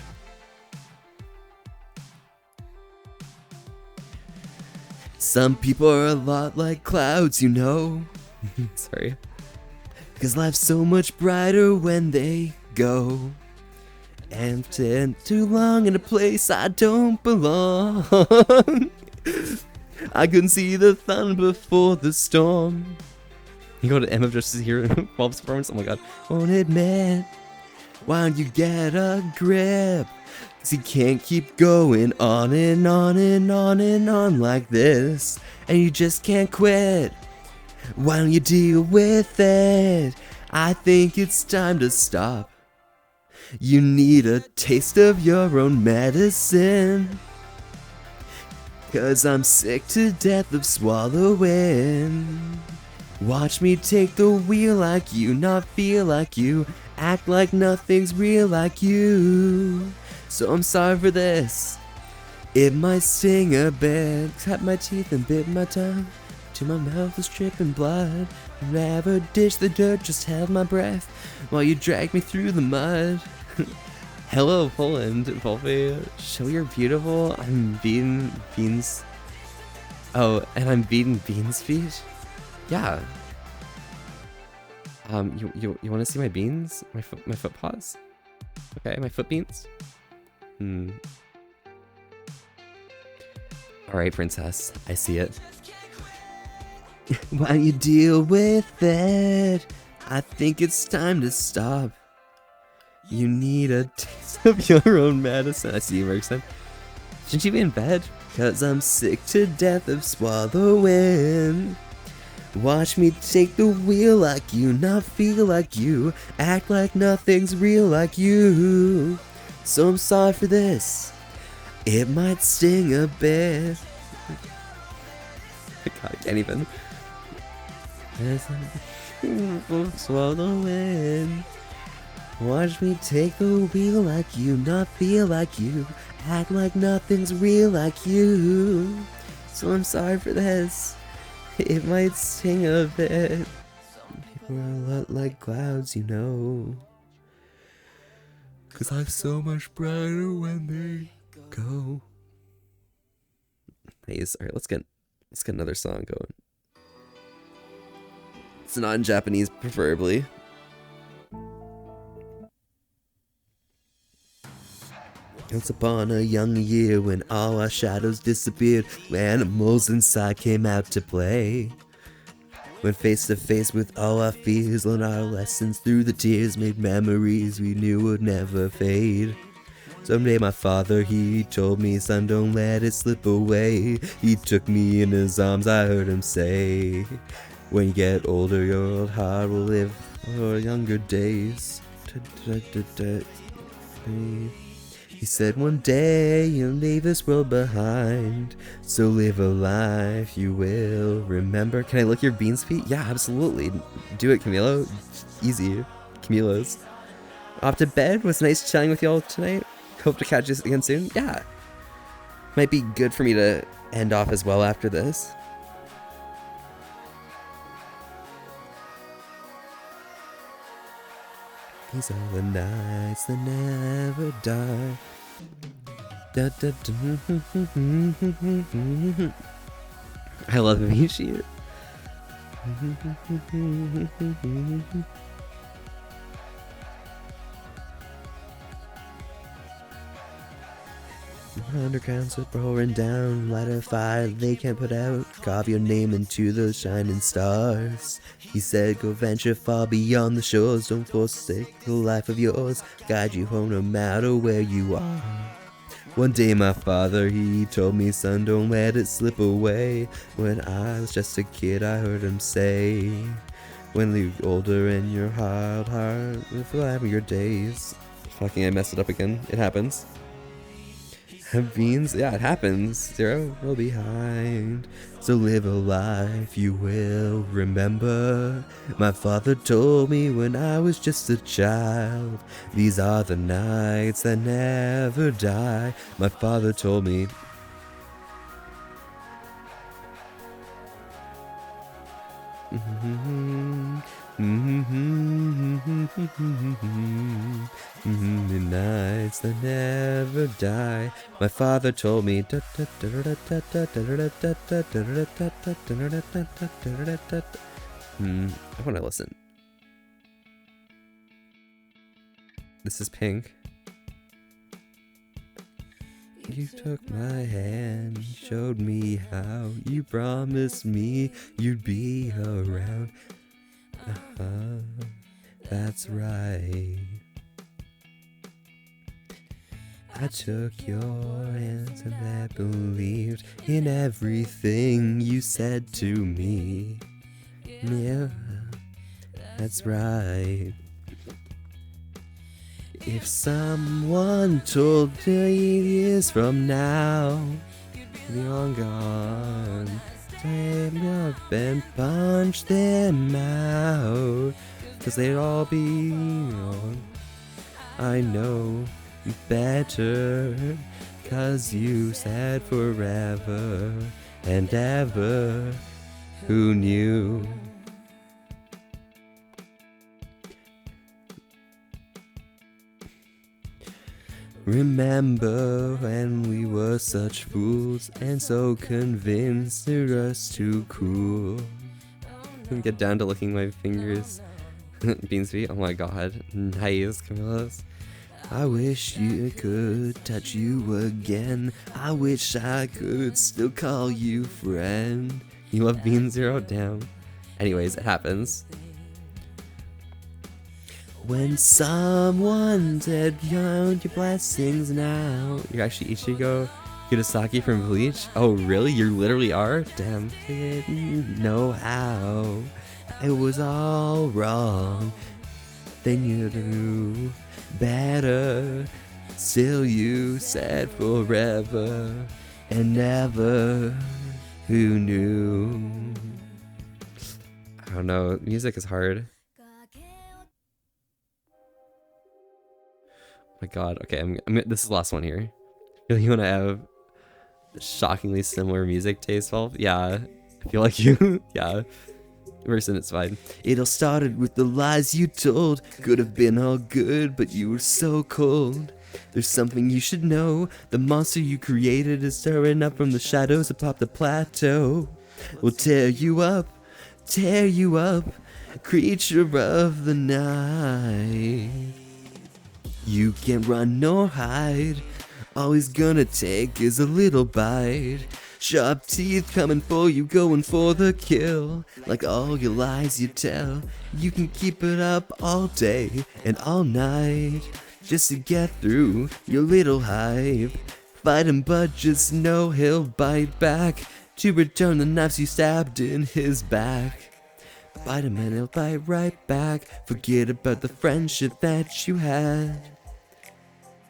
Some people are a lot like clouds, you know. Sorry. 'Cause life's so much brighter when they go. And spent too long in a place I don't belong. I couldn't see the thunder before the storm. You go to M of Justice here, Bob's performance. Oh my god. Won't admit. Why don't you get a grip? 'Cause you can't keep going on and on and on and on like this. And you just can't quit. Why don't you deal with it? I think it's time to stop. You need a taste of your own medicine. 'Cause I'm sick to death of swallowing. Watch me take the wheel like you, not feel like you. Act like nothing's real like you. So I'm sorry for this. It might sting a bit. Cut my teeth and bit my tongue till my mouth was dripping blood. Never dished the dirt, just held my breath while you dragged me through the mud. Hello, Poland, Volpe. Show you're beautiful. I'm beating Beans. Oh, and I'm beating Beans' feet? Yeah. You want to see my beans? My foot paws? Okay, my foot beans? Alright, princess. I see it. Why don't you deal with it? I think it's time to stop. You need a taste of your own medicine. I see you, Merkson. Shouldn't you be in bed? 'Cause I'm sick to death of swallowing. Watch me take the wheel like you, not feel like you. Act like nothing's real like you. So I'm sorry for this. It might sting a bit. God, I can't even. Swallow in. Watch me take the wheel like you, not feel like you. Act like nothing's real like you. So I'm sorry for this. It might sting a bit. People are a lot like clouds, you know. 'Cause life's so much brighter when they go. Nice. Alright, let's get another song going. It's not in Japanese, preferably. Once upon a young year, when all our shadows disappeared, animals inside came out to play. When face to face with all our fears, learned our lessons through the tears, made memories we knew would never fade. Someday my father, he told me, son, don't let it slip away. He took me in his arms, I heard him say, when you get older, your old heart will live for younger days. He said one day you'll leave this world behind, so live a life you will remember. Can I lick your beans feet? Yeah, absolutely. Do it, Camilo. Easy. Camilo's. Off to bed. Was nice chatting with y'all tonight. Hope to catch you again soon. Yeah. Might be good for me to end off as well after this. These are the nights that never die. Da, da, da, I love Michi. Undergrounds are pouring down, light a fire they can't put out. Carve your name into the shining stars. He said, go venture far beyond the shores. Don't forsake the life of yours. Guide you home no matter where you are. One day my father, he told me, son, don't let it slip away. When I was just a kid, I heard him say, when you're older and your heart will have your days. Fucking, I messed it up again. It happens. Beans? Yeah, it happens. Zero will behind. So live a life you will remember. My father told me when I was just a child. These are the nights that never die. My father told me. The nights that never die. My father told me. I want to listen. This is Pink. You took my hand, showed me how. You promised me you'd be around. That's right. I took your hands and I believed in everything you said to me. Yeah, that's right. If someone told me years from now, you're gone, take up and punch them out, 'cause they'd all be gone. I know better, 'cause you said forever and ever. Who knew? Remember when we were such fools and so convinced it was too cool. Get down to licking my fingers. Beans feet, oh my god. Nice, Camillus. I wish you could touch you again. I wish I could still call you friend. You love Bean Zero? Damn. Anyways, it happens. When someone said, count your blessings now. You're actually Ichigo Kurosaki from Bleach? Oh, really? You literally are? Damn. Didn't know how. It was all wrong. Then you knew better. Still you said forever and never. Who knew? I don't know. Music is hard. Oh my god. Okay, this is the last one here. You want to have shockingly similar music taste, Wolf? Yeah. I feel like you. Yeah. Version, it's fine. It all started with the lies you told. Could have been all good, but you were so cold. There's something you should know. The monster you created is stirring up from the shadows atop the plateau. We'll tear you up, creature of the night. You can't run nor hide. All he's gonna take is a little bite. Sharp teeth coming for you, going for the kill. Like all your lies you tell, you can keep it up all day and all night, just to get through your little hype. Fight him, but just know he'll bite back to return the knives you stabbed in his back. Bite him and he'll bite right back. Forget about the friendship that you had.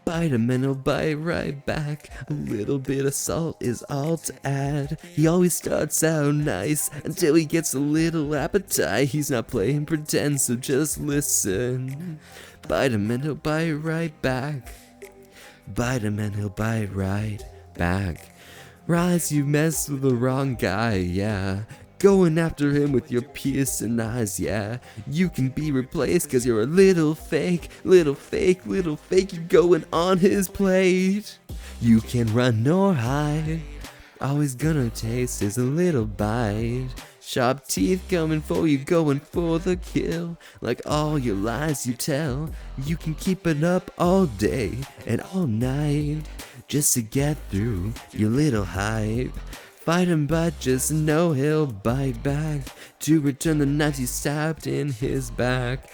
Bite him and he'll bite right back. A little bit of salt is all to add. He always starts out nice until he gets a little appetite. He's not playing pretend, so just listen. Bite him and he'll bite right back. Bite him and he'll bite right back. Rise, you messed with the wrong guy, yeah. Going after him with your piercing eyes, yeah. You can be replaced cause you're a little fake, you're going on his plate. You can run nor hide. All he's gonna taste is a little bite. Sharp teeth coming for you, going for the kill. Like all your lies you tell, you can keep it up all day and all night, just to get through your little hype. Fight him, but just know he'll bite back to return the knives you stabbed in his back.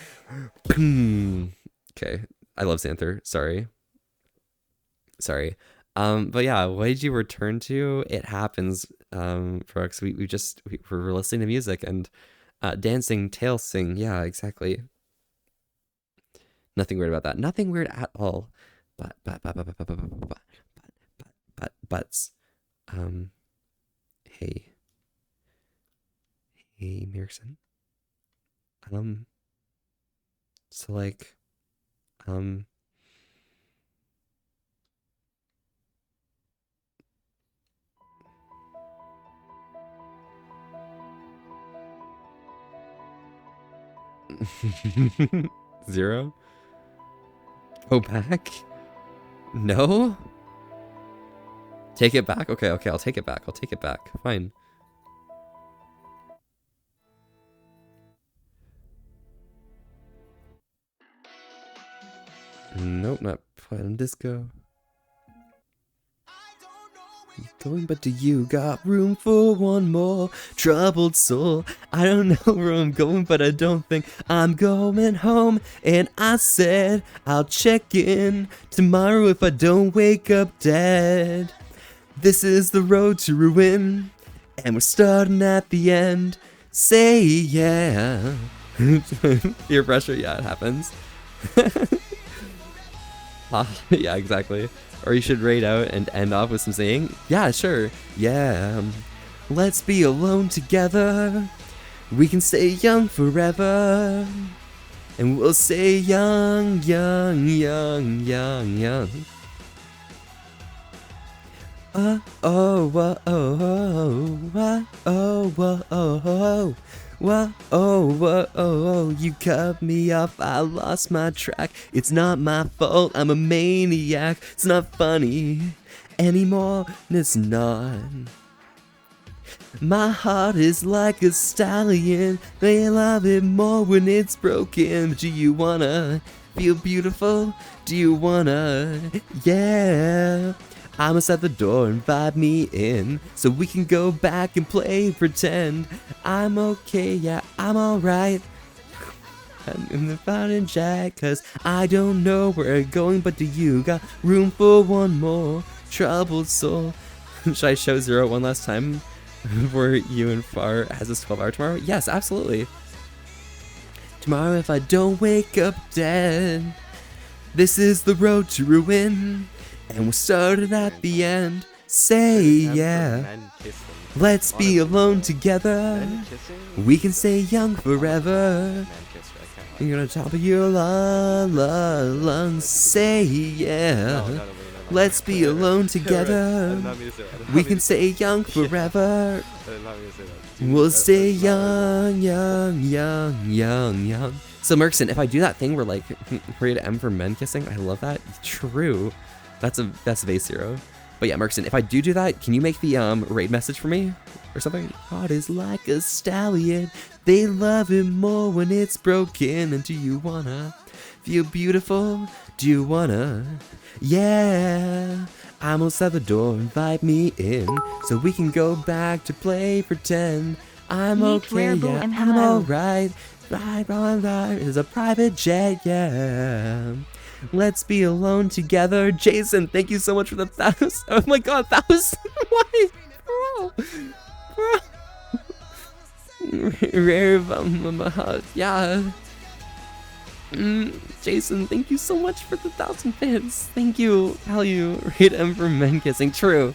Okay, I love Xanther. Sorry. But yeah, what did you return to? It happens, Brooks. We're listening to music and dancing, tail sing. Yeah, exactly. Nothing weird about that. Nothing weird at all. Butts. Hey, Mirson. So like, 0? Go back? No? Take it back? Okay, I'll take it back. Fine. Nope, not Platinum Disco. Going, but do you got room for one more troubled soul? I don't know where I'm going, but I don't think I'm going home. And I said I'll check in tomorrow if I don't wake up dead. This is the road to ruin, and we're starting at the end. Say yeah. Peer pressure, yeah, it happens. Yeah, exactly. Or you should raid out and end off with some saying, yeah, sure, yeah. Let's be alone together. We can stay young forever. And we'll say young, young, young, young, young. Oh, oh, oh, oh, oh, oh, oh, oh. Whoa, oh, whoa, oh, you cut me off, I lost my track. It's not my fault, I'm a maniac. It's not funny anymore, it's not. My heart is like a stallion. They love it more when it's broken. Do you wanna feel beautiful? Do you wanna? Yeah. I must at the door, invite me in, so we can go back and play pretend. I'm okay, yeah, I'm alright. I'm in the fountain jack, cause I don't know where I'm going, but do you got room for one more troubled soul? Should I show 0 one last time before you and Far has this 12-hour tomorrow? Yes, absolutely. Tomorrow if I don't wake up dead. This is the road to ruin, and we're started at the end. Say yeah. Let's be alone together. We can stay young forever. You're on top of your lungs. Say yeah. Let's be alone together. We can stay young forever. We'll stay young, young, young, young, young. So Merkson, if I do that thing where like rated M for men kissing, I love that. True. That's base 0. But yeah, Merkson, if I do that, can you make the raid message for me or something? Heart is like a stallion. They love it more when it's broken. And do you wanna feel beautiful? Do you wanna? Yeah. I'm outside the door, invite me in, so we can go back to play pretend. I'm okay, yeah, I'm alright. Right on right is a private jet, yeah. Let's be alone together. Jason, thank you so much for the 1,000. Oh my god, 1,000. Why? Bro. Rare, yeah. Jason, thank you so much for the 1,000 fans. Thank you. Value. Rate M for men kissing. True.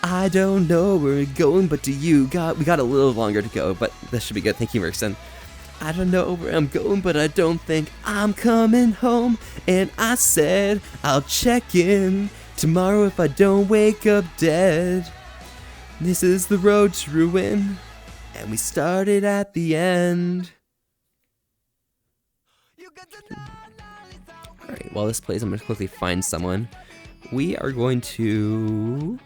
I don't know where we're going, but do you? We got a little longer to go, but this should be good. Thank you, Merkson. I don't know where I'm going, but I don't think I'm coming home. And I said I'll check in tomorrow if I don't wake up dead. This is the road to ruin, and we started at the end. Alright, while this plays, I'm going to quickly find someone. We are going to...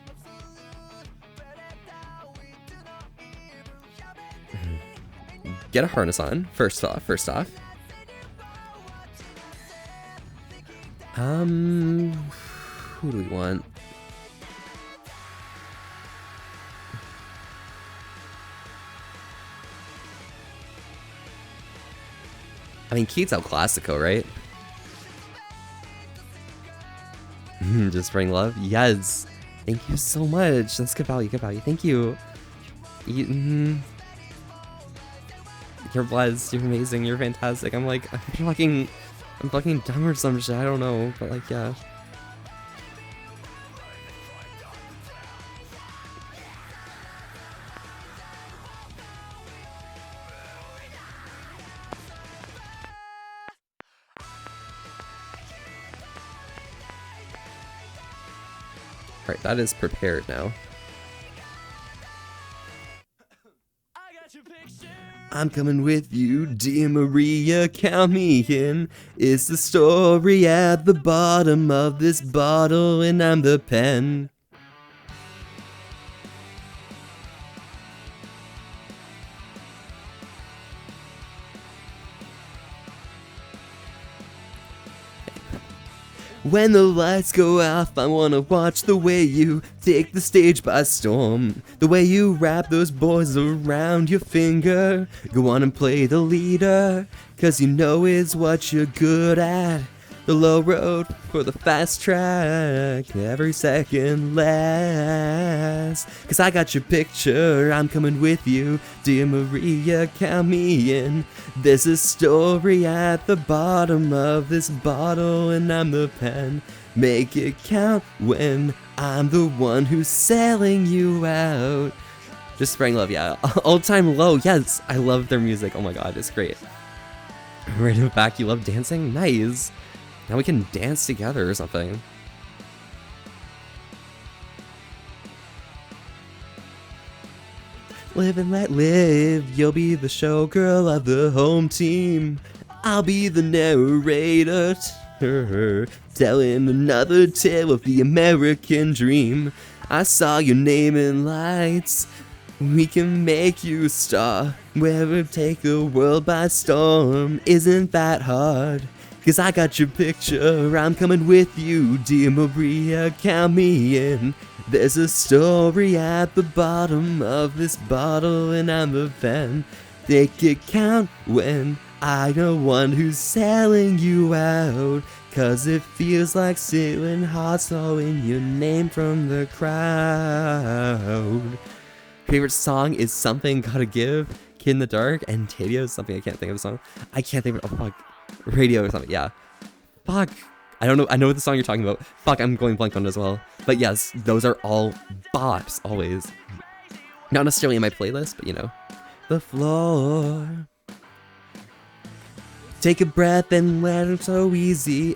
get a harness on, first off. Who do we want? I mean, Keats El Clasico, right? Just bring love? Yes! Thank you so much! That's good value, thank you! You're blessed, you're amazing, you're fantastic. I'm fucking dumb or some shit, I don't know, but like, yeah. Alright, that is prepared now. I'm coming with you, dear Maria, count me in. It's the story at the bottom of this bottle, and I'm the pen. When the lights go off, I wanna watch the way you take the stage by storm. The way you wrap those boys around your finger. Go on and play the leader, cause you know it's what you're good at. The low road for the fast track, every second less. Cause I got your picture, I'm coming with you. Dear Maria, count me in. There's a story at the bottom of this bottle, and I'm the pen. Make it count when I'm the one who's selling you out. Just spreading love, yeah. All time low, yes. I love their music, oh my god, it's great. Right in the back, you love dancing? Nice. Now we can dance together or something. Live and let live, you'll be the showgirl of the home team. I'll be the narrator, telling another tale of the American dream. I saw your name in lights, we can make you a star. We'll take the world by storm, isn't that hard? Cause I got your picture, I'm coming with you, dear Maria, count me in. There's a story at the bottom of this bottle, and I'm the pen. Make it count when I'm the one who's selling you out. Cause it feels like stealing hearts, knowing your name from the crowd. Favorite song is Something Gotta Give, Kid in the Dark, and Tavio is something I can't think of a song. I can't think of, oh fuck. Radio or something, yeah. Fuck. I don't know. I know the song you're talking about. Fuck, I'm going blank on it as well. But yes, those are all bops, always. Not necessarily in my playlist, but you know. The floor. Take a breath and let it so easy.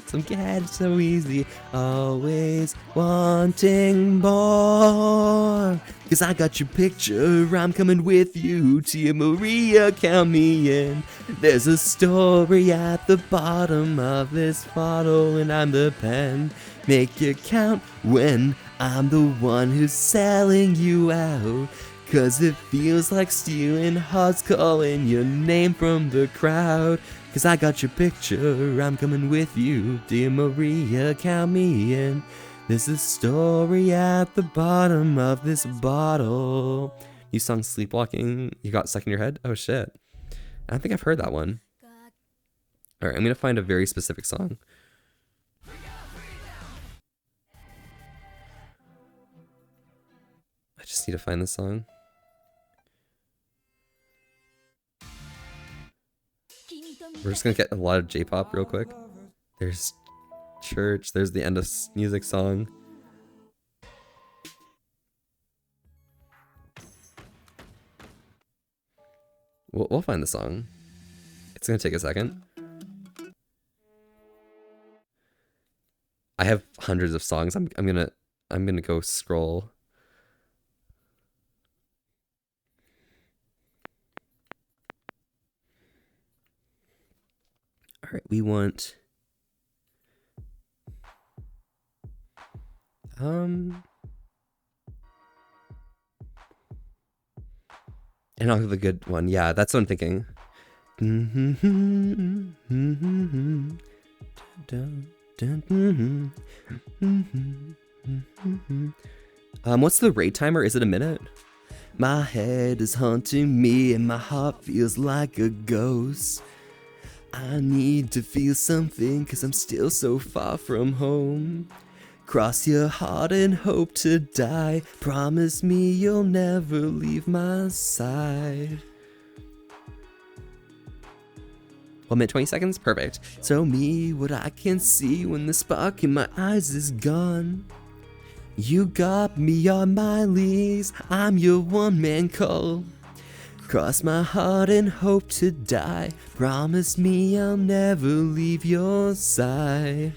Some get so easy. Always wanting more. Cause I got your picture, I'm coming with you. Tia Maria, count me in. There's a story at the bottom of this bottle, and I'm the pen. Make it count when I'm the one who's selling you out. Cause it feels like stealing hearts, calling your name from the crowd. Cause I got your picture, I'm coming with you. Dear Maria, count me in. There's a story at the bottom of this bottle. You sung Sleepwalking, you got stuck in your head? Oh shit. I don't think I've heard that one. Alright, I'm gonna find a very specific song. I just need to find this song. We're just gonna get a lot of J-pop real quick. There's Church, there's the End of Music song. We'll find the song. It's gonna take a second. I have hundreds of songs. I'm gonna go scroll. All right, we want and I'll have a good one. Yeah, that's what I'm thinking. What's the raid timer? Is it a minute? My head is haunting me and my heart feels like a ghost. I need to feel something cause I'm still so far from home. Cross your heart and hope to die. Promise me you'll never leave my side. 1 minute 20 seconds? Perfect. Tell me what I can see when the spark in my eyes is gone. You got me on my knees, I'm your one-man call. Cross my heart and hope to die. Promise me I'll never leave your side.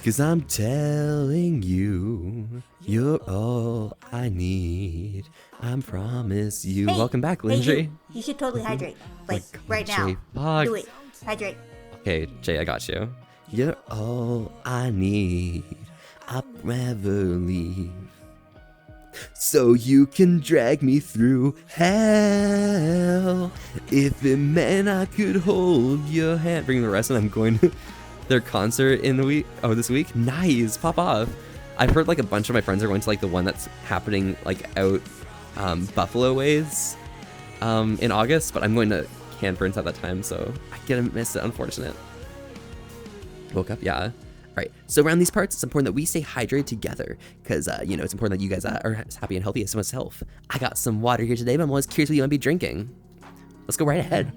Cause I'm telling you, you're all I need. I promise you. Hey, welcome back, hey, Lindry. you should totally hydrate. Like, God, right now. Jay, fuck. Do it. Hydrate. Okay, Jay, I got you. You're all I need. I'd rather leave. So you can drag me through hell. If it meant I could hold your hand. Bring the rest, and I'm going to their concert in the week. Oh, this week? Nice. Pop off. I've heard like a bunch of my friends are going to like the one that's happening like out Buffalo ways in August, but I'm going to Canberra at that time, so I get to miss it. Unfortunate. Woke up, yeah. All right, so around these parts, it's important that we stay hydrated together because, you know, it's important that you guys are as happy and healthy as myself. I got some water here today, but I'm always curious what you might be drinking. Let's go right ahead.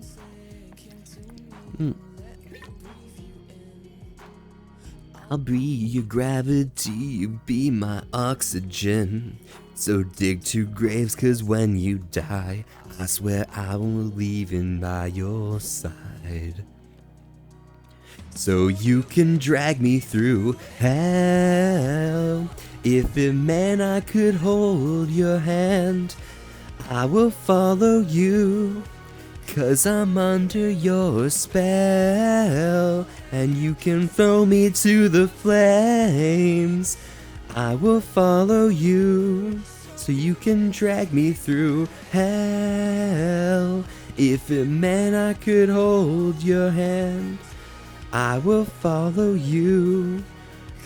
I'll be your gravity, you be my oxygen. So dig 2 graves, cause when you die, I swear I won't leave in by your side. So you can drag me through hell. If it meant I could hold your hand, I will follow you. Cause I'm under your spell. And you can throw me to the flames. I will follow you. So you can drag me through hell. If it meant I could hold your hand, I will follow you,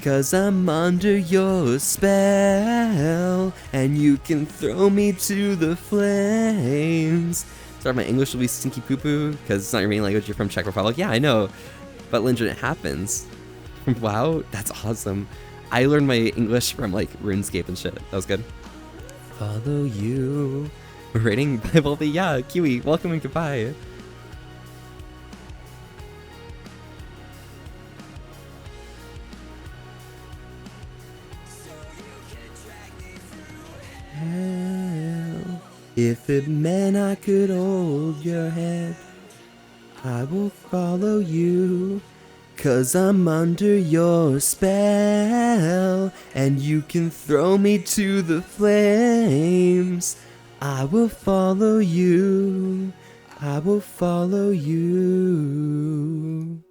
cause I'm under your spell, and you can throw me to the flames. Sorry, my English will be stinky poo-poo, because it's not your main language, you're from Czech Republic. Yeah, I know, but Lindren, it happens. Wow, that's awesome. I learned my English from like RuneScape and shit. That was good. Follow you. Rating Bible, yeah, Kiwi, welcome and goodbye. If it meant I could hold your hand, I will follow you. 'Cause I'm under your spell, and you can throw me to the flames. I will follow you. I will follow you.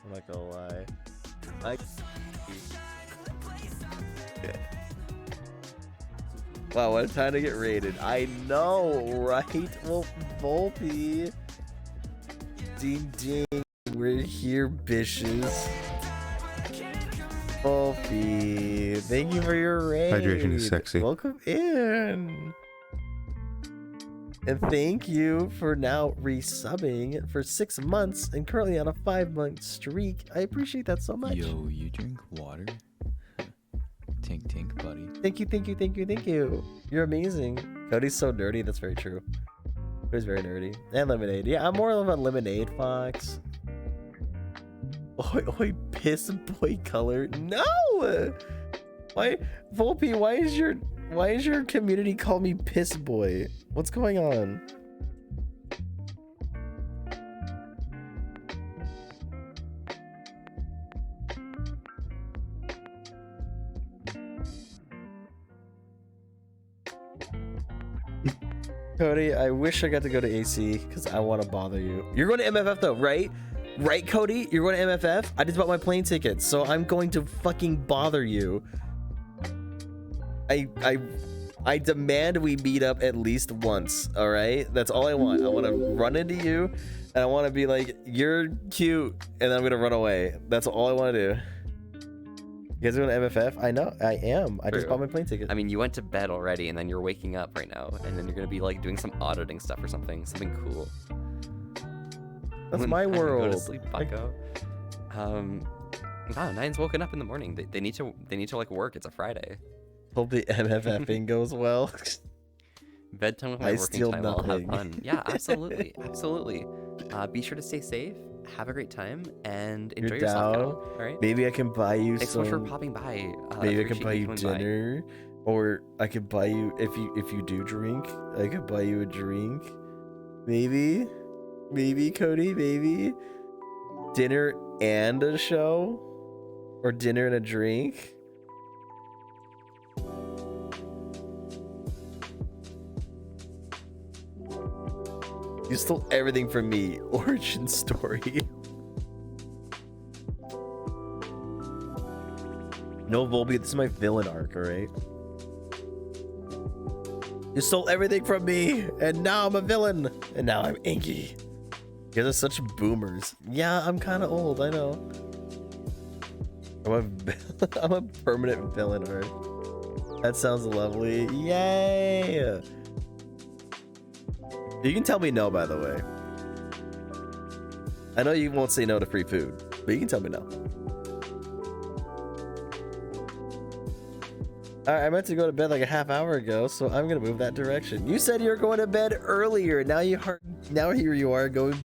I'm not gonna lie. Wow, what a time to get raided. I know, right? Well, Volpe. Ding ding. We're here, bitches. Volpe. Thank you for your raid. Hydration is sexy. Welcome in. And thank you for now resubbing for 6 months and currently on a 5-month streak. I appreciate that so much. Yo, you drink water? Tink tink, buddy. Thank you, thank you, thank you, thank you. You're amazing. Cody's so nerdy, that's very true. Cody's very nerdy. And lemonade. Yeah, I'm more of a lemonade fox. Oi, oi, piss boy color. No! Why, Volpe, why is your community call me piss boy? What's going on? Cody, I wish I got to go to AC because I want to bother you. You're going to MFF though, right? Right, Cody? You're going to MFF? I just bought my plane ticket, so I'm going to fucking bother you. I demand we meet up at least once, all right? That's all I want. I want to run into you, and I want to be like, you're cute, and then I'm going to run away. That's all I want to do. You guys are going to MFF? I know, I am. I just bought my plane ticket. I mean, you went to bed already, and then you're waking up right now, and then you're going to be like doing some auditing stuff or something cool. That's my world. Go to sleep, bucko. Wow, Nine's woken up in the morning. They need to like work. It's a Friday. Hope the MFFing goes well. Bedtime with my working time. I'll have fun. Yeah, absolutely, absolutely. Be sure to stay safe. Have a great time and enjoy yourself. Now, all right. Maybe I can buy you Thanks so much for popping by. Maybe I can buy you dinner, or I could buy you if you do drink. I could buy you a drink. Maybe Cody. Maybe dinner and a show, or dinner and a drink. You stole everything from me. Origin story. No, Volpe, this is my villain arc, alright? You stole everything from me, and now I'm a villain, and now I'm Inky. You guys are such boomers. Yeah, I'm kind of old, I know. I'm a permanent villain arc. That sounds lovely. Yay! You can tell me no, by the way. I know you won't say no to free food, but you can tell me no. Alright, I meant to go to bed like a half hour ago, so I'm gonna move that direction. You said you were going to bed earlier. Now here you are going